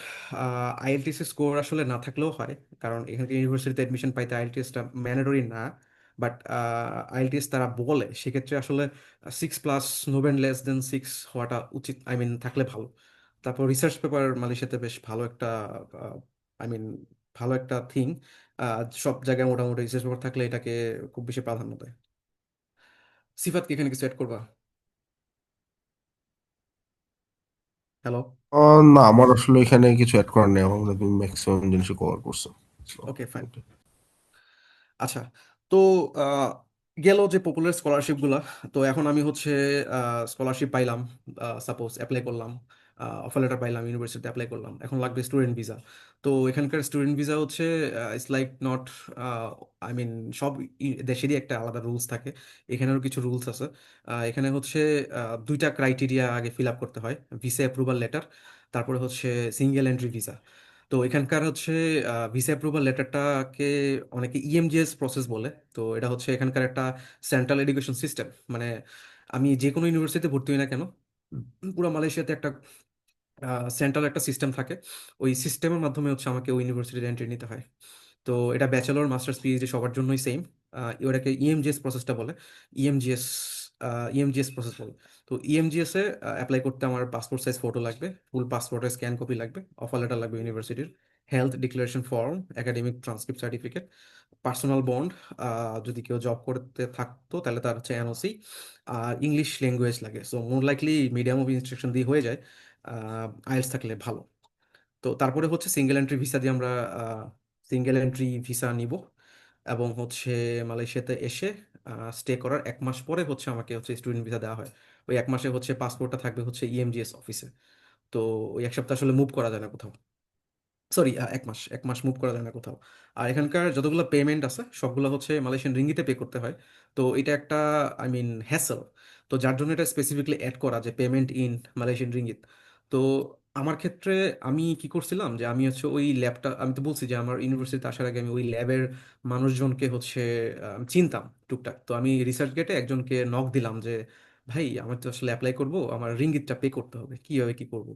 আইএলটিএস স্কোর আসলে না থাকলেও হয়, কারণ এখানে ইউনিভার্সিটিতে অ্যাডমিশন পাইতে আইএলটিএসটা ম্যান্ডেটরি না। বাট আইএলটিএস তারা বলে সেক্ষেত্রে আসলে 6+ নোবেন লেস দেন 6 হওয়াটা উচিত, আই মিন থাকলে ভালো। তারপর রিসার্চ পেপার মালয়েশিয়াতে বেশ ভালো একটা আই মিন ভালো একটা থিং। সব জায়গায় মোটামুটি রিসার্চ পেপার থাকলে এটাকে খুব বেশি প্রাধান্য দেয়। সিফাত কি এখানে কিছু অ্যাড করবা? হ্যালো। না, আমার আসলে এখানে কিছু অ্যাড করার নেই। আমার মনে হয় তুমি ম্যাক্সিমাম জিনিসই কভার করছো। So, ওকে, ফাইন। okay. আচ্ছা, তো আহ, গেল যে পপুলার স্কলারশিপ গুলা। তো এখন আমি হচ্ছে স্কলারশিপ পাইলাম, সাপোজ অ্যাপ্লাই করলাম, অফার লেটার পাইলাম, ইউনিভার্সিটিতে অ্যাপ্লাই করলাম, এখন লাগবে স্টুডেন্ট ভিসা। তো এখানকার স্টুডেন্ট ভিসা হচ্ছে it's like not I mean সব দেশেরই একটা আলাদা রুলস থাকে। এখানেরও কিছু রুলস আছে। এখানে হচ্ছে দুইটা ক্রাইটেরিয়া আগে ফিল আপ করতে হয়: ভিসা অ্যাপ্রুভাল লেটার, তারপরে হচ্ছে সিঙ্গেল এন্ট্রি ভিসা। তো এখানকার হচ্ছে ভিসা অ্যাপ্রুভাল লেটারটাকে অনেকে ইএমজিএস প্রসেস বলে। তো এটা হচ্ছে এখানকার একটা সেন্ট্রাল এডুকেশন সিস্টেম। মানে আমি যে কোনো ইউনিভার্সিটিতে ভর্তি হই না কেন, পুরো মালয়েশিয়াতে একটা সেন্ট্রাল একটা সিস্টেম থাকে। ওই সিস্টেমের মাধ্যমে হচ্ছে আমাকে ওই ইউনিভার্সিটিতে এন্ট্রি নিতে হয়। তো এটা ব্যাচেলর, মাস্টার্স, পিএইচডি সবার জন্যই সেম। ওটাকে ইএমজিএস প্রসেসটা বলে। ইএমজিএস ইএমজিএস প্রসেস বলে। তো ইএমজিএস এ অ্যাপ্লাই করতে আমার পাসপোর্ট সাইজ ফটো লাগবে, ফুল পাসপোর্টের স্ক্যান কপি লাগবে, অফার লেটার লাগবে ইউনিভার্সিটির, health declaration form, academic transcript certificate, personal bond, যদি কেউ জব করতে থাকতো তাহলে তার হচ্ছে এনওসি, আর ইংলিশ ল্যাঙ্গুয়েজ লাগে। So more likely medium of instruction দিয়ে হয়ে যায়, আইএলটিএস থাকলে ভালো। তো তারপরে হচ্ছে সিঙ্গেল এন্ট্রি ভিসা দিয়ে আমরা সিঙ্গেল এন্ট্রি ভিসা নিব, এবং হচ্ছে মালয়েশিয়াতে এসে স্টে করার 1 মাস পরে হচ্ছে আমাকে হচ্ছে স্টুডেন্ট ভিসা দেওয়া হয়। ওই 1 মাসে হচ্ছে পাসপোর্টটা থাকবে হচ্ছে ইএমজিএস অফিসে। তো ওই 1 সপ্তাহ আসলে মুভ করা যায় না কোথাও। সরি, 1 মাস, 1 মাস মুভ করা যায় না কোথাও। আর এখানকার যতগুলো পেমেন্ট আছে সবগুলো হচ্ছে মালয়েশিয়ান রিঙ্গিতে পে করতে হয়। তো এটা একটা আই মিন হ্যাসেল। তো যার জন্য এটা স্পেসিফিকলি অ্যাড করা যে পেমেন্ট ইন মালয়েশিয়ান রিঙ্গিত। তো আমার ক্ষেত্রে আমি কি করছিলাম যে আমি হচ্ছে ওই ল্যাবটা, আমি তো বলছি যে আমার ইউনিভার্সিটিতে আসার আগে আমি ওই ল্যাবের মানুষজনকে হচ্ছে চিনতাম টুকটাক। তো আমি রিসার্চ গেটে একজনকে নক দিলাম যে ভাই, আমার তো আসলে অ্যাপ্লাই করব, আমার রিঙ্গিতটা পে করতে হবে, কিভাবে কি করব?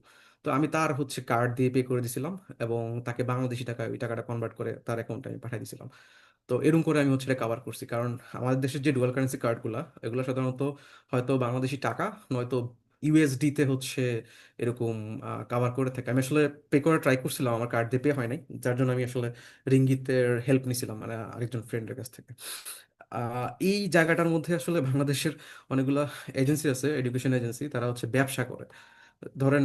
তো আমি তার হচ্ছে কার্ড দিয়ে পে করে দিছিলাম, এবং তাকে বাংলাদেশি টাকায় ওই টাকাটা কনভার্ট করে তার অ্যাকাউন্টে আমি পাঠিয়ে দিছিলাম। তো এরকম করে আমি হচ্ছে কাভার করছি, কারণ আমাদের দেশের যে ডুয়াল কারেন্সি কার্ডগুলো, এগুলো সাধারণত হয়তো বাংলাদেশি টাকা নয়তো ইউএসডি তে হচ্ছে এরকম কাভার করে থাকে। আমি আসলে পে করে ট্রাই করছিলাম, আমার কার্ড দিয়ে পে হয় নাই, যার জন্য আমি আসলে রিঙ্গিতের হেল্প নিছিলাম মানে আরেকজন ফ্রেন্ডের কাছ থেকে। এই জায়গাটার মধ্যে আসলে বাংলাদেশের অনেকগুলা এজেন্সি আছে, এডুকেশন এজেন্সি, তারা হচ্ছে ব্যবসা করে। ধরেন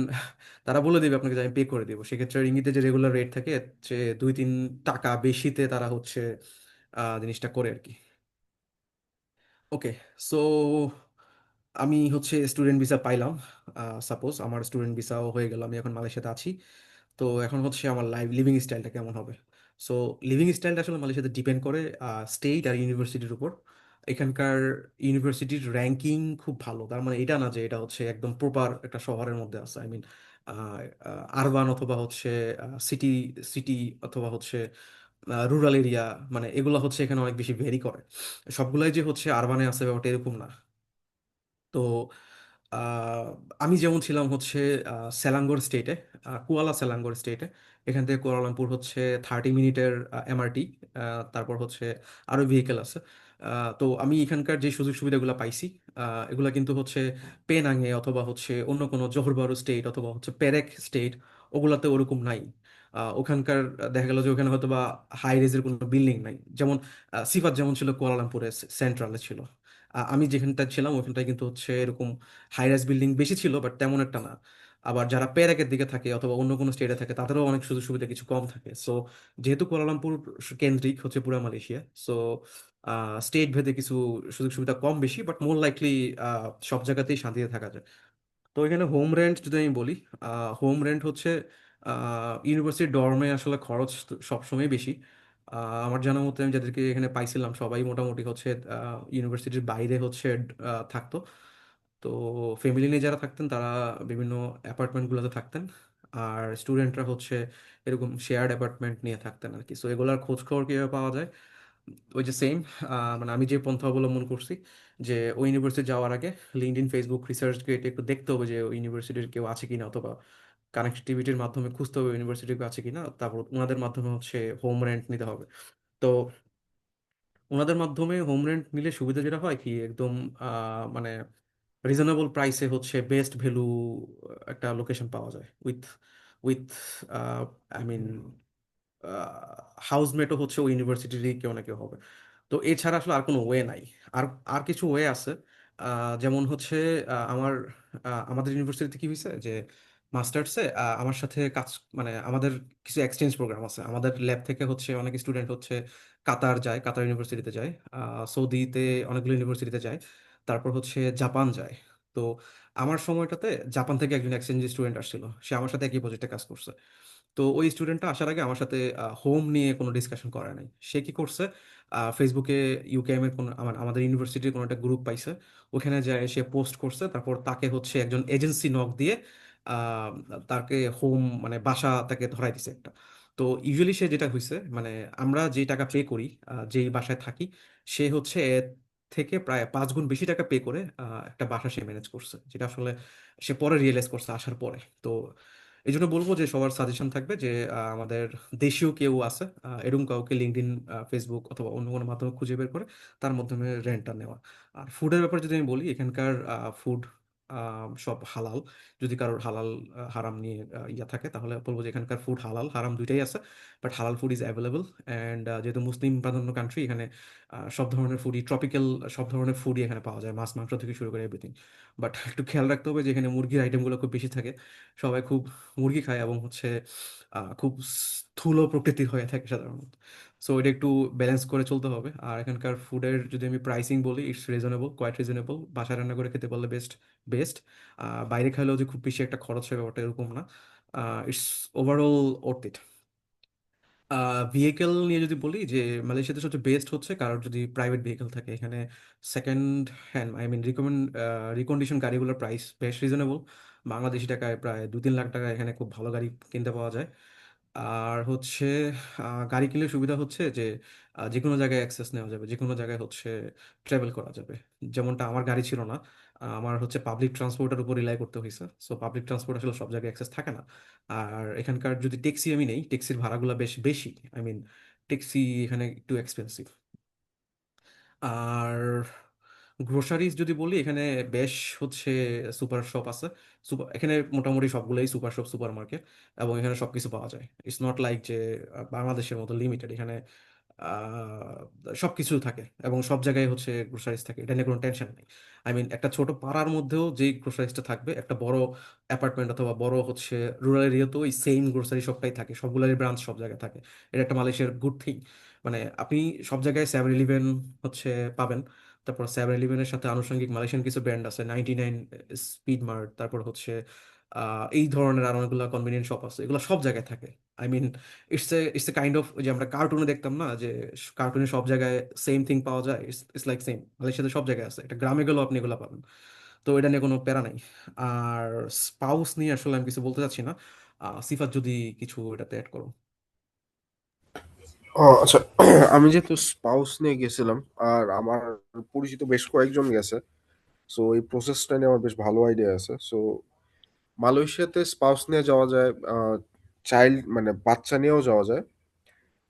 তারা বলে দিবে আপনাকে যে আমি পে করে দিব, সেক্ষেত্রে রিঙ্গিতে যে রেগুলার রেট থাকে যে 2-3 টাকা বেশিতে তারা হচ্ছে জিনিসটা করে আর কি। ওকে, সো আমি হচ্ছে স্টুডেন্ট ভিসা পাইলাম। সাপোজ আমার স্টুডেন্ট ভিসাও হয়ে গেল, আমি এখন মালয়েশিয়াতে আছি। তো এখন হচ্ছে আমার লিভিং স্টাইলটা কেমন হবে। সো লিভিং স্টাইলটা আসলে মালয়েশিয়াতে ডিপেন্ড করে স্টেট আর ইউনিভার্সিটির উপর। এখানকার ইউনিভার্সিটির র্যাঙ্কিং খুব ভালো, তার মানে এটা না যে এটা হচ্ছে একদম প্রপার একটা শহরের মধ্যে আছে। আই মিন আরবান অথবা হচ্ছে সিটি সিটি অথবা হচ্ছে রুরাল এরিয়া, মানে এগুলো হচ্ছে এখানে অনেক বেশি ভেরি করে। সবগুলাই যে হচ্ছে আরবানে আছে ব্যাপারটা এরকম না। তো আহ, আমি যেমন ছিলাম হচ্ছে সেলাঙ্গোর স্টেটে, কুয়ালা সেলাঙ্গোর স্টেটে। এখান থেকে কুয়ালালামপুর হচ্ছে 30 মিনিটের এমআরটি। তারপর হচ্ছে আরো ভেহিকেল আছে। তো আমি এখানকার যে সুযোগ সুবিধাগুলো পাইছি, এগুলা কিন্তু হচ্ছে পেনাঙে অথবা হচ্ছে অন্য কোনো জোহর বারু স্টেট অথবা হচ্ছে পেরেক স্টেট, ওগুলাতে ওরকম নাই। ওখানকার দেখা গেল যে ওখানে হয়তো বা হাই রেজের কোনো বিল্ডিং নাই, যেমন সিফাত যেমন ছিল কুয়ালালামপুরে সেন্ট্রালে ছিল। আমি যেখানটা ছিলাম ওখানটায় কিন্তু হচ্ছে এরকম হাই রাইজ বিল্ডিং বেশি ছিল, বাট তেমন একটা না। আবার যারা পেরেকের দিকে থাকে অথবা অন্য কোনো স্টেটে থাকে তাদেরও অনেক সুযোগ সুবিধা কিছু কম থাকে। সো যেহেতু কুয়ালালামপুর কেন্দ্রিক হচ্ছে পুরা মালয়েশিয়া, সো স্টেট ভেদে কিছু সুযোগ সুবিধা কম বেশি, বাট মোর লাইকলি সব জায়গাতেই শান্তিতে থাকা যায়। তো এখানে হোম রেন্ট যদি আমি বলি, হোম রেন্ট হচ্ছে ইউনিভার্সিটি ডর্মে আসলে খরচ তো সবসময় বেশি। আমার জানা মতে আমি যাদেরকে এখানে পাইছিলাম সবাই মোটামুটি হচ্ছে ইউনিভার্সিটির বাইরে হচ্ছে থাকতো। তো ফ্যামিলি নিয়ে যারা থাকতেন তারা বিভিন্ন অ্যাপার্টমেন্টগুলোতে থাকতেন, আর স্টুডেন্টরা হচ্ছে এরকম শেয়ার্ড অ্যাপার্টমেন্ট নিয়ে থাকতেন আর কি। সো এগুলোর খোঁজ খবর কীভাবে পাওয়া যায়? ওই যে সেম, মানে আমি যে পন্থা অবলম্বন করছি, যে ওই ইউনিভার্সিটি যাওয়ার আগে লিঙ্কডইন ফেসবুক রিসার্চ গেটে একটু দেখতে হবে যে ওই ইউনিভার্সিটির কেউ আছে কিনা, অথবা কানেক্টিভিটির মাধ্যমে খুঁজতে হবে ইউনিভার্সিটি কেউ আছে কিনা। তারপর ওনাদের মাধ্যমে হচ্ছে হোম রেন্ট নিতে হবে। তো ওনাদের মাধ্যমে হোম রেন্ট নিলে সুবিধা যেটা হয় কি, একদম মানে রিজনেবল প্রাইসে হচ্ছে বেস্ট ভ্যালু একটা লোকেশন পাওয়া যায়, উইথ উইথ আই মিন হাউসমেটও হচ্ছে ওই ইউনিভার্সিটিরই কেউ না কেউ হবে। তো এছাড়া আসলে আর কোনো ওয়ে নাই। আর আর কিছু ওয়ে আছে। যেমন হচ্ছে আমাদের ইউনিভার্সিটিতে কি হয়েছে যে মাস্টার্সে আমার সাথে কাজ, মানে আমাদের কিছু এক্সচেঞ্জ প্রোগ্রাম আছে। আমাদের ল্যাব থেকে হচ্ছে অনেক স্টুডেন্ট হচ্ছে কাতার যায়, কাতার ইউনিভার্সিটিতে যায়, সৌদিতে অনেকগুলো ইউনিভার্সিটিতে যায়, তারপর হচ্ছে জাপান যায়। তো আমার সময়টাতে জাপান থেকে একজন এক্সচেঞ্জ স্টুডেন্ট আসছিল, সে আমার সাথে একই প্রজেক্টে কাজ করছে। তো ওই স্টুডেন্টটা আসার আগে আমার সাথে হোম নিয়ে কোনো ডিসকাশন করে নাই। সে কি করছে, ফেসবুকে ইউকেএম এর কোনো আমাদের ইউনিভার্সিটির কোনো একটা গ্রুপ পাইছে, ওখানে যায় সে পোস্ট করছে। তারপর তাকে হচ্ছে একজন এজেন্সি নক দিয়ে আহ, তাকে হোম, মানে বাসা তাকে ধরাই দিছে একটা। তো ইউজুয়ালি সে যেটা হয়েছে, মানে আমরা যে টাকা পে করি, যেই বাসায় থাকি, সে হচ্ছে এর থেকে প্রায় 5 গুণ বেশি টাকা পে করে একটা বাসা সে ম্যানেজ করছে, যেটা আসলে সে পরে রিয়েলাইজ করছে আসার পরে। তো এই জন্য বলবো যে সবার সাজেশন থাকবে যে আমাদের দেশীয় কেউ আছে, এরকম কাউকে লিঙ্কডইন, ফেসবুক অথবা অন্য কোনো মাধ্যমে খুঁজে বের করে তার মাধ্যমে রেন্টটা নেওয়া। আর ফুডের ব্যাপারে যদি আমি বলি, এখানকার ফুড সব হালাল। যদি কারোর হালাল হারাম নিয়ে ইয়া থাকে, তাহলে বলবো যে এখানকার ফুড হালাল হারাম দুইটাই আছে। বাট হালাল ফুড ইজ অ্যাভেলেবল। অ্যান্ড যেহেতু মুসলিম প্রাধান্য কান্ট্রি, এখানে সব ধরনের ফুডই ট্রপিক্যাল, সব ধরনের ফুডই এখানে পাওয়া যায়, মাছ মাংস থেকে শুরু করে এভরিথিং। বাট একটু খেয়াল রাখতে হবে যে এখানে মুরগির আইটেমগুলো খুব বেশি থাকে। সবাই খুব মুরগি খায় এবং হচ্ছে খুব স্থূল প্রকৃতির হয়ে থাকে সাধারণত। সো এটা একটু ব্যালেন্স করে চলতে হবে। আর এখানকার ফুডের যদি আমি প্রাইসিং বলি, ইটস রিজনেবল, কোয়াইট রিজনেবল। বাসায় রান্না করে খেতে পারলে বেস্ট বেস্ট। বাইরে খাইলেও যে খুব বেশি একটা খরচ হবে ব্যাপারটা এরকম না। It's overall worth it. Vehicle নিয়ে যদি বলি, যে মালয়েশিয়াতে সবচেয়ে বেস্ট হচ্ছে কারোর যদি প্রাইভেট ভেহিকেল থাকে। এখানে second hand, I mean recondition গাড়িগুলোর প্রাইস বেশ রিজনেবল। বাংলাদেশি টাকায় প্রায় 2-3 লাখ টাকা এখানে খুব ভালো গাড়ি কিনতে পাওয়া যায়। আর হচ্ছে গাড়ি কিনলে সুবিধা হচ্ছে যে যে কোনো জায়গায় অ্যাক্সেস নেওয়া যাবে, যে কোনো জায়গায় হচ্ছে ট্রাভেল করা যাবে। যেমনটা আমার গাড়ি ছিল না, আমার হচ্ছে পাবলিক ট্রান্সপোর্টের উপর রিলাই করতে হয়েছে। সো পাবলিক ট্রান্সপোর্ট আসলে সব জায়গায় অ্যাক্সেস থাকে না। আর এখানকার যদি ট্যাক্সি আমি নেই, ট্যাক্সির ভাড়াগুলো বেশ বেশি। আই মিন ট্যাক্সি এখানে একটু এক্সপেন্সিভ। আর গ্রোসারিজ যদি বলি, এখানে বেশ হচ্ছে সুপার শপ আছে। সুপার, এখানে মোটামুটি সবগুলোই সুপার শপ, সুপার মার্কেট, এবং এখানে সবকিছু পাওয়া যায়। ইটস নট লাইক যে বাংলাদেশের মতো লিমিটেড। এখানে সবকিছু থাকে এবং সব জায়গায় হচ্ছে গ্রোসারিজ থাকে, এটা নিয়ে কোনো টেনশন নেই। আই মিন একটা ছোট পাড়ার মধ্যেও যেই গ্রোসারিজটা থাকবে, একটা বড় অ্যাপার্টমেন্ট অথবা বড় হচ্ছে রুরাল এরিয়াতেও এই সেম গ্রোসারি শপটাই থাকে, সবগুলোরই ব্রাঞ্চ সব জায়গায় থাকে। এটা একটা মালয়েশিয়ার গুড থিং। মানে আপনি সব জায়গায় 7-Eleven হচ্ছে পাবেন। তারপর 7-Eleven-এর সাথে আনুষঙ্গিক মালয়েশিয়ান কিছু ব্র্যান্ড আছে, 99, স্পিড মার্ট, তারপর হচ্ছে এই ধরনের আর অনেকগুলো কনভেনিয়েন্ট শপ আছে, এগুলো সব জায়গায় থাকে। I mean it's a kind of, যে আমরা কার্টুনে দেখতাম না যে কার্টুনে সব জায়গায় সেম থিং পাওয়া যায়, ইটস লাইক সেম। মালয়েশিয়াতে সব জায়গায় আছে, একটা গ্রামে গেলেও আপনি এগুলো পাবেন। তো এটা নিয়ে কোনো প্যারা নাই। আর স্পাউস নিয়ে আসলে আমি কিছু বলতে চাচ্ছি না। সিফাত যদি কিছু এটাতে অ্যাড করো। আচ্ছা, আমি যেহেতু স্পাউস নিয়ে গেছিলাম আর আমার পরিচিত বেশ কয়েকজন গেছে, সো এই প্রসেসটা নিয়ে আমার বেশ ভালো আইডিয়া আছে। সো মালয়েশিয়াতে স্পাউস নিয়ে যাওয়া যায়, চাইল্ড মানে বাচ্চা নিয়েও যাওয়া যায়,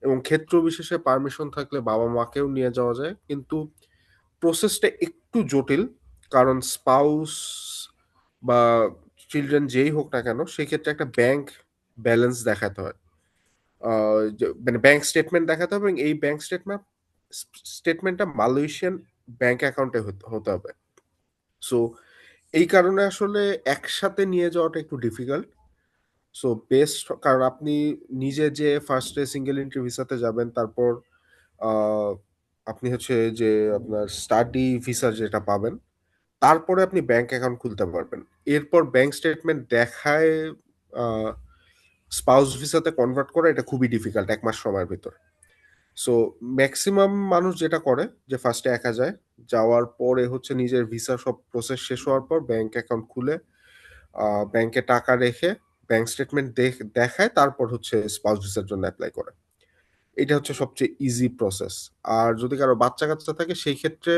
এবং ক্ষেত্র বিশেষে পারমিশন থাকলে বাবা মাকেও নিয়ে যাওয়া যায়, কিন্তু প্রসেসটা একটু জটিল। কারণ স্পাউস বা চিলড্রেন যেই হোক না কেন, সেক্ষেত্রে একটা ব্যাংক ব্যালেন্স দেখাতে হয়। মানে ব্যাংক স্টেটমেন্ট দেখাতে হবে, এবং এই ব্যাংক স্টেটমেন্টটা মালয়েশিয়ান ব্যাংক অ্যাকাউন্টে হতে হবে। সো এই কারণে আসলে একসাথে নিয়ে যাওয়াটা একটু ডিফিকাল্ট। সো বেস্ট, কারণ আপনি নিজে যে ফার্স্টে সিঙ্গেল এন্ট্রি ভিসাতে যাবেন, তারপর আহ, আপনি হচ্ছে যে আপনার স্টাডি ভিসা যেটা পাবেন, তারপরে আপনি ব্যাংক অ্যাকাউন্ট খুলতে পারবেন। এরপর ব্যাংক স্টেটমেন্ট দেখায় স্পাউস ভিসাতে কনভার্ট করা এটা খুবই ডিফিকাল্ট 1 মাস সময়ের ভিতর। সো ম্যাক্সিমাম মানুষ যেটা করে যে ফার্স্টে একা যায়, যাওয়ার পরে হচ্ছে নিজের ভিসা সব প্রসেস শেষ হওয়ার পর ব্যাংক অ্যাকাউন্ট খুলে ব্যাংকে টাকা রেখে ব্যাংক স্টেটমেন্ট দেখায়, তারপর হচ্ছে স্পাউস ভিসার জন্য অ্যাপ্লাই করে। এটা হচ্ছে সবচেয়ে ইজি প্রসেস। আর যদি কারো বাচ্চা কাচ্চা থাকে, সেই ক্ষেত্রে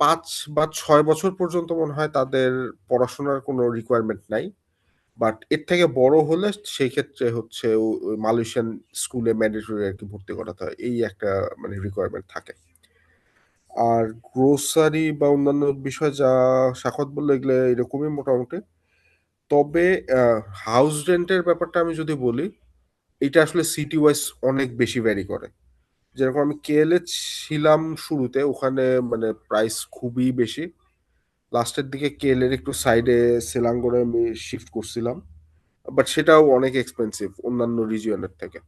5 বা 6 বছর পর্যন্ত মনে হয় তাদের পড়াশোনার কোনো রিকোয়ারমেন্ট নাই। বাট এর থেকে বড় হলে সেই ক্ষেত্রে হচ্ছে ওই মালয়েশিয়ান স্কুলে ম্যান্ডেটরি আর কি ভর্তি করাতে হয়, এই একটা মানে রিকোয়ারমেন্ট থাকে। আর গ্রোসারি বা অন্যান্য বিষয় যা সাখত বললো, এগুলো এরকমই মোটামুটি। তবে হাউস রেন্টের ব্যাপারটা আমি যদি বলি, এটা আসলে সিটি ওয়াইজ অনেক বেশি ভ্যারি করে। যেরকম আমি কেএলএ ছিলাম শুরুতে, ওখানে মানে প্রাইস খুবই বেশি। লাস্টের দিকে কেএলএর একটু সাইডে সেলাঙ্গোরে আমি শিফট করছিলাম, বাট সেটাও অনেক এক্সপেন্সিভ অন্যান্য রিজিয়নের থেকে।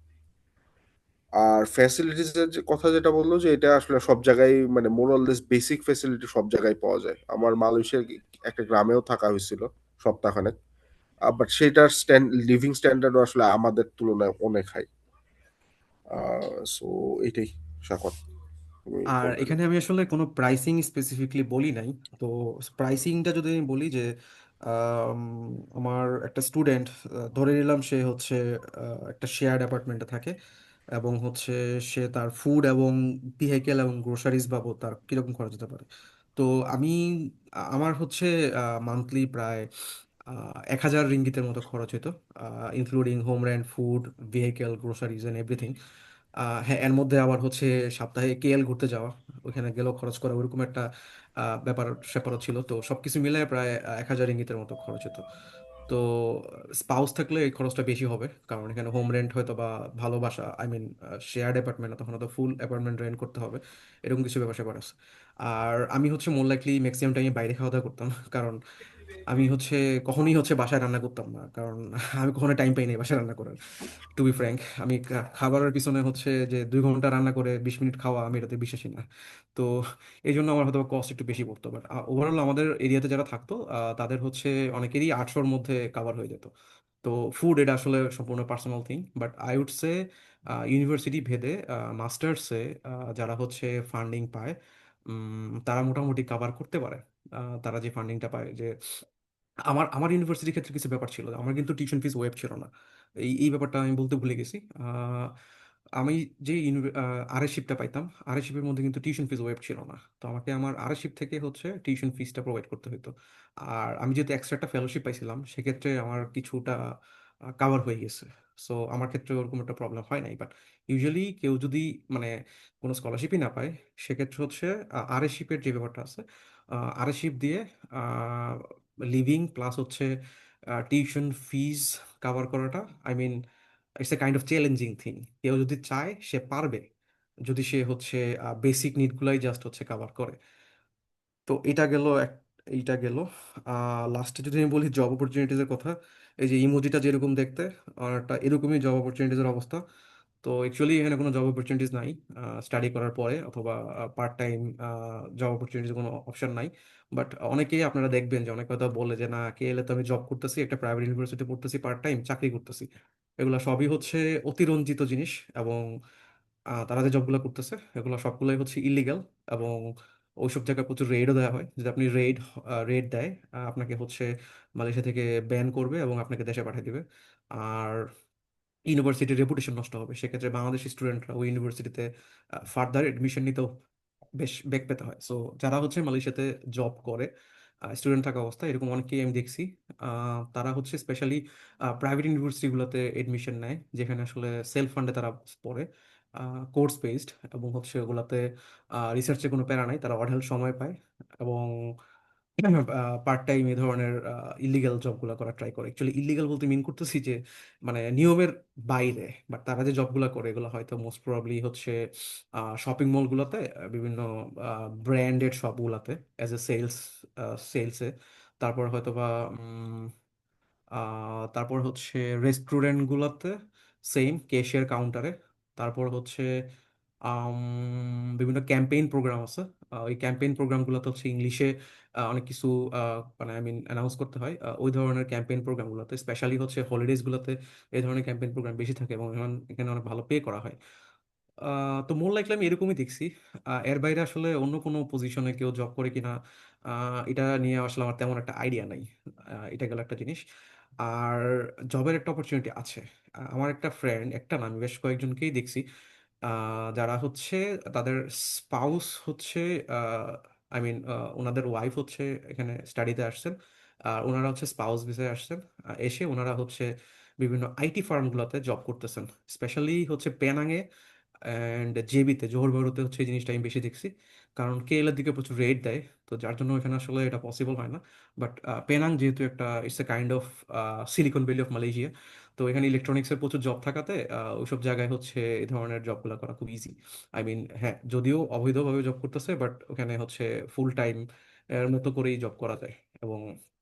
আর ফ্যাসিলিটিস এর কথা যেটা বললো, যে এটা আসলে সব জায়গায় মানে মোরাললেস বেসিক ফ্যাসিলিটি সব জায়গায় পাওয়া যায়। আমার মালয়েশিয়ার একটা গ্রামেও থাকা হয়েছিল সপ্তাহখানেক, বাট সেটার লিভিং স্ট্যান্ডার্ডও আসলে আমাদের তুলনায় অনেক হাই। সো এটাই স্বাগত, তুমি আর কন্টিনিউ। এখানে আমি আসলে কোনো প্রাইসিং স্পেসিফিকলি বলি নাই। তো প্রাইসিংটা যদি আমি বলি যে আম, আমার একটা স্টুডেন্ট, ধরে নিলাম সে হচ্ছে একটা শেয়ার্ড অ্যাপার্টমেন্টে থাকে, এবং হচ্ছে সে তার ফুড এবং ভেহিকেল এবং গ্রোসারিজ বাবদ তার কীরকম খরচ হতে পারে। তো আমি আমার হচ্ছে মান্থলি প্রায় 1,000 রিঙ্গিতের মতো খরচ হতো, including home rent, food, vehicle, groceries and everything. হ্যাঁ, এর মধ্যে আবার হচ্ছে সপ্তাহে কেএল ঘুরতে যাওয়া, ওইখানে গেলেও খরচ করা, ওরকম একটা ব্যাপার স্যাপারও ছিল। তো সবকিছু মিলে প্রায় 1,000 রিঙ্গিতের মতো খরচ হতো। তো স্পাউস থাকলে এই খরচটা বেশি হবে, কারণ এখানে হোম রেন্ট হয়তো বা ভালোবাসা, আই মিন শেয়ার্ড অ্যাপার্টমেন্ট, তখন হয়তো ফুল অ্যাপার্টমেন্ট রেন্ট করতে হবে, এরকম কিছু ব্যাপার স্যাপার আছে। আর আমি হচ্ছে মোর লাইকলি ম্যাক্সিমাম টাইমে বাইরে খাওয়া দাওয়া করতাম, কারণ আমি হচ্ছে কখনোই হচ্ছে বাসায় রান্না করতাম না, কারণ আমি কখনো টাইম পাই নাই বাসায় রান্না করার। টু বি ফ্র্যাঙ্ক, আমি খাবারের পিছনে হচ্ছে যে 2 ঘন্টা রান্না করে 20 মিনিট খাওয়া, আমি এটাতে বিশ্বাসী না। তো এই জন্য আমার হয়তো কস্ট একটু বেশি পড়তো, বাট ওভারঅল আমাদের এরিয়াতে যারা থাকতো তাদের হচ্ছে অনেকেরই 800-র মধ্যে কাভার হয়ে যেত। তো ফুড এটা আসলে সম্পূর্ণ personal thing, but I would say university ভেদে মাস্টার্সে যারা হচ্ছে ফান্ডিং পায়, তারা মোটামুটি কাভার করতে পারে। তারা যে ফান্ডিংটা পায়, যে আমার আমার ইউনিভার্সিটির ক্ষেত্রে কিছু ব্যাপার ছিল, আমার কিন্তু টিউশন ফিস ওয়েব ছিল না। এই ব্যাপারটা আমি বলতে ভুলে গেছি। আমি যে আরএসশিপটা পাইতাম, আরএসশিপের মধ্যে কিন্তু টিউশন ফিস ওয়েব ছিল না, তো আমাকে আমার আরএসশিপ থেকে হচ্ছে টিউশন ফিসটা প্রোভাইড করতে হতো। আর আমি যেহেতু এক্সট্রা একটা ফেলোশিপ পাইছিলাম, সেক্ষেত্রে আমার কিছুটা কাভার হয়ে গেছে। সো আমার ক্ষেত্রে ওরকম একটা প্রবলেম হয় নাই। বাট ইউজুয়ালি কেউ যদি মানে কোনো স্কলারশিপই না পায়, সেক্ষেত্রে হচ্ছে আরএসশিপের যে ব্যাপারটা আছে, আরএসশিপ দিয়ে লিভিং প্লাস হচ্ছে টিউশন ফিজ কাভার করাটা, I mean it's a kind of challenging thing. কেউ যদি চায় সে পারবে, যদি সে হচ্ছে বেসিক নিডগুলাই জাস্ট হচ্ছে কাভার করে। তো এটা গেল এইটা গেল। লাস্টে যদি আমি বলি জব অপরচুনিটিজের কথা, এই যে ইমোজিটা যেরকম দেখতে, একটা এরকমই জব অপরচুনিটিজের অবস্থা। তো অ্যাকচুয়ালি এখানে কোনো জব অপরচুনিটিস নাই স্টাডি করার পরে, অথবা পার্ট টাইম জব অপরচুনিটিস কোনো অপশন নাই। বাট অনেকেই আপনারা দেখবেন যে অনেক কথা বলে যে না, কে এলে তো আমি জব করতেছি, একটা প্রাইভেট ইউনিভার্সিটি পড়তেছি, পার্ট টাইম চাকরি করতেছি। এগুলো সবই হচ্ছে অতিরঞ্জিত জিনিস, এবং তারা যে জবগুলো করতেছে এগুলো সবগুলোই হচ্ছে ইলিগাল। এবং ওইসব জায়গায় প্রচুর রেডও দেওয়া হয়। যদি আপনি রেড দেয়, আপনাকে হচ্ছে মালয়েশিয়া থেকে ব্যান করবে এবং আপনাকে দেশে পাঠিয়ে দিবে। আর ইউনিভার্সিটির রেপুটেশন নষ্ট হবে। সেক্ষেত্রে বাংলাদেশি স্টুডেন্টরা ওই ইউনিভার্সিটিতে ফার্দার এডমিশন নিতেও বেশ বেগ পেতে হয়। সো যারা হচ্ছে মালয়েশিয়াতে জব করে স্টুডেন্ট থাকা অবস্থায়, এরকম অনেকেই আমি দেখছি। তারা হচ্ছে স্পেশালি প্রাইভেট ইউনিভার্সিটিগুলোতে এডমিশন নেয়, যেখানে আসলে সেলফ ফান্ডে তারা পড়ে, কোর্স বেসড, এবং হচ্ছে ওগুলাতে রিসার্চে কোনো প্যারা নাই, তারা অঢেল সময় পায় এবং পার্ট টাইম এই ধরনের ইলিগাল জবগুলো করা ট্রাই করে। অ্যাকচুয়ালি ইলিগাল বলতে মিন করতেছি যে মানে নিয়মের বাইরে, বাট তারা যে জবগুলো করে এগুলো হয়তো মোস্ট প্রবাবলি হচ্ছে শপিং মলগুলোতে, বিভিন্ন ব্র্যান্ডেড শপগুলোতে অ্যাজ এ সেলসে। তারপর হয়তো বা তারপর হচ্ছে রেস্টুরেন্টগুলোতে সেম ক্যাশিয়ার কাউন্টারে। তারপর হচ্ছে আম, বিভিন্ন ক্যাম্পেইন প্রোগ্রাম আছে। ওই ক্যাম্পেইন প্রোগ্রামগুলোতে হচ্ছে ইংলিশে অনেক কিছু মানে আই মিন অ্যানাউন্স করতে হয়। ওই ধরনের ক্যাম্পেইন প্রোগ্রামগুলোতে স্পেশালি হচ্ছে হলিডেজগুলোতে এই ধরনের ক্যাম্পেইন প্রোগ্রাম বেশি থাকে এবং এখানে অনেক ভালো পে করা হয়। তো মোর লাইকলি আমি এরকমই দেখছি। এর বাইরে আসলে অন্য কোনো পজিশনে কেউ জব করে কিনা এটা নিয়ে আসলে আমার তেমন একটা আইডিয়া নাই। এটা গেল একটা জিনিস। আর জবের একটা অপরচুনিটি আছে। আমার একটা ফ্রেন্ড, একটা না আমি বেশ কয়েকজনকেই দেখছি যারা হচ্ছে তাদের স্পাউস হচ্ছে আই মিন ওনাদের ওয়াইফ হচ্ছে এখানে স্টাডিতে আসছেন, আর ওনারা হচ্ছে স্পাউস ভিসায় আসছেন। এসে ওনারা হচ্ছে বিভিন্ন আইটি ফার্মগুলোতে জব করতেছেন, স্পেশালি হচ্ছে পেনাঙে অ্যান্ড জেবিতে, জোহর বারুতে হচ্ছে এই জিনিসটা আমি বেশি দেখছি। কারণ কেএল এর দিকে প্রচুর রেট দেয়, তো যার জন্য এখানে আসলে এটা পসিবল হয় না। বাট পেনাং যেহেতু একটা it's a kind of Silicon Valley of Malaysia, তো এখানে ইলেকট্রনিক্সের প্রচুর জব থাকাতে ওইসব জায়গায় হচ্ছে এই ধরনের জবগুলো করা খুব ইজি। আই মিন হ্যাঁ, যদিও অবৈধভাবে জব করতেছে, বাট ওখানে হচ্ছে ফুল টাইম এর মতো করেই জব করা যায়। এবং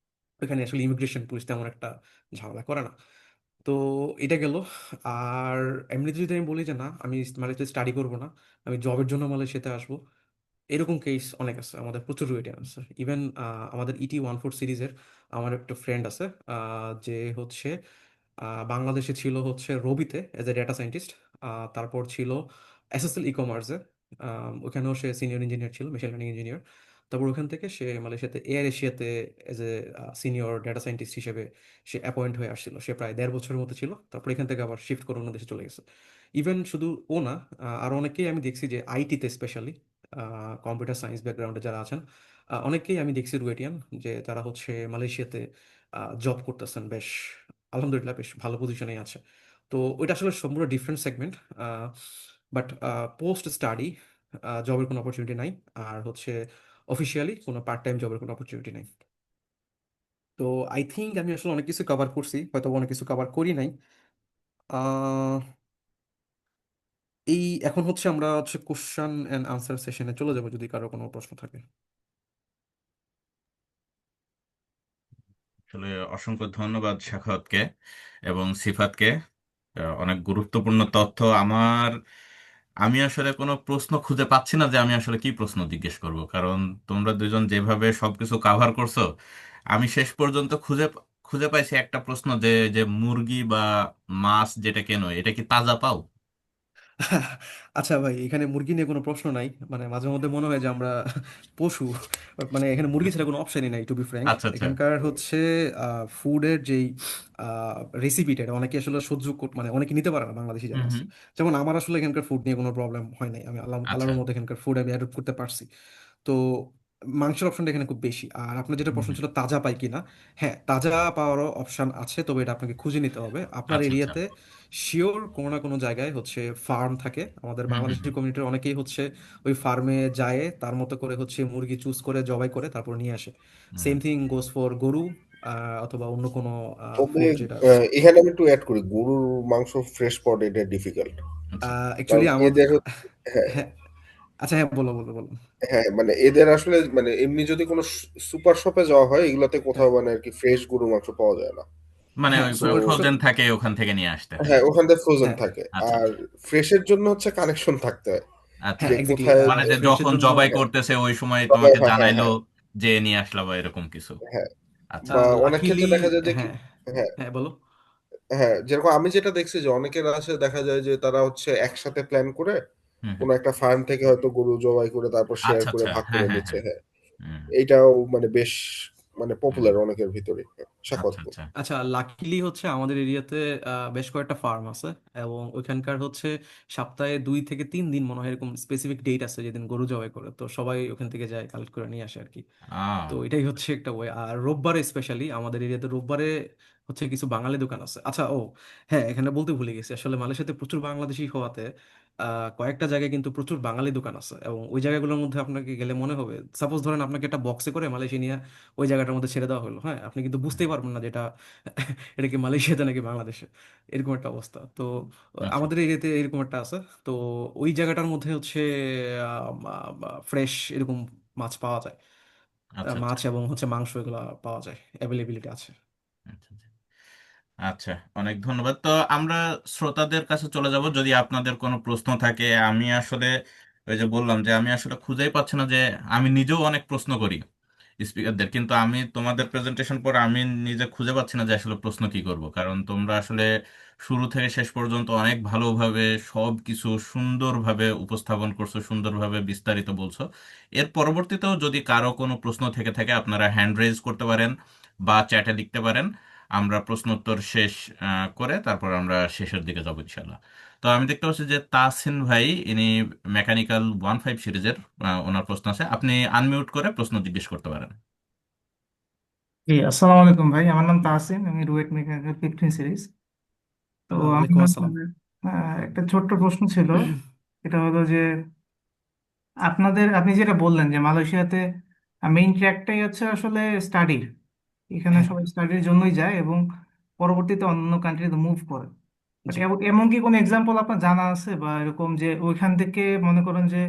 ওখানে আসলে ইমিগ্রেশন পুলিশ তেমন একটা ঝামেলা করে না। তো এটা গেল। আর এমনিতে যদি আমি বলি যে না, আমি মালয়েশিয়াতে স্টাডি করবো না, আমি জবের জন্য মালয়েশিয়াতে আসবো, এরকম কেস অনেক আছে, আমাদের প্রচুর ওয়েটে আছে। ইভেন আমাদের ইটি 14 সিরিজের আমার একটা ফ্রেন্ড আছে, যে হচ্ছে বাংলাদেশে ছিল হচ্ছে রবিতে এজ এ ডেটা সায়েন্টিস্ট। তারপর ছিল এসএসএল ই কমার্সে, ওখানেও সে সিনিয়র ইঞ্জিনিয়ার ছিল, মেশিন লার্নিং ইঞ্জিনিয়ার। তারপর ওখান থেকে সে মালয়েশিয়াতে এয়ার এশিয়াতে as a senior data scientist হিসেবে সে অ্যাপয়েন্ট হয়ে আসছিল। সে প্রায় 1.5 বছরের মতো ছিল, তারপর এখান থেকে আবার শিফট করে অন্য দেশে চলে গেছে। ইভেন শুধু ও না, আরো অনেকেই আমি দেখছি যে আইটিতে স্পেশালি কম্পিউটার সায়েন্স ব্যাকগ্রাউন্ডে যারা আছেন, অনেকেই আমি দেখছি রুয়েটিয়ান, যে তারা হচ্ছে মালয়েশিয়াতে জব করতেছেন বেশ, আলহামদুলিল্লাহ বেশ ভালো পজিশনেই আছে। তো ওইটা আসলে সম্পূর্ণ different segment. But post study জবের কোনো অপরচুনিটি নাই, আর হচ্ছে অফিসিয়ালি কোনো পার্ট টাইম জবের কোনো অপরচুনিটি নাই। তো আই থিঙ্ক আমি আসলে অনেক কিছু কভার করছি, হয়তো অনেক কিছু কভার করি নাই। আহ, এই এখন হচ্ছে আমরা হচ্ছে কোশ্চেন অ্যান্ড আনসার সেশনে চলে যাবো, যদি কারো কোনো প্রশ্ন থাকে। আসলে অসংখ্য ধন্যবাদ সাখাওয়াতকে এবং সিফাতকে। অনেক গুরুত্বপূর্ণ তথ্য। আমি আসলে কোনো প্রশ্ন খুঁজে পাচ্ছি না যে আমি আসলে কি প্রশ্ন জিজ্ঞেস করব, কারণ তোমরা দুজন যেভাবে সবকিছু কাভার করছো, আমি শেষ পর্যন্ত খুঁজে পাইছি একটা প্রশ্ন, যে যে মুরগি বা মাছ যেটা কেনো, এটা কি তাজা পাও? আচ্ছা ভাই, এখানে মুরগি নিয়ে কোনো প্রশ্ন নাই। মানে মাঝে মধ্যে মনে হয় যে আমরা পশু। মানে এখানে মুরগি ছাড়া কোনো অপশনই নাই, টু বি ফ্র্যাঙ্ক। আচ্ছা, আচ্ছা। এখানকার হচ্ছে ফুডের যেই রেসিপিটা, এটা অনেকে আসলে মানে অনেকে নিতে পারে না, বাংলাদেশি হুম, যারা আছে। হুম। যেমন আমার আসলে এখানকার ফুড নিয়ে কোনো প্রবলেম হয় নাই, আমি আচ্ছা। আল্লাহর মতো এখানকার ফুড আমি অ্যাডপ্ট করতে পারছি। তো মাংসের অপশনটা এখানে খুব বেশি। আর আপনার যেটা হুম, প্রশ্ন হুম। ছিল তাজা পাই কিনা, হ্যাঁ, তাজা পাওয়ারও অপশন আছে, তবে এটা আপনাকে খুঁজে নিতে হবে আপনার আচ্ছা, আচ্ছা। এরিয়াতে। শিওর কোনো না কোনো জায়গায় হচ্ছে ফার্ম থাকে, আমাদের হুম, হুম, বাংলাদেশি হুম। কমিউনিটির অনেকেই হচ্ছে ওই ফার্মে যায়, তার মতো করে হচ্ছে মুরগি চুজ করে জবাই করে তারপর নিয়ে আসে। হুম। সেম থিং গোস ফর গরু অথবা অন্য কোনো তবে ফুড যেটা। এখানে আমি একটু অ্যাড করি, গরুর মাংস ফ্রেশ পাওয়াটা এটা ডিফিকাল্ট। আচ্ছা। কারণ অ্যাকচুয়ালি আমাদের, এদের হ্যাঁ, হ্যাঁ, আচ্ছা, হ্যাঁ, বলো বলো বলো। হ্যাঁ, মানে এদের আসলে মানে এমনি যদি কোনো সুপার শপে যাওয়া হয়, এগুলাতে হ্যাঁ, কোথাও মানে আর কি ফ্রেশ গরুর মাংস পাওয়া যায় না। মানে হ্যাঁ, ওই সুপার তো ফ্রোজেন থাকে, ওখান থেকে নিয়ে আসতে হয়। হ্যাঁ, ওখান থেকে ফ্রোজেন হ্যাঁ, থাকে। আচ্ছা, আর আচ্ছা। ফ্রেশের জন্য হচ্ছে কানেকশন থাকতে হয়, আচ্ছা। হ্যাঁ, যে এক্স্যাক্টলি। কোথায় মানে যে ফ্রেশের যখন জন্য, জবাই হ্যাঁ, করতেছে ওই সময় তবে তোমাকে হ্যাঁ, হ্যাঁ, জানাইলো, হ্যাঁ, যে নিয়ে আসলা বা এরকম কিছু। হ্যাঁ। আচ্ছা। বা অনেক লাকিলি, ক্ষেত্রে দেখা যায় যে কি, হ্যাঁ, হ্যাঁ, হ্যাঁ, বলো। হ্যাঁ, যেরকম আমি যেটা দেখছি যে অনেকের আছে দেখা যায় যে তারা হচ্ছে একসাথে প্ল্যান করে হুম হুম। কোনো একটা ফার্ম থেকে হয়তো গরু জবাই করে তারপর শেয়ার আচ্ছা করে আচ্ছা, ভাগ হ্যাঁ করে হ্যাঁ নিচ্ছে, হ্যাঁ। হ্যাঁ। হুম এইটাও মানে বেশ মানে হুম। পপুলার অনেকের ভিতরে, আশা আচ্ছা করবো। আচ্ছা। আচ্ছা, লাকিলি হচ্ছে আমাদের এরিয়াতে বেশ কয়েকটা ফার্ম আছে, এবং ওইখানকার হচ্ছে সপ্তাহে 2 থেকে 3 দিন মনে হয় এরকম স্পেসিফিক ডেট আছে যেদিন গরু জবাই করে, তো সবাই ওখান থেকে যায় কালেক্ট করে নিয়ে আসে আর কি। তো আহ এটাই হচ্ছে একটা ওয়ে। আর রোববারে স্পেশালি আমাদের এরিয়াতে রোববারে হচ্ছে কিছু বাঙালি দোকান আছে। আচ্ছা, ও হ্যাঁ, এখানে বলতে ভুলে গেছি, আসলে মালয়েশিয়াতে প্রচুর বাংলাদেশি হওয়াতে কয়েকটা জায়গায় কিন্তু প্রচুর বাঙালি দোকান আছে, এবং ওই জায়গাগুলোর মধ্যে আপনাকে গেলে মনে হবে, সাপোজ ধরেন আপনাকে একটা বক্সে করে মালয়েশিয়া নিয়ে ওই জায়গাটার মধ্যে ছেড়ে দেওয়া হলো, হ্যাঁ, আপনি কিন্তু বুঝতেই পারবেন না যেটা এটা কি মালয়েশিয়াতে নাকি বাংলাদেশে, এরকম একটা অবস্থা। তো আচ্ছা আমাদের এরিয়াতে এরকম একটা আছে। তো ওই জায়গাটার মধ্যে হচ্ছে ফ্রেশ এরকম মাছ পাওয়া যায়। আচ্ছা আচ্ছা মাছ এবং হচ্ছে মাংস এগুলো পাওয়া যায়, অ্যাভেলেবিলিটি আছে। আচ্ছা আচ্ছা। আচ্ছা, অনেক ধন্যবাদ। তো আমরা শ্রোতাদের কাছে চলে যাব, যদি আপনাদের কোনো প্রশ্ন থাকে। আমি আসলে ওই যে বললাম যে আমি আসলে খুঁজেই পাচ্ছি না, যে আমি নিজেও অনেক প্রশ্ন করি স্পিকারদের, কিন্তু আমি তোমাদের প্রেজেন্টেশন পর আমি নিজে খুঁজে পাচ্ছি না যে আসলে প্রশ্ন কি করব, কারণ তোমরা আসলে শুরু থেকে শেষ পর্যন্ত অনেক ভালোভাবে সব কিছু সুন্দরভাবে উপস্থাপন করছো, সুন্দরভাবে বিস্তারিত বলছো। এর পরবর্তীতেও যদি কারো কোনো প্রশ্ন থেকে থাকে আপনারা হ্যান্ড রেজ করতে পারেন বা চ্যাটে লিখতে পারেন। আমরা প্রশ্নোত্তর শেষ করে তারপর আমরা শেষের দিকে যাবো ইনশাল্লাহ। তো আমি দেখতে পাচ্ছি যে তাসিন ভাই, ইনি মেকানিক্যাল 15 সিরিজের, ওনার প্রশ্ন আছে। আপনি আনমিউট করে প্রশ্ন জিজ্ঞেস করতে পারেন। জি, আসসালামু আলাইকুম ভাই। আমার নাম তাহসিন, আমি রুয়েট মেকানিক্যাল 15 সিরিজ। তো ওয়ালাইকুম আমার আসসালাম। একটা ছোট্ট প্রশ্ন ছিল। এটা হলো যে আপনি যেটা বললেন যে মালয়েশিয়াতে মেইন ট্র্যাকটাই হচ্ছে আসলে স্টাডির, এখানে হ্যাঁ। সবাই স্টাডির জন্যই যায় এবং পরবর্তীতে অন্য কান্ট্রিতে মুভ করে। বাট জি। এমন কি কোনো এক্সাম্পল আপনার জানা আছে, বা এরকম যে ওইখান থেকে মনে করেন যে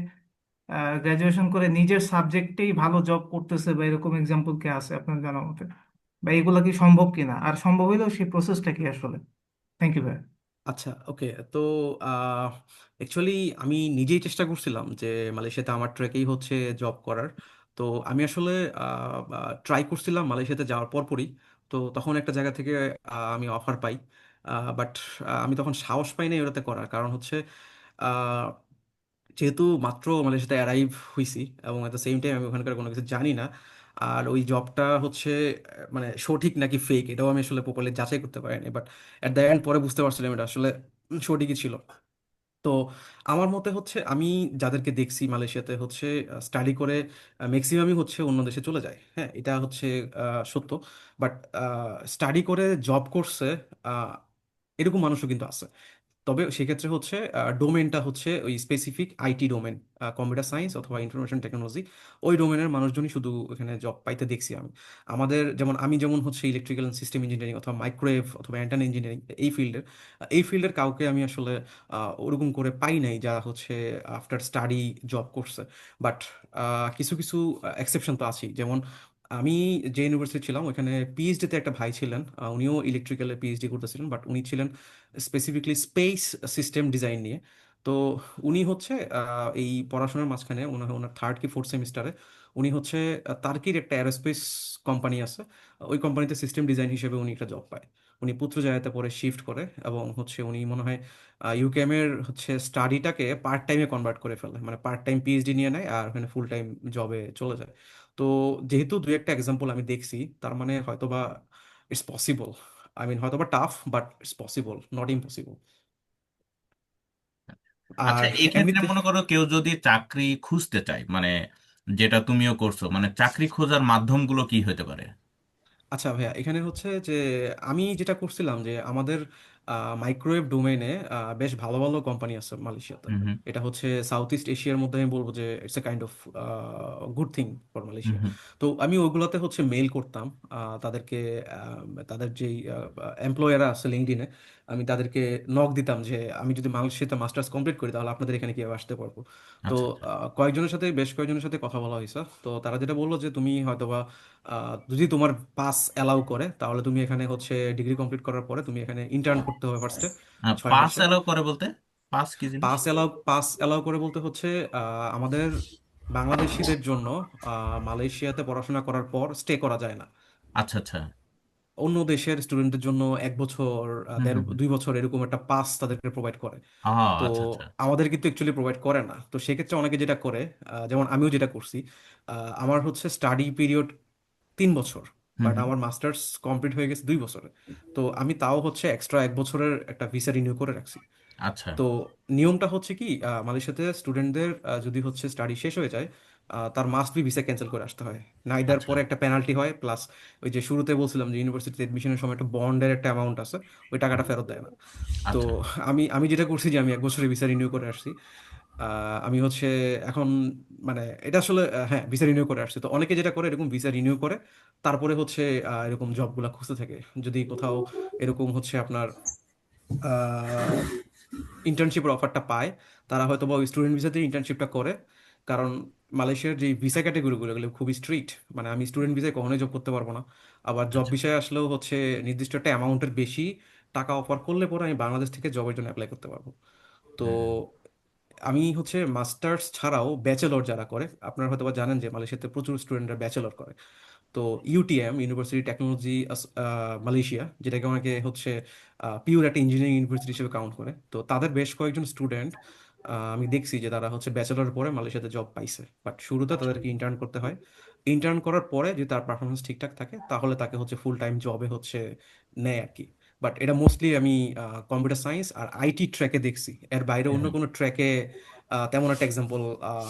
গ্রাজুয়েশন করে নিজের সাবজেক্টেই ভালো জব করতেছে, বা এরকম এক্সাম্পল কি আছে আপনার জানা মতে? বা এগুলা কি সম্ভব কিনা, আর সম্ভব হইলেও সেই প্রসেসটা কি আসলে? থ্যাংক ইউ ভাই। আচ্ছা, ওকে। তো অ্যাকচুয়ালি আমি নিজেই চেষ্টা করছিলাম যে মালয়েশিয়াতে আমার ট্র্যাকেই হচ্ছে জব করার। তো আমি আসলে ট্রাই করছিলাম মালয়েশিয়াতে যাওয়ার পরপরই। তো তখন একটা জায়গা থেকে আমি অফার পাই, বাট আমি তখন সাহস পাই না ওটাতে করার কারণ হচ্ছে আহ, যেহেতু মাত্র মালয়েশিয়াতে অ্যারাইভ হয়েছি, এবং এট দ্য সেম টাইম আমি ওখানকার কোনো কিছু জানি না। আর ওই জবটা হচ্ছে মানে সঠিক নাকি ফেক এটাও আমি আসলে প্রপারলি যাচাই করতে পারিনি, বাট অ্যাট দ্য এন্ড পরে বুঝতে পারছিলাম এটা আসলে সঠিকই ছিল। তো আমার মতে হচ্ছে আমি যাদেরকে দেখছি মালয়েশিয়াতে হচ্ছে স্টাডি করে ম্যাক্সিমামই হচ্ছে অন্য দেশে চলে যায়, হ্যাঁ, এটা হচ্ছে সত্য। বাট স্টাডি করে জব করছে আহ, এরকম মানুষও কিন্তু আছে। তবে সেক্ষেত্রে হচ্ছে ডোমেনটা হচ্ছে ওই specific IT domain, computer science অথবা ইনফরমেশন টেকনোলজি, ওই ডোমেনের মানুষজনই শুধু এখানে জব পাইতে দেখছি আমি। আমাদের যেমন আমি যেমন হচ্ছে ইলেকট্রিক্যাল সিস্টেম ইঞ্জিনিয়ারিং অথবা মাইক্রোওয়েভ অথবা অ্যান্টেনা ইঞ্জিনিয়ারিং, এই ফিল্ডের কাউকে আমি আসলে ওরকম করে পাই নাই যা হচ্ছে আফটার স্টাডি জব করছে। বাট কিছু কিছু এক্সেপশন তো আছেই, যেমন আমি যে ইউনিভার্সিটি ছিলাম ওখানে পিএইচডিতে একটা ভাই ছিলেন, উনিও ইলেকট্রিক্যালে পিএইচডি করতেছিলেন, বাট উনি ছিলেন স্পেসিফিকলি স্পেস সিস্টেম ডিজাইন নিয়ে। তো উনি হচ্ছে এই পড়াশোনার মাঝখানে ওনার থার্ড কি ফোর্থ সেমিস্টারে উনি হচ্ছে তার্কির একটা অ্যারোস্পেস কোম্পানি আছে, ওই কোম্পানিতে সিস্টেম ডিজাইন হিসেবে উনি একটা জব পায়। উনি পুত্রজায়াতে পরে শিফট করে, এবং হচ্ছে উনি মনে হয় ইউকেএম এর হচ্ছে স্টাডিটাকে পার্ট টাইমে কনভার্ট করে ফেলে, মানে পার্ট টাইম পিএইচডি নিয়ে নেয় আর ওখানে ফুল টাইম জবে চলে যায়। তো যেহেতু দুই একটা এক্সাম্পল আমি দেখছি, তার মানে হয়তোবা ইটস পসিবল। আই মিন হয়তোবা tough, but it's possible, not impossible. আচ্ছা, আর এই ক্ষেত্রে এমনিতে মনে করো কেউ যদি চাকরি খুঁজতে চায়, মানে যেটা তুমিও করছো, মানে চাকরি খোঁজার মাধ্যমগুলো কি হতে পারে? আচ্ছা ভাইয়া, এখানে হচ্ছে যে আমি যেটা করছিলাম যে আমাদের মাইক্রোওয়েভ ডোমেইনে বেশ ভালো ভালো কোম্পানি আছে মালয়েশিয়াতে। হুম হুম এটা হচ্ছে সাউথ ইস্ট এশিয়ার মধ্যে আমি বলবো যে it's a kind of good thing for hmm Malaysia. Hmm. তো আমি ওইগুলোতে হচ্ছে মেইল করতাম তাদেরকে, তাদের যেই এমপ্লয়াররা আছে লিঙ্কডইনে, আমি তাদেরকে নক দিতাম যে আমি যদি মালয়েশিয়াতে মাস্টার্স কমপ্লিট করি তাহলে আপনাদের এখানে কিভাবে আসতে পারবো। তো আচ্ছা আচ্ছা। বেশ কয়েকজনের সাথে কথা বলা হয়েছে। তো তারা যেটা বললো যে তুমি হয়তোবা যদি তোমার পাস অ্যালাউ করে তাহলে তুমি এখানে হচ্ছে ডিগ্রি কমপ্লিট করার পরে তুমি এখানে ইন্টার্ন করতে হবে ফার্স্টে, 6 মাস। পাস অ্যালাউ করে বলতে? পাস কি জিনিস? পাস অ্যালাউ করে বলতে হচ্ছে আমাদের বাংলাদেশিদের জন্য মালয়েশিয়াতে পড়াশোনা করার পর স্টে করা যায় না। আচ্ছা আচ্ছা। অন্য দেশের স্টুডেন্টদের জন্য 1 বছর, হুম দেড় হুম হুম। 2 বছর এরকম একটা পাস তাদেরকে প্রোভাইড করে। ও তো আচ্ছা আচ্ছা। আমাদের কিন্তু অ্যাকচুয়ালি প্রোভাইড করে না। তো সেক্ষেত্রে অনেকে যেটা করে, যেমন আমিও যেটা করছি, আমার হচ্ছে স্টাডি পিরিয়ড 3 বছর, হুম বাট হুম। আমার মাস্টার্স কমপ্লিট হয়ে গেছে 2 বছরে। তো আমি তাও হচ্ছে এক্সট্রা 1 বছরের একটা ভিসা রিনিউ করে রাখছি। আচ্ছা তো নিয়মটা হচ্ছে কি, মালয়েশিয়াতে স্টুডেন্টদের যদি হচ্ছে স্টাডি শেষ হয়ে যায়, তার মাস্ট বি ভিসা ক্যান্সেল করে আসতে হয়। নাইদার আচ্ছা পরে একটা পেনাল্টি হয়, প্লাস ওই যে শুরুতে বলছিলাম যে ইউনিভার্সিটিতে এডমিশনের সময় একটা বন্ডের একটা অ্যামাউন্ট আছে, ওই টাকাটা ফেরত দেয় না। তো আচ্ছা। আমি যেটা করছি যে আমি 1 বছরের ভিসা রিনিউ করে আসছি। আমি হচ্ছে এখন, মানে এটা আসলে হ্যাঁ, ভিসা রিনিউ করে আসছি। তো অনেকে যেটা করে এরকম ভিসা রিনিউ করে তারপরে হচ্ছে এরকম জবগুলা খুঁজতে থাকে। যদি কোথাও এরকম হচ্ছে আপনার ইন্টার্নশিপের অফারটা পায়, তারা হয়তো বা ওই স্টুডেন্ট ভিসাতে ইন্টার্নশিপটা করে। কারণ মালয়েশিয়ার যে ভিসা ক্যাটাগরিগুলো এগুলো খুবই স্ট্রিক্ট, মানে আমি স্টুডেন্ট ভিসায় কখনোই জব করতে পারবো না। আবার জব আচ্ছা। বিষয়ে আসলেও হচ্ছে নির্দিষ্ট একটা অ্যামাউন্টের বেশি টাকা অফার করলে পরে আমি বাংলাদেশ থেকে জবের জন্য অ্যাপ্লাই করতে পারবো। তো হুম। আমি হচ্ছে মাস্টার্স ছাড়াও ব্যাচেলর যারা করে, আপনারা হয়তো বা জানেন যে মালয়েশিয়াতে প্রচুর স্টুডেন্টরা ব্যাচেলর করে। তো ইউটিএম, ইউনিভার্সিটি টেকনোলজি মালয়েশিয়া, যেটাকে অনেকে হচ্ছে পিওর একটা ইঞ্জিনিয়ারিং ইউনিভার্সিটি হিসেবে কাউন্ট করে, তো তাদের বেশ কয়েকজন স্টুডেন্ট আমি দেখছি যে তারা হচ্ছে ব্যাচেলর পরে মালয়েশিয়াতে জব পাইছে। বাট শুরুতে আচ্ছা। তাদেরকে ইন্টার্ন করতে হয়। ইন্টার্ন করার পরে যদি তার পারফরমেন্স ঠিকঠাক থাকে তাহলে তাকে হচ্ছে ফুল টাইম জবে হচ্ছে নেয় আর কি। বাট এটা মোস্টলি আমি কম্পিউটার সায়েন্স আর আইটি ট্র্যাকে দেখছি, এর বাইরে হুম অন্য হুম। কোনো ট্র্যাকে তেমন একটা এক্সাম্পল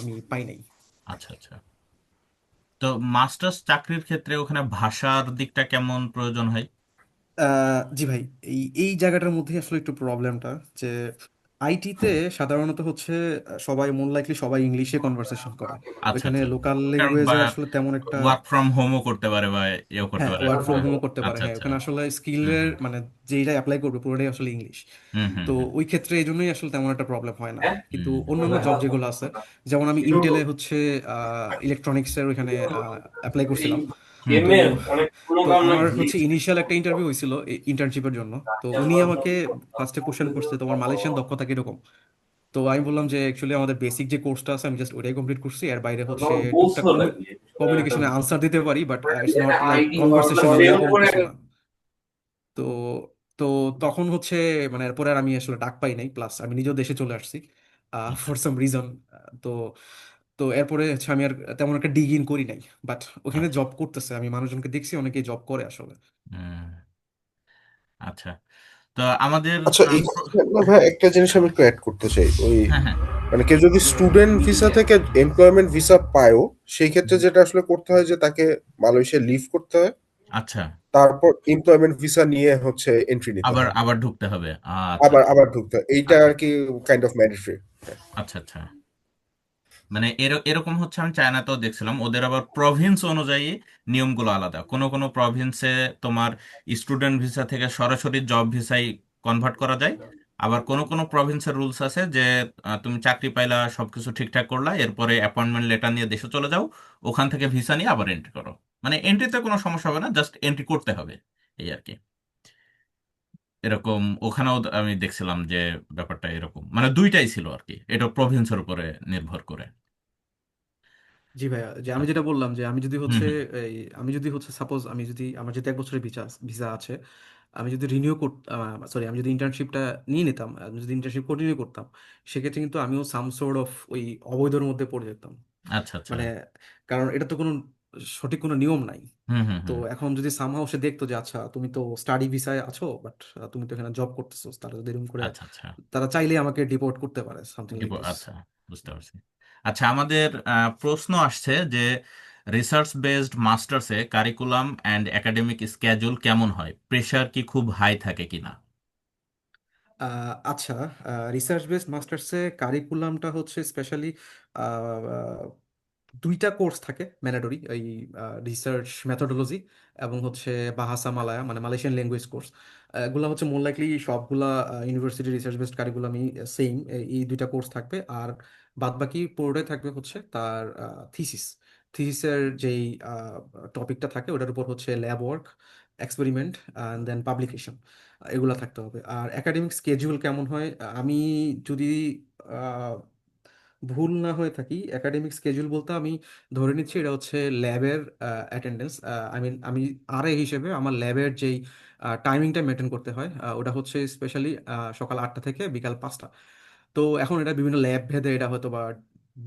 আমি পাই নাই। আচ্ছা আচ্ছা। তো মাস্টার্স চাকরির ক্ষেত্রে ওখানে ভাষার দিকটা কেমন প্রয়োজন হয়? জি ভাই, এই এই জায়গাটার মধ্যে আসলে একটু প্রবলেমটা, যে আইটিতে সাধারণত হচ্ছে সবাই মোর লাইকলি সবাই ইংলিশে কনভারসেশন করে। আচ্ছা ওইখানে আচ্ছা। লোকাল কারণ বা ল্যাঙ্গুয়েজে আসলে তেমন একটা, ওয়ার্ক ফ্রম হোমও করতে পারে বা এও করতে হ্যাঁ পারে, ওয়ার্ক ফ্রম হ্যাঁ। হোমও করতে পারে, আচ্ছা হ্যাঁ আচ্ছা। ওখানে আসলে হুম স্কিলের হুম মানে যেটা অ্যাপ্লাই করবে পুরোটাই আসলে ইংলিশ। হুম হুম তো হুম ওই ক্ষেত্রে এই জন্যই আসলে তেমন একটা প্রবলেম হয় না। কিন্তু হুম। অন্যান্য জব যেগুলো আছে, যেমন আমি ইন্টেলে হচ্ছে ইলেকট্রনিক্সের ওইখানে অ্যাপ্লাই করছিলাম। হুম তো হুম। তো আমার হচ্ছে ইনিশিয়াল একটা ইন্টারভিউ হয়েছিল ইন্টার্নশিপের জন্য। তো উনি আমাকে ফার্স্টে কোশ্চেন করছে, তোমার মালয়েশিয়ান দক্ষতা কিরকম? তো আমি বললাম যে অ্যাকচুয়ালি আমাদের বেসিক যে কোর্সটা আছে আমি জাস্ট ওটাই কমপ্লিট করছি, এর বাইরে হচ্ছে টুকটাক কমিউনিকেশনে আনসার দিতে পারি, but it's not like conversational এরকম কিছু না। তো তো তখন হচ্ছে মানে এরপরে আর আমি আসলে ডাক পাই নাই, প্লাস আমি নিজেও দেশে চলে আসছি আচ্ছা। For some reason. তো তো এরপরে হচ্ছে আমি আর তেমন একটা ডিগ ইন করি নাই। বাট ওখানে আচ্ছা। জব করতেছে, আমি মানুষজনকে দেখছি অনেকেই জব করে আসলে। হুম। আচ্ছা। তো আমাদের আচ্ছা, এই না ভাই, একটা জিনিস আমি একটু অ্যাড করতে চাই। ওই হ্যাঁ হ্যাঁ। মানে কেউ যদি স্টুডেন্ট ভিসা থেকে এমপ্লয়মেন্ট ভিসা পায়ও, সেই ক্ষেত্রে যেটা আসলে করতে হয় যে তাকে মালয়েশিয়া লিভ করতে হয়, আচ্ছা। তারপর এমপ্লয়মেন্ট ভিসা নিয়ে হচ্ছে এন্ট্রি নিতে আবার হয়, আবার ঢুকতে হবে, আচ্ছা আবার আচ্ছা। আবার ঢুকতে হয়। এইটা আচ্ছা আর কি কাইন্ড অফ ম্যান্ডেটরি। আচ্ছা আচ্ছা। মানে এরকম হচ্ছে, আমি চায়নাতেও দেখছিলাম ওদের আবার প্রভিন্স অনুযায়ী নিয়মগুলো আলাদা। কোনো কোনো প্রভিন্সে তোমার স্টুডেন্ট ভিসা থেকে সরাসরি জব ভিসায় কনভার্ট করা যায়। আবার কোনো কোনো প্রভিন্সের রুলস আছে যে তুমি চাকরি পাইলা, সবকিছু ঠিকঠাক করলা, এরপরে অ্যাপয়েন্টমেন্ট লেটার নিয়ে দেশে চলে যাও, ওখান থেকে ভিসা নিয়ে আবার এন্ট্রি করো। মানে এন্ট্রিতে কোনো সমস্যা হবে না, জাস্ট এন্ট্রি করতে হবে, এই আর কি। এরকম ওখানেও আমি দেখছিলাম যে ব্যাপারটা এরকম, মানে দুইটাই ছিল আর কি, এটা প্রভিন্সের উপরে নির্ভর করে। জি ভাইয়া, যে আমি যেটা বললাম যে আমি যদি হুম হচ্ছে হুম। এই আমি যদি হচ্ছে সাপোজ আমি যদি আমার যদি 1 বছরের ভিসা ভিসা আছে, আমি যদি রিনিউ করতাম, সরি আমি যদি ইন্টার্নশিপটা নিয়ে নিতাম, আমি যদি ইন্টার্নশিপ কন্টিনিউ করতাম, সেক্ষেত্রে কিন্তু আমিও সাম সোর্ট অফ ওই অবৈধর মধ্যে পড়ে যেতাম। আচ্ছা আচ্ছা। মানে কারণ এটা তো কোনো সঠিক কোনো নিয়ম নাই। হুম হুম তো হুম। এখন যদি সামহাও সে দেখতো যে আচ্ছা তুমি তো স্টাডি ভিসায় আছো, বাট তুমি তো এখানে জব করতেছো, তারা যদি এরকম করে আচ্ছা আচ্ছা। তারা চাইলে আমাকে ডিপোর্ট করতে পারে, সামথিং লাইক দিস। আচ্ছা, বুঝতে পারছি। আচ্ছা, আমাদের প্রশ্ন আসছে যে রিসার্চ বেসড মাস্টার্সে কারিকুলাম অ্যান্ড একাডেমিক স্কেজুল কেমন হয়, প্রেশার কি খুব হাই থাকে কিনা? আচ্ছা, রিসার্চ বেসড মাস্টার্সে কারিকুলামটা হচ্ছে স্পেশালি 2টা কোর্স থাকে ম্যান্ডেটরি, এই রিসার্চ মেথোডোলজি এবং হচ্ছে বাহাসা মালায়া মানে মালয়েশিয়ান ল্যাঙ্গুয়েজ কোর্স। এগুলো হচ্ছে মোর লাইকলি সবগুলা ইউনিভার্সিটি রিসার্চ বেসড কারিকুলামই সেম, এই 2টা কোর্স থাকবে। আর বাদবাকি পুরোটাই থাকবে হচ্ছে তার থিসিস, থিসিসের যেই টপিকটা থাকে ওটার উপর হচ্ছে lab work, experiment and then publication, এগুলা থাকতে হবে। আর একাডেমিক স্কেজুল কেমন হয়, আমি যদি আহ, ভুল না হয়ে থাকি, একাডেমিক স্কেজুল বলতে আমি ধরে নিচ্ছি এটা হচ্ছে ল্যাবের অ্যাটেন্ডেন্স। আমি আরএ হিসেবে আমার ল্যাবের যেই টাইমিংটা মেনটেন করতে হয়, ওটা হচ্ছে স্পেশালি সকাল 8টা থেকে বিকাল 5টা। তো এখন এটা বিভিন্ন ল্যাব ভেদে এটা হয়তো বা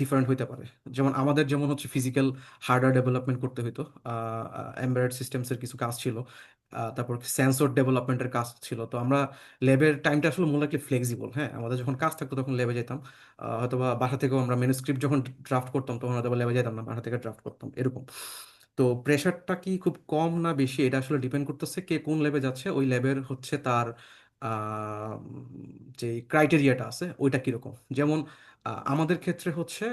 ডিফারেন্ট হইতে পারে। যেমন আমাদের যেমন হচ্ছে ফিজিক্যাল হার্ডওয়্যার ডেভেলপমেন্ট করতে হইতো, এমবেডেড সিস্টেমসের কিছু কাজ ছিল, তারপর সেন্সর ডেভেলপমেন্টের কাজ ছিল। তো আমরা ল্যাবের টাইমটা আসলে মূলত কি ফ্লেক্সিবল। হ্যাঁ, আমাদের যখন কাজ থাকতো তখন ল্যাবে যেতাম, হয়তোবা বাসা থেকেও আমরা মেনুস্ক্রিপ্ট যখন ড্রাফট করতাম তখন হয়তো ল্যাবে যেতাম না, বাসা থেকে ড্রাফট করতাম এরকম। তো প্রেশারটা কি খুব কম না বেশি এটা আসলে ডিপেন্ড করতেছে কে কোন ল্যাবে যাচ্ছে, ওই ল্যাবের হচ্ছে তার আহ, যে ক্রাইটেরিয়াটা আছে ওইটা কিরকম। যেমন আমাদের ক্ষেত্রে হচ্ছে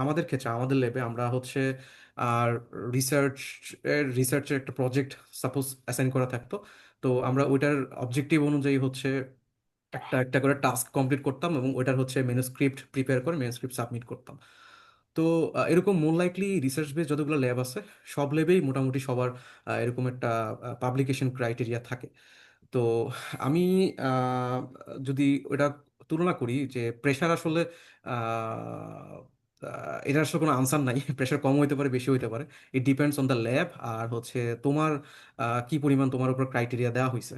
আমাদের ল্যাবে আমরা হচ্ছে আর রিসার্চের একটা প্রজেক্ট সাপোজ অ্যাসাইন করা থাকতো। তো আমরা ওইটার অবজেক্টিভ অনুযায়ী হচ্ছে একটা একটা করে টাস্ক কমপ্লিট করতাম এবং ওইটার হচ্ছে মেনুস্ক্রিপ্ট প্রিপেয়ার করে মেনুস্ক্রিপ্ট সাবমিট করতাম। তো এরকম মোর লাইকলি রিসার্চ বেস যতগুলো ল্যাব আছে সব ল্যাবেই মোটামুটি সবার এরকম একটা পাবলিকেশন ক্রাইটেরিয়া থাকে। তো আমি আহ, যদি ওটা তুলনা করি যে প্রেশার আসলে এটার আসলে কোনো আনসার নাই। প্রেশার কম হইতে পারে, বেশি হইতে পারে। It depends on the lab আর হচ্ছে তোমার কি পরিমাণ তোমার উপর ক্রাইটেরিয়া দেওয়া হয়েছে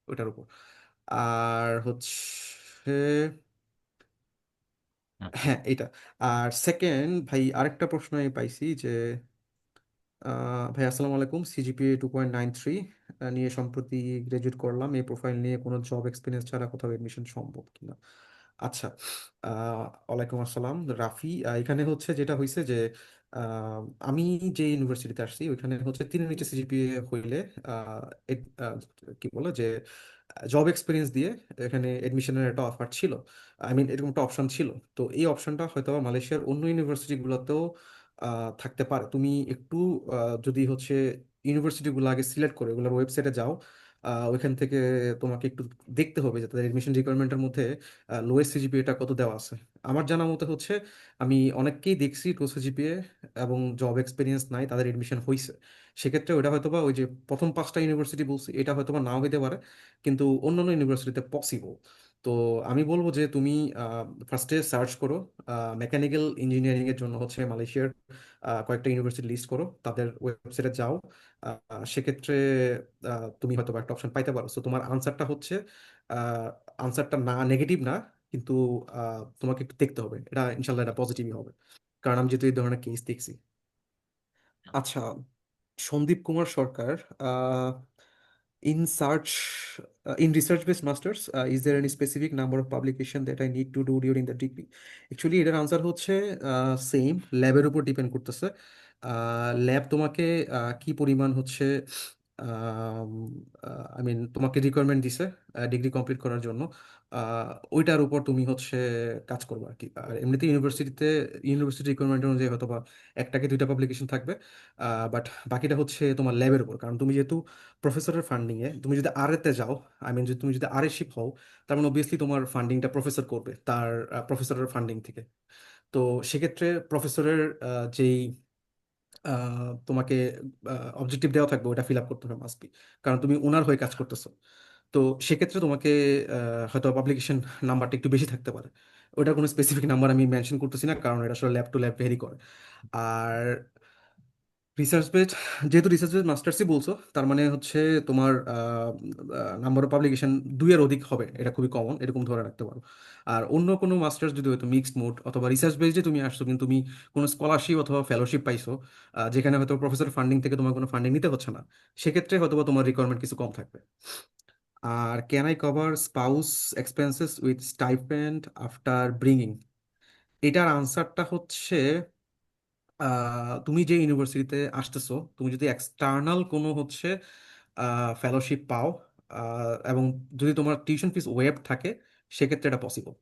ওটার উপর। আর হচ্ছে আচ্ছা। হ্যাঁ এটা। আর সেকেন্ড ভাই আরেকটা প্রশ্ন আমি পাইছি যে ভাই আসসালামু আলাইকুম, সিজিপিএ 2.93 নিয়ে সম্প্রতি গ্রাজুয়েট করলাম, এই প্রোফাইল নিয়ে কোনো জব এক্সপিরিয়েন্স ছাড়া কোথাও এডমিশন সম্ভব কিনা। আচ্ছা, ওয়ালাইকুম আসসালাম রাফি। এখানে হচ্ছে যেটা হয়েছে যে আহ, আমি যে ইউনিভার্সিটিতে আসছি ওইখানে হচ্ছে 3-এর নিচে সিজিপিএ হইলে আহ, কি বলে যে জব এক্সপিরিয়েন্স দিয়ে এখানে এডমিশনের একটা অফার ছিল, আই মিন এরকম একটা অপশন ছিল। তো এই অপশনটা হয়তো বা মালয়েশিয়ার অন্য ইউনিভার্সিটিগুলোতেও থাকতে পারে। তুমি একটু যদি হচ্ছে ইউনিভার্সিটিগুলো আগে সিলেক্ট করে ওগুলোর ওয়েবসাইটে যাও, ওইখান থেকে তোমাকে একটু দেখতে হবে যে তাদের এডমিশন রিকোয়ারমেন্টের মধ্যে লোয়েস্ট সিজিপিএটা কত দেওয়া আছে। আমার জানা মতে হচ্ছে আমি অনেককেই দেখছি লো সিজিপিএ এবং জব এক্সপিরিয়েন্স নাই, তাদের এডমিশন হয়েছে। সেক্ষেত্রে ওটা হয়তোবা ওই যে প্রথম 5টা ইউনিভার্সিটি বলছি এটা হয়তোবা নাও হইতে পারে, কিন্তু অন্যান্য ইউনিভার্সিটিতে পসিবল। তো আমি বলবো যে তুমি ফার্স্টে সার্চ করো মেকানিক্যাল ইঞ্জিনিয়ারিং এর জন্য হচ্ছে মালয়েশিয়ার কয়েকটা ইউনিভার্সিটি লিস্ট করো, তাদের ওয়েবসাইটে যাও। সেক্ষেত্রে তুমি হয়তো বা একটা অপশন পাইতে পারো। তো তোমার আনসারটা হচ্ছে আনসারটা না নেগেটিভ না, কিন্তু তোমাকে একটু দেখতে হবে, এটা ইনশাল্লাহ এটা পজিটিভই হবে, কারণ আমি যেহেতু এই ধরনের কেস দেখছি। আচ্ছা, সন্দীপ কুমার সরকার, in search in research based masters, is there any specific number of publication that I need to do during the degree? Actually এটার আনসার হচ্ছে সেম, ল্যাবের উপর ডিপেন্ড করতেছে। ল্যাব তোমাকে কি পরিমাণ হচ্ছে আই মিন তোমাকে রিকোয়ারমেন্ট দিছে ডিগ্রি কমপ্লিট করার জন্য, ওইটার উপর তুমি হচ্ছে কাজ করবে আর কি। আর এমনিতে ইউনিভার্সিটি রিকোয়ারমেন্ট অনুযায়ী হয়তো বা 1টা কি 2টা পাবলিকেশন থাকবে, বাট বাকিটা হচ্ছে তোমার ল্যাবের উপর। কারণ তুমি যেহেতু প্রফেসরের ফান্ডিং এ, তুমি যদি আরএতে যাও, আই মিন যদি তুমি যদি আরএ শিপ হও, তার মানে অবভিয়াসলি তোমার ফান্ডিংটা প্রফেসর করবে তার প্রফেসরের ফান্ডিং থেকে। তো সেক্ষেত্রে প্রফেসরের যেই তোমাকে অবজেক্টিভ দেওয়া থাকবে ওটা ফিল আপ করতে হবে মাস্ট বি, কারণ তুমি ওনার হয়ে কাজ করতেছো। তো সেক্ষেত্রে তোমাকে হয়তো পাবলিকেশন নাম্বারটা একটু বেশি থাকতে পারে। ওটা কোনো স্পেসিফিক নাম্বার আমি মেনশন করতেছি না, কারণ এটা আসলে ল্যাব টু ল্যাব ভেরি করে। আর রিসার্চ বেসড, যেহেতু রিসার্চ বেসড মাস্টার্সই বলছো, তার মানে হচ্ছে তোমার নাম্বার অফ পাবলিকেশন 2-এর অধিক হবে, এটা খুবই কমন, এরকম ধরে রাখতে পারো। আর অন্য কোনো মাস্টার্স যদি হয়তো মিক্সড মোড অথবা রিসার্চ বেসডে তুমি আসছো কিন্তু তুমি কোনো স্কলারশিপ অথবা ফেলোশিপ পাইছো, যেখানে হয়তো প্রফেসর ফান্ডিং থেকে তোমার কোনো ফান্ডিং নিতে হচ্ছে না, সেক্ষেত্রে হয়তো বা তোমার রিকোয়ারমেন্ট কিছু কম থাকবে। আর can I cover spouse expenses with stipend after bringing, এটার আনসারটা হচ্ছে তুমি যে ইউনিভার্সিটিতে আসতেছো, তুমি যদি এক্সটার্নাল কোনো হচ্ছে ফেলোশিপ পাও, এবং যদি তোমার টিউশন ফিস ওয়েব থাকে, সেক্ষেত্রে এটা পসিবল।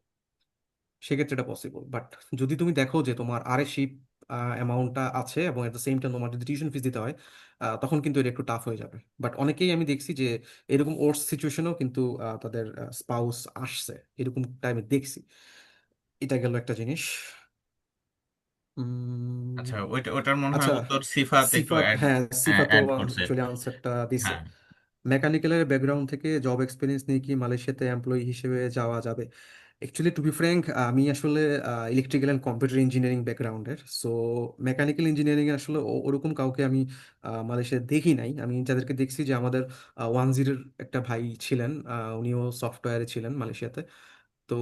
বাট যদি তুমি দেখো যে তোমার আরএসিপ অ্যামাউন্টটা আছে এবং এট দ্য সেম টাইম তোমার যদি টিউশন ফিস দিতে হয়, তখন কিন্তু এটা একটু টাফ হয়ে যাবে। বাট অনেকেই আমি দেখছি যে এরকম ওর্স সিচুয়েশনেও কিন্তু তাদের স্পাউস আসছে, এরকম টাইমে দেখছি। এটা গেল একটা জিনিস। আচ্ছা, উম, ওটার মনে হয় আচ্ছা, উত্তর সিফাত একটু সিফাত, অ্যাড হ্যাঁ সিফাতও অ্যাড করছে। অ্যাকচুয়ালি আনসারটা দিছে। হ্যাঁ। মেকানিক্যালের ব্যাকগ্রাউন্ড থেকে জব এক্সপিরিয়েন্স নিয়ে কি মালয়েশিয়াতে এমপ্লয়ি হিসেবে যাওয়া যাবে? অ্যাকচুয়ালি টু বি ফ্র্যাঙ্ক, আমি আসলে ইলেকট্রিক্যাল অ্যান্ড কম্পিউটার ইঞ্জিনিয়ারিং ব্যাকগ্রাউন্ডের। সো মেকানিক্যাল ইঞ্জিনিয়ারিং আসলে ওরকম কাউকে আমি মালয়েশিয়ায় দেখি নাই। আমি যাদেরকে দেখছি যে আমাদের 10 একটা ভাই ছিলেন, উনিও সফটওয়্যারে ছিলেন মালয়েশিয়াতে। তো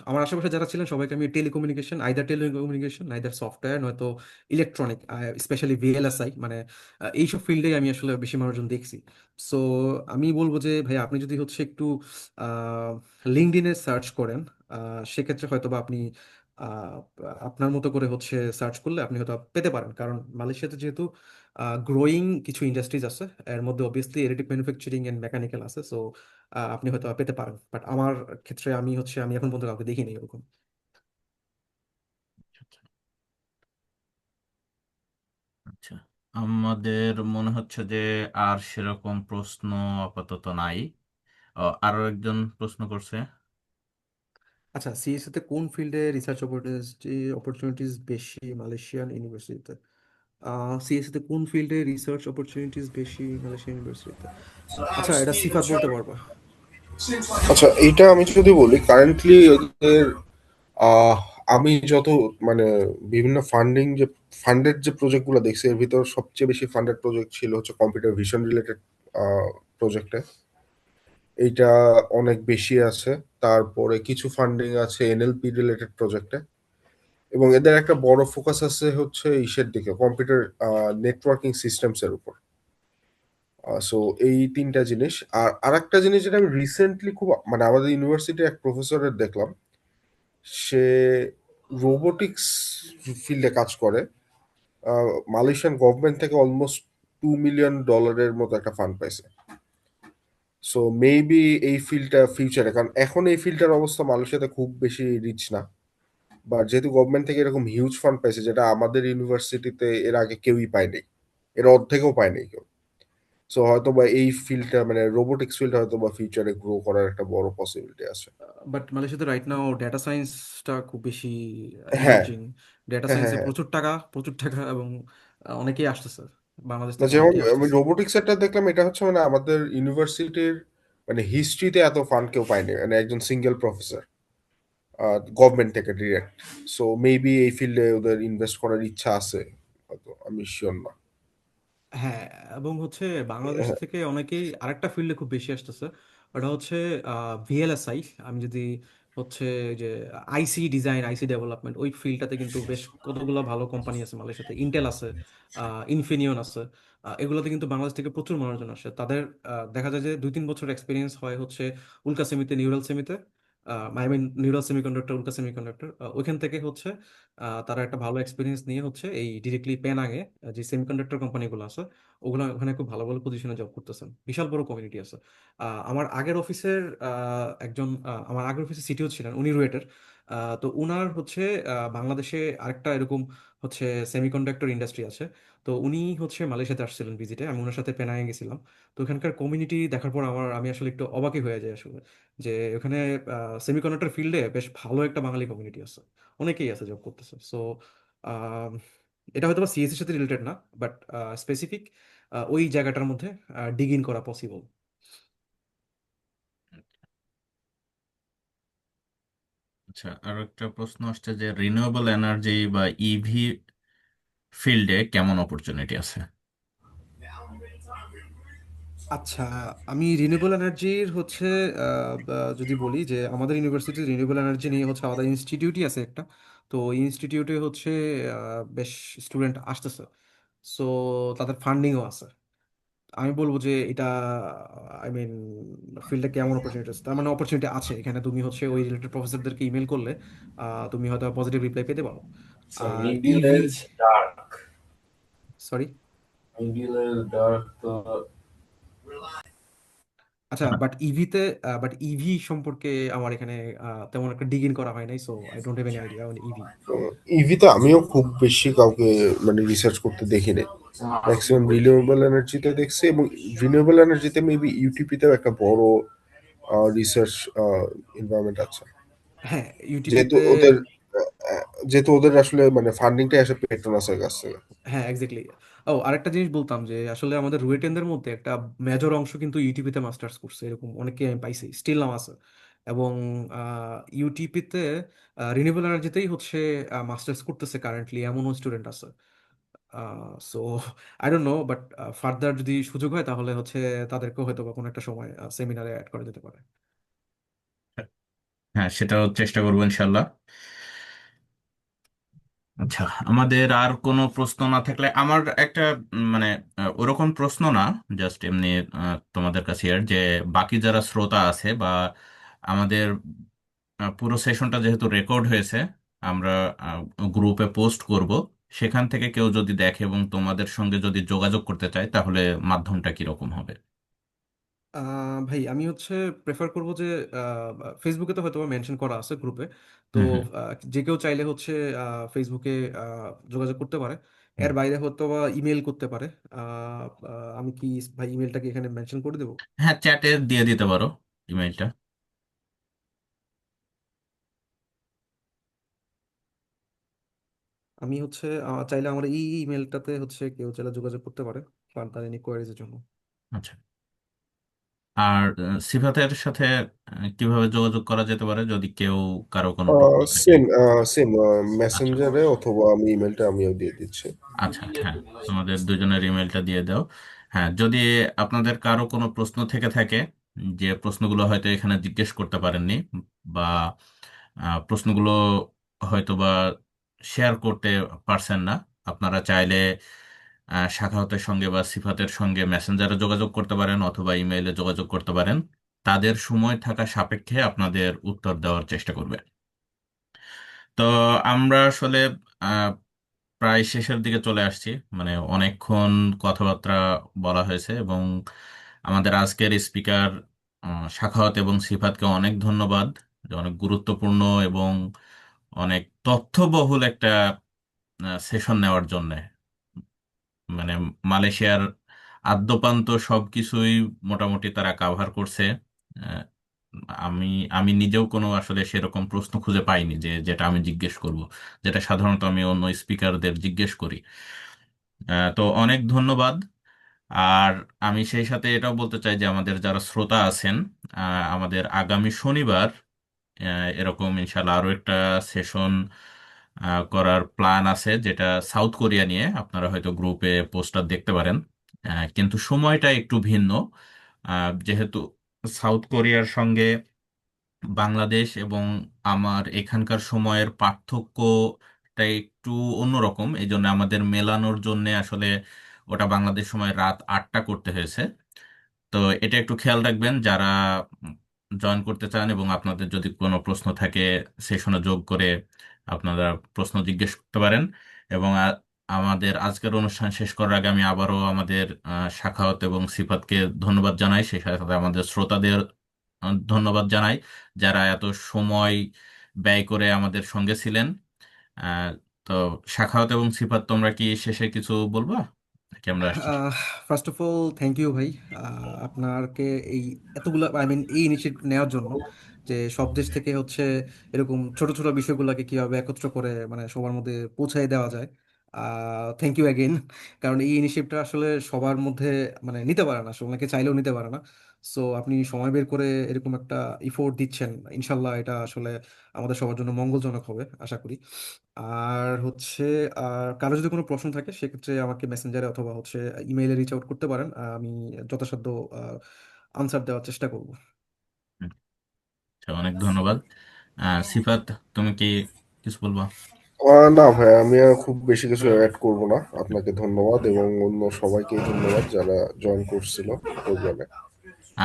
আমার আশেপাশে যারা ছিলেন সবাইকে আমি telecommunication, either telecommunication either software নয়তো ইলেকট্রনিক, স্পেশালি ভিএলএসআই, মানে এইসব ফিল্ডে আমি আসলে বেশি মানুষজন দেখছি। সো আমি বলবো যে ভাই আপনি যদি হচ্ছে একটু লিঙ্কডইনে সার্চ করেন, সেক্ষেত্রে হয়তো বা আপনি আহ, আপনার মতো করে হচ্ছে সার্চ করলে আপনি হয়তো পেতে পারেন। কারণ মালয়েশিয়াতে যেহেতু গ্রোয়িং কিছু ইন্ডাস্ট্রিজ আছে, এর মধ্যে obviously additive manufacturing and mechanical আছে। সো আপনি হয়তো পেতে পারেন, বাট আমার ক্ষেত্রে আমি এখন পর্যন্ত কাউকে দেখিনি এরকম। আচ্ছা, আমাদের মনে হচ্ছে যে আর সেরকম প্রশ্ন আপাতত নাই। আরো একজন প্রশ্ন করছে। আচ্ছা, সিএসসি তে কোন ফিল্ডে রিসার্চ অপরচুনিটিস বেশি মালয়েশিয়ান ইউনিভার্সিটিতে? সিএসসি তে কোন ফিল্ডে রিসার্চ অপরচুনিটিস বেশি মালয়েশিয়ান ইউনিভার্সিটিতে? আচ্ছা, এটা সিফাত বলতে পারবা। আচ্ছা, এইটা আমি যদি বলি কারেন্টলি ওদের আহ, আমি যত মানে বিভিন্ন ফান্ডেড যে প্রজেক্টগুলো দেখছি এর ভিতর সবচেয়ে বেশি ফান্ডেড প্রজেক্ট ছিল হচ্ছে কম্পিউটার ভিশন রিলেটেড প্রজেক্টে। এইটা অনেক বেশি আছে। তারপরে কিছু ফান্ডিং আছে এনএলপি রিলেটেড প্রজেক্টে, এবং এদের একটা বড় ফোকাস আছে হচ্ছে ইসের দিকে, কম্পিউটার নেটওয়ার্কিং সিস্টেমস এর উপর। সো এই তিনটা জিনিস। আর আরেকটা জিনিস যেটা আমি রিসেন্টলি খুব মানে আমাদের ইউনিভার্সিটির এক প্রফেসরের দেখলাম, সে রোবোটিক্স ফিল্ডে কাজ করে। মালয়েশিয়ান গভর্নমেন্ট থেকে অলমোস্ট $2 মিলিয়ন মতো একটা ফান্ড পাইছে। সো মেবি এই ফিল্ডটা ফিউচারে, কারণ এখন এই ফিল্ডটার অবস্থা মালয়েশিয়াতে খুব বেশি রিচ না, বা যেহেতু গভর্নমেন্ট থেকে এরকম হিউজ ফান্ড পাইছে যেটা আমাদের ইউনিভার্সিটিতে এর আগে কেউই পায়নি, এর অর্ধেকও পায়নি কেউ। সো হয়তো বা এই ফিল্ডটা মানে রোবোটিক্স ফিল্ডটা হয়তো বা ফিউচারে গ্রো করার একটা বড় পসিবিলিটি আছে। বাট মালয়েশিয়াতে রাইট নাও ডেটা সায়েন্সটা খুব বেশি হ্যাঁ, ইমার্জিং। ডেটা হ্যাঁ, হ্যাঁ, সায়েন্সে হ্যাঁ। প্রচুর টাকা, প্রচুর টাকা, এবং অনেকেই আসতেছে, বাংলাদেশ না, থেকে যেমন অনেকেই আমি আসতেছে। রোবোটিক্স একটা দেখলাম, এটা হচ্ছে মানে আমাদের ইউনিভার্সিটির মানে হিস্ট্রিতে এত ফান্ড কেউ পায়নি, মানে একজন সিঙ্গেল প্রফেসর গভর্নমেন্ট থেকে ডিরেক্ট। সো মেবি এই ফিল্ডে ওদের ইনভেস্ট করার ইচ্ছা আছে, হয়তো আমি শিওর না। হ্যাঁ, এবং হচ্ছে বাংলাদেশ হ্যাঁ, থেকে অনেকেই আরেকটা ফিল্ডে খুব বেশি আসতেছে, ওটা হচ্ছে ভিএলএসআই। আমি যদি হচ্ছে যে আইসি ডিজাইন, আইসি ডেভেলপমেন্ট, ওই ফিল্ডটাতে কিন্তু বেশ কতগুলো ভালো কোম্পানি আছে মালয়েশিয়াতে। ইন্টেল আছে, ইনফিনিয়ন আছে। এগুলোতে কিন্তু বাংলাদেশ থেকে প্রচুর মানুষজন আসে। তাদের দেখা যায় যে 2-3 বছর এক্সপিরিয়েন্স হয় হচ্ছে উল্কা সেমিতে, নিউরাল সেমিতে, I mean neural semiconductor, Ulka semiconductor. ওইখান থেকে হচ্ছে তারা একটা ভালো এক্সপিরিয়েন্স নিয়ে হচ্ছে এই ডিরেক্টলি পেনাঙে যে সেমিকন্ডাক্টর কোম্পানিগুলো আছে, ওগুলো ওখানে খুব ভালো ভালো পজিশনে জব করতেছেন। বিশাল বড় কমিউনিটি আছে। আমার আগের অফিসের সিটিও ছিলেন উনি, রুয়েটের। তো উনার হচ্ছে বাংলাদেশে আরেকটা এরকম হচ্ছে সেমিকন্ডাক্টর ইন্ডাস্ট্রি আছে। তো উনি হচ্ছে মালয়েশিয়াতে আসছিলেন ভিজিটে, আমি ওনার সাথে পেনাঙে গেছিলাম। তো ওখানকার কমিউনিটি দেখার পর আমি আসলে একটু অবাকই হয়ে যাই আসলে, যে ওখানে সেমিকন্ডাক্টর ফিল্ডে বেশ ভালো একটা বাঙালি কমিউনিটি আছে, অনেকেই আছে জব করতেছে। সো এটা হয়তো বা সিএসসির সাথে রিলেটেড না, বাট স্পেসিফিক ওই জায়গাটার মধ্যে ডিগ ইন করা পসিবল। আচ্ছা, আর একটা প্রশ্ন আসছে যে রিনিউয়েবল এনার্জি বা ইভি ফিল্ডে কেমন অপরচুনিটি আছে? আচ্ছা, আমি রিনিউয়েবল এনার্জির হচ্ছে যদি বলি যে আমাদের ইউনিভার্সিটি রিনিউয়েবল এনার্জি নিয়ে হচ্ছে আমাদের ইনস্টিটিউটই আছে একটা। তো এই ইনস্টিটিউটে হচ্ছে বেশ স্টুডেন্ট আসতেছে। সো তাদের ফান্ডিংও আছে। আমি বলবো যে এটা, আই মিন, ফিল্ডে কেমন অপরচুনিটি আছে, তার মানে অপরচুনিটি আছে এখানে। তুমি হচ্ছে ওই রিলেটেড প্রফেসরদেরকে ইমেল করলে তুমি হয়তো পজিটিভ রিপ্লাই পেতে পারো। So আর EV, Nibiru's dark. Sorry, Nibiru's dark তো আচ্ছা, বাট ইভি সম্পর্কে আমার এখানে তেমন একটা ডিগ ইন করা হয় নাই। So I don't have any idea on EV. ইভিতে আমিও খুব বেশি কাউকে মানে রিসার্চ করতে দেখিনি। ম্যাক্সিমাম রিনিউয়েবল এনার্জিতে দেখছি, এবং রিনিউয়েবল এনার্জিতে মেবি ইউটিপিতেও একটা বড় রিসার্চ এনভায়রনমেন্ট আছে। হ্যাঁ, যেহেতু ইউটিপিতে। ওদের যেহেতু ওদের আসলে মানে ফান্ডিংটা আসে পেট্রোনাসের কাছ থেকে। হ্যাঁ, এক্স্যাক্টলি। ও, আরেকটা জিনিস বলতাম যে আসলে আমাদের রুয়েটেনদের মধ্যে একটা মেজর অংশ কিন্তু ইউটিপিতে মাস্টার্স করছে, এরকম অনেকে আমি পাইছি, স্টিল নাম আছে। এবং ইউটিপিতে রিনিউয়েবল এনার্জিতেই হচ্ছে মাস্টার্স করতেছে কারেন্টলি এমনও স্টুডেন্ট আছে। So I don't know, but further যদি সুযোগ হয় তাহলে হচ্ছে তাদেরকেও হয়তো বা কোনো একটা সময় সেমিনারে অ্যাড করা যেতে পারে। হ্যাঁ, সেটাও চেষ্টা করবো ইনশাল্লাহ। আচ্ছা, আমাদের আর কোনো প্রশ্ন না থাকলে আমার একটা মানে ওরকম প্রশ্ন না, জাস্ট এমনি তোমাদের কাছে আর যে বাকি যারা শ্রোতা আছে বা আমাদের পুরো সেশনটা যেহেতু রেকর্ড হয়েছে, আমরা গ্রুপে পোস্ট করব, সেখান থেকে কেউ যদি দেখে এবং তোমাদের সঙ্গে যদি যোগাযোগ করতে চায় তাহলে মাধ্যমটা কিরকম হবে? ভাই আমি হচ্ছে প্রেফার করব যে ফেসবুকে তো হয়তো মেনশন করা আছে গ্রুপে, তো হুম, হুম, যে কেউ চাইলে হচ্ছে ফেসবুকে যোগাযোগ করতে পারে। হুম। এর বাইরে হয়তো বা ইমেল করতে পারে। আহ, আমি কি ভাই ইমেলটা কি এখানে মেনশন করে দেবো? হ্যাঁ, চ্যাটে দিয়ে দিতে পারো ইমেলটা। আমি হচ্ছে চাইলে আমার এই ইমেলটাতে হচ্ছে কেউ চাইলে যোগাযোগ করতে পারে ফার্দার এনি কোয়ারিজের জন্য। আচ্ছা। আর সিফাতের সাথে কিভাবে যোগাযোগ করা যেতে পারে যদি কেউ কারো কোনো প্রশ্ন থাকে? সেম সেম মেসেঞ্জারে অথবা আমি ইমেলটা আমিও দিয়ে দিচ্ছি। আচ্ছা, হ্যাঁ, তোমাদের দুজনের ইমেলটা দিয়ে দাও। হ্যাঁ, যদি আপনাদের কারো কোনো প্রশ্ন থেকে থাকে, যে প্রশ্নগুলো হয়তো এখানে জিজ্ঞেস করতে পারেননি, বা প্রশ্নগুলো হয়তো বা শেয়ার করতে পারছেন না, আপনারা চাইলে সাখাওয়াতের সঙ্গে বা সিফাতের সঙ্গে মেসেঞ্জারে যোগাযোগ করতে পারেন অথবা ইমেইলে যোগাযোগ করতে পারেন। তাদের সময় থাকা সাপেক্ষে আপনাদের উত্তর দেওয়ার চেষ্টা করবে। তো আমরা আসলে আহ, প্রায় শেষের দিকে চলে আসছি, মানে অনেকক্ষণ কথাবার্তা বলা হয়েছে, এবং আমাদের আজকের স্পিকার সাখাওয়াত এবং সিফাতকে অনেক ধন্যবাদ, যে অনেক গুরুত্বপূর্ণ এবং অনেক তথ্যবহুল একটা সেশন নেওয়ার জন্য। মানে মালয়েশিয়ার আদ্যপান্ত সবকিছুই মোটামুটি তারা কাভার করছে। আহ, আমি আমি নিজেও কোনো আসলে সেরকম প্রশ্ন খুঁজে পাইনি যে যেটা আমি জিজ্ঞেস করব, যেটা সাধারণত আমি অন্য স্পিকারদের জিজ্ঞেস করি। তো অনেক ধন্যবাদ। আর আমি সেই সাথে এটাও বলতে চাই যে আমাদের যারা শ্রোতা আছেন, আমাদের আগামী শনিবার এরকম ইনশাল্লাহ আরো একটা সেশন করার প্ল্যান আছে, যেটা সাউথ কোরিয়া নিয়ে। আপনারা হয়তো গ্রুপে পোস্টার দেখতে পারেন, কিন্তু সময়টা একটু ভিন্ন। যেহেতু সাউথ কোরিয়ার সঙ্গে বাংলাদেশ এবং আমার এখানকার সময়ের পার্থক্যটা একটু অন্যরকম, এই জন্য আমাদের মেলানোর জন্য আসলে ওটা বাংলাদেশ সময় রাত 8টা করতে হয়েছে। তো এটা একটু খেয়াল রাখবেন যারা জয়েন করতে চান, এবং আপনাদের যদি কোনো প্রশ্ন থাকে সেশনে যোগ করে আপনারা প্রশ্ন জিজ্ঞেস করতে পারেন। এবং আমাদের আজকের অনুষ্ঠান শেষ করার আগে আমি আবারও আমাদের সাখাওয়াত এবং সিফাতকে ধন্যবাদ জানাই, সেই সাথে সাথে আমাদের শ্রোতাদের ধন্যবাদ জানাই, যারা এত সময় ব্যয় করে আমাদের সঙ্গে ছিলেন। আহ, তো সাখাওয়াত এবং সিফাত, তোমরা কি শেষে কিছু বলবা নাকি আমরা আসছি? First of all thank you ভাই, আপনাকে এই এতগুলো আই মিন এই ইনিশিয়েটিভ নেওয়ার জন্য, যে সব দেশ থেকে হচ্ছে এরকম ছোট ছোট বিষয়গুলোকে কিভাবে একত্র করে মানে সবার মধ্যে পৌঁছায় দেওয়া যায়। Thank you again. কারণ এই ইনিশিয়েটিভটা আসলে সবার মধ্যে মানে নিতে পারে না, আসলে অনেকে চাইলেও নিতে পারে না। সো আপনি সময় বের করে এরকম একটা ইফোর্ট দিচ্ছেন, ইনশাল্লাহ এটা আসলে আমাদের সবার জন্য মঙ্গলজনক হবে আশা করি। আর হচ্ছে কারো যদি কোনো প্রশ্ন থাকে সেক্ষেত্রে আমাকে মেসেঞ্জারে অথবা হচ্ছে ইমেইলে রিচ আউট করতে পারেন, আমি যথাসাধ্য আনসার দেওয়ার চেষ্টা করব। হুম, আচ্ছা, অনেক ধন্যবাদ। সিফাত, তুমি কি কিছু বলবা? না ভাই, আমি আর খুব বেশি কিছু অ্যাড করব না। আপনাকে ধন্যবাদ এবং অন্য সবাইকে ধন্যবাদ যারা জয়েন করছিল প্রোগ্রামে।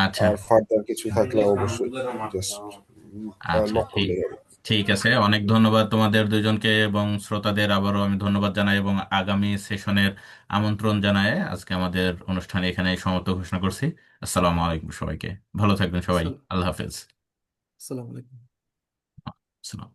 আচ্ছা, আর ফার্দার কিছু থাকলে অবশ্যই জাস্ট আচ্ছা, নক ঠিক করলেই হবে। ঠিক আছে। অনেক ধন্যবাদ তোমাদের দুইজনকে, এবং শ্রোতাদের আবারও আমি ধন্যবাদ জানাই এবং আগামী সেশনের আমন্ত্রণ জানাই। আজকে আমাদের অনুষ্ঠান এখানে সমাপ্ত ঘোষণা করছি। আসসালামু আলাইকুম সবাইকে। ভালো থাকবেন সবাই। আল্লাহ হাফেজ। আসসালামু আলাইকুম। আসসালাম।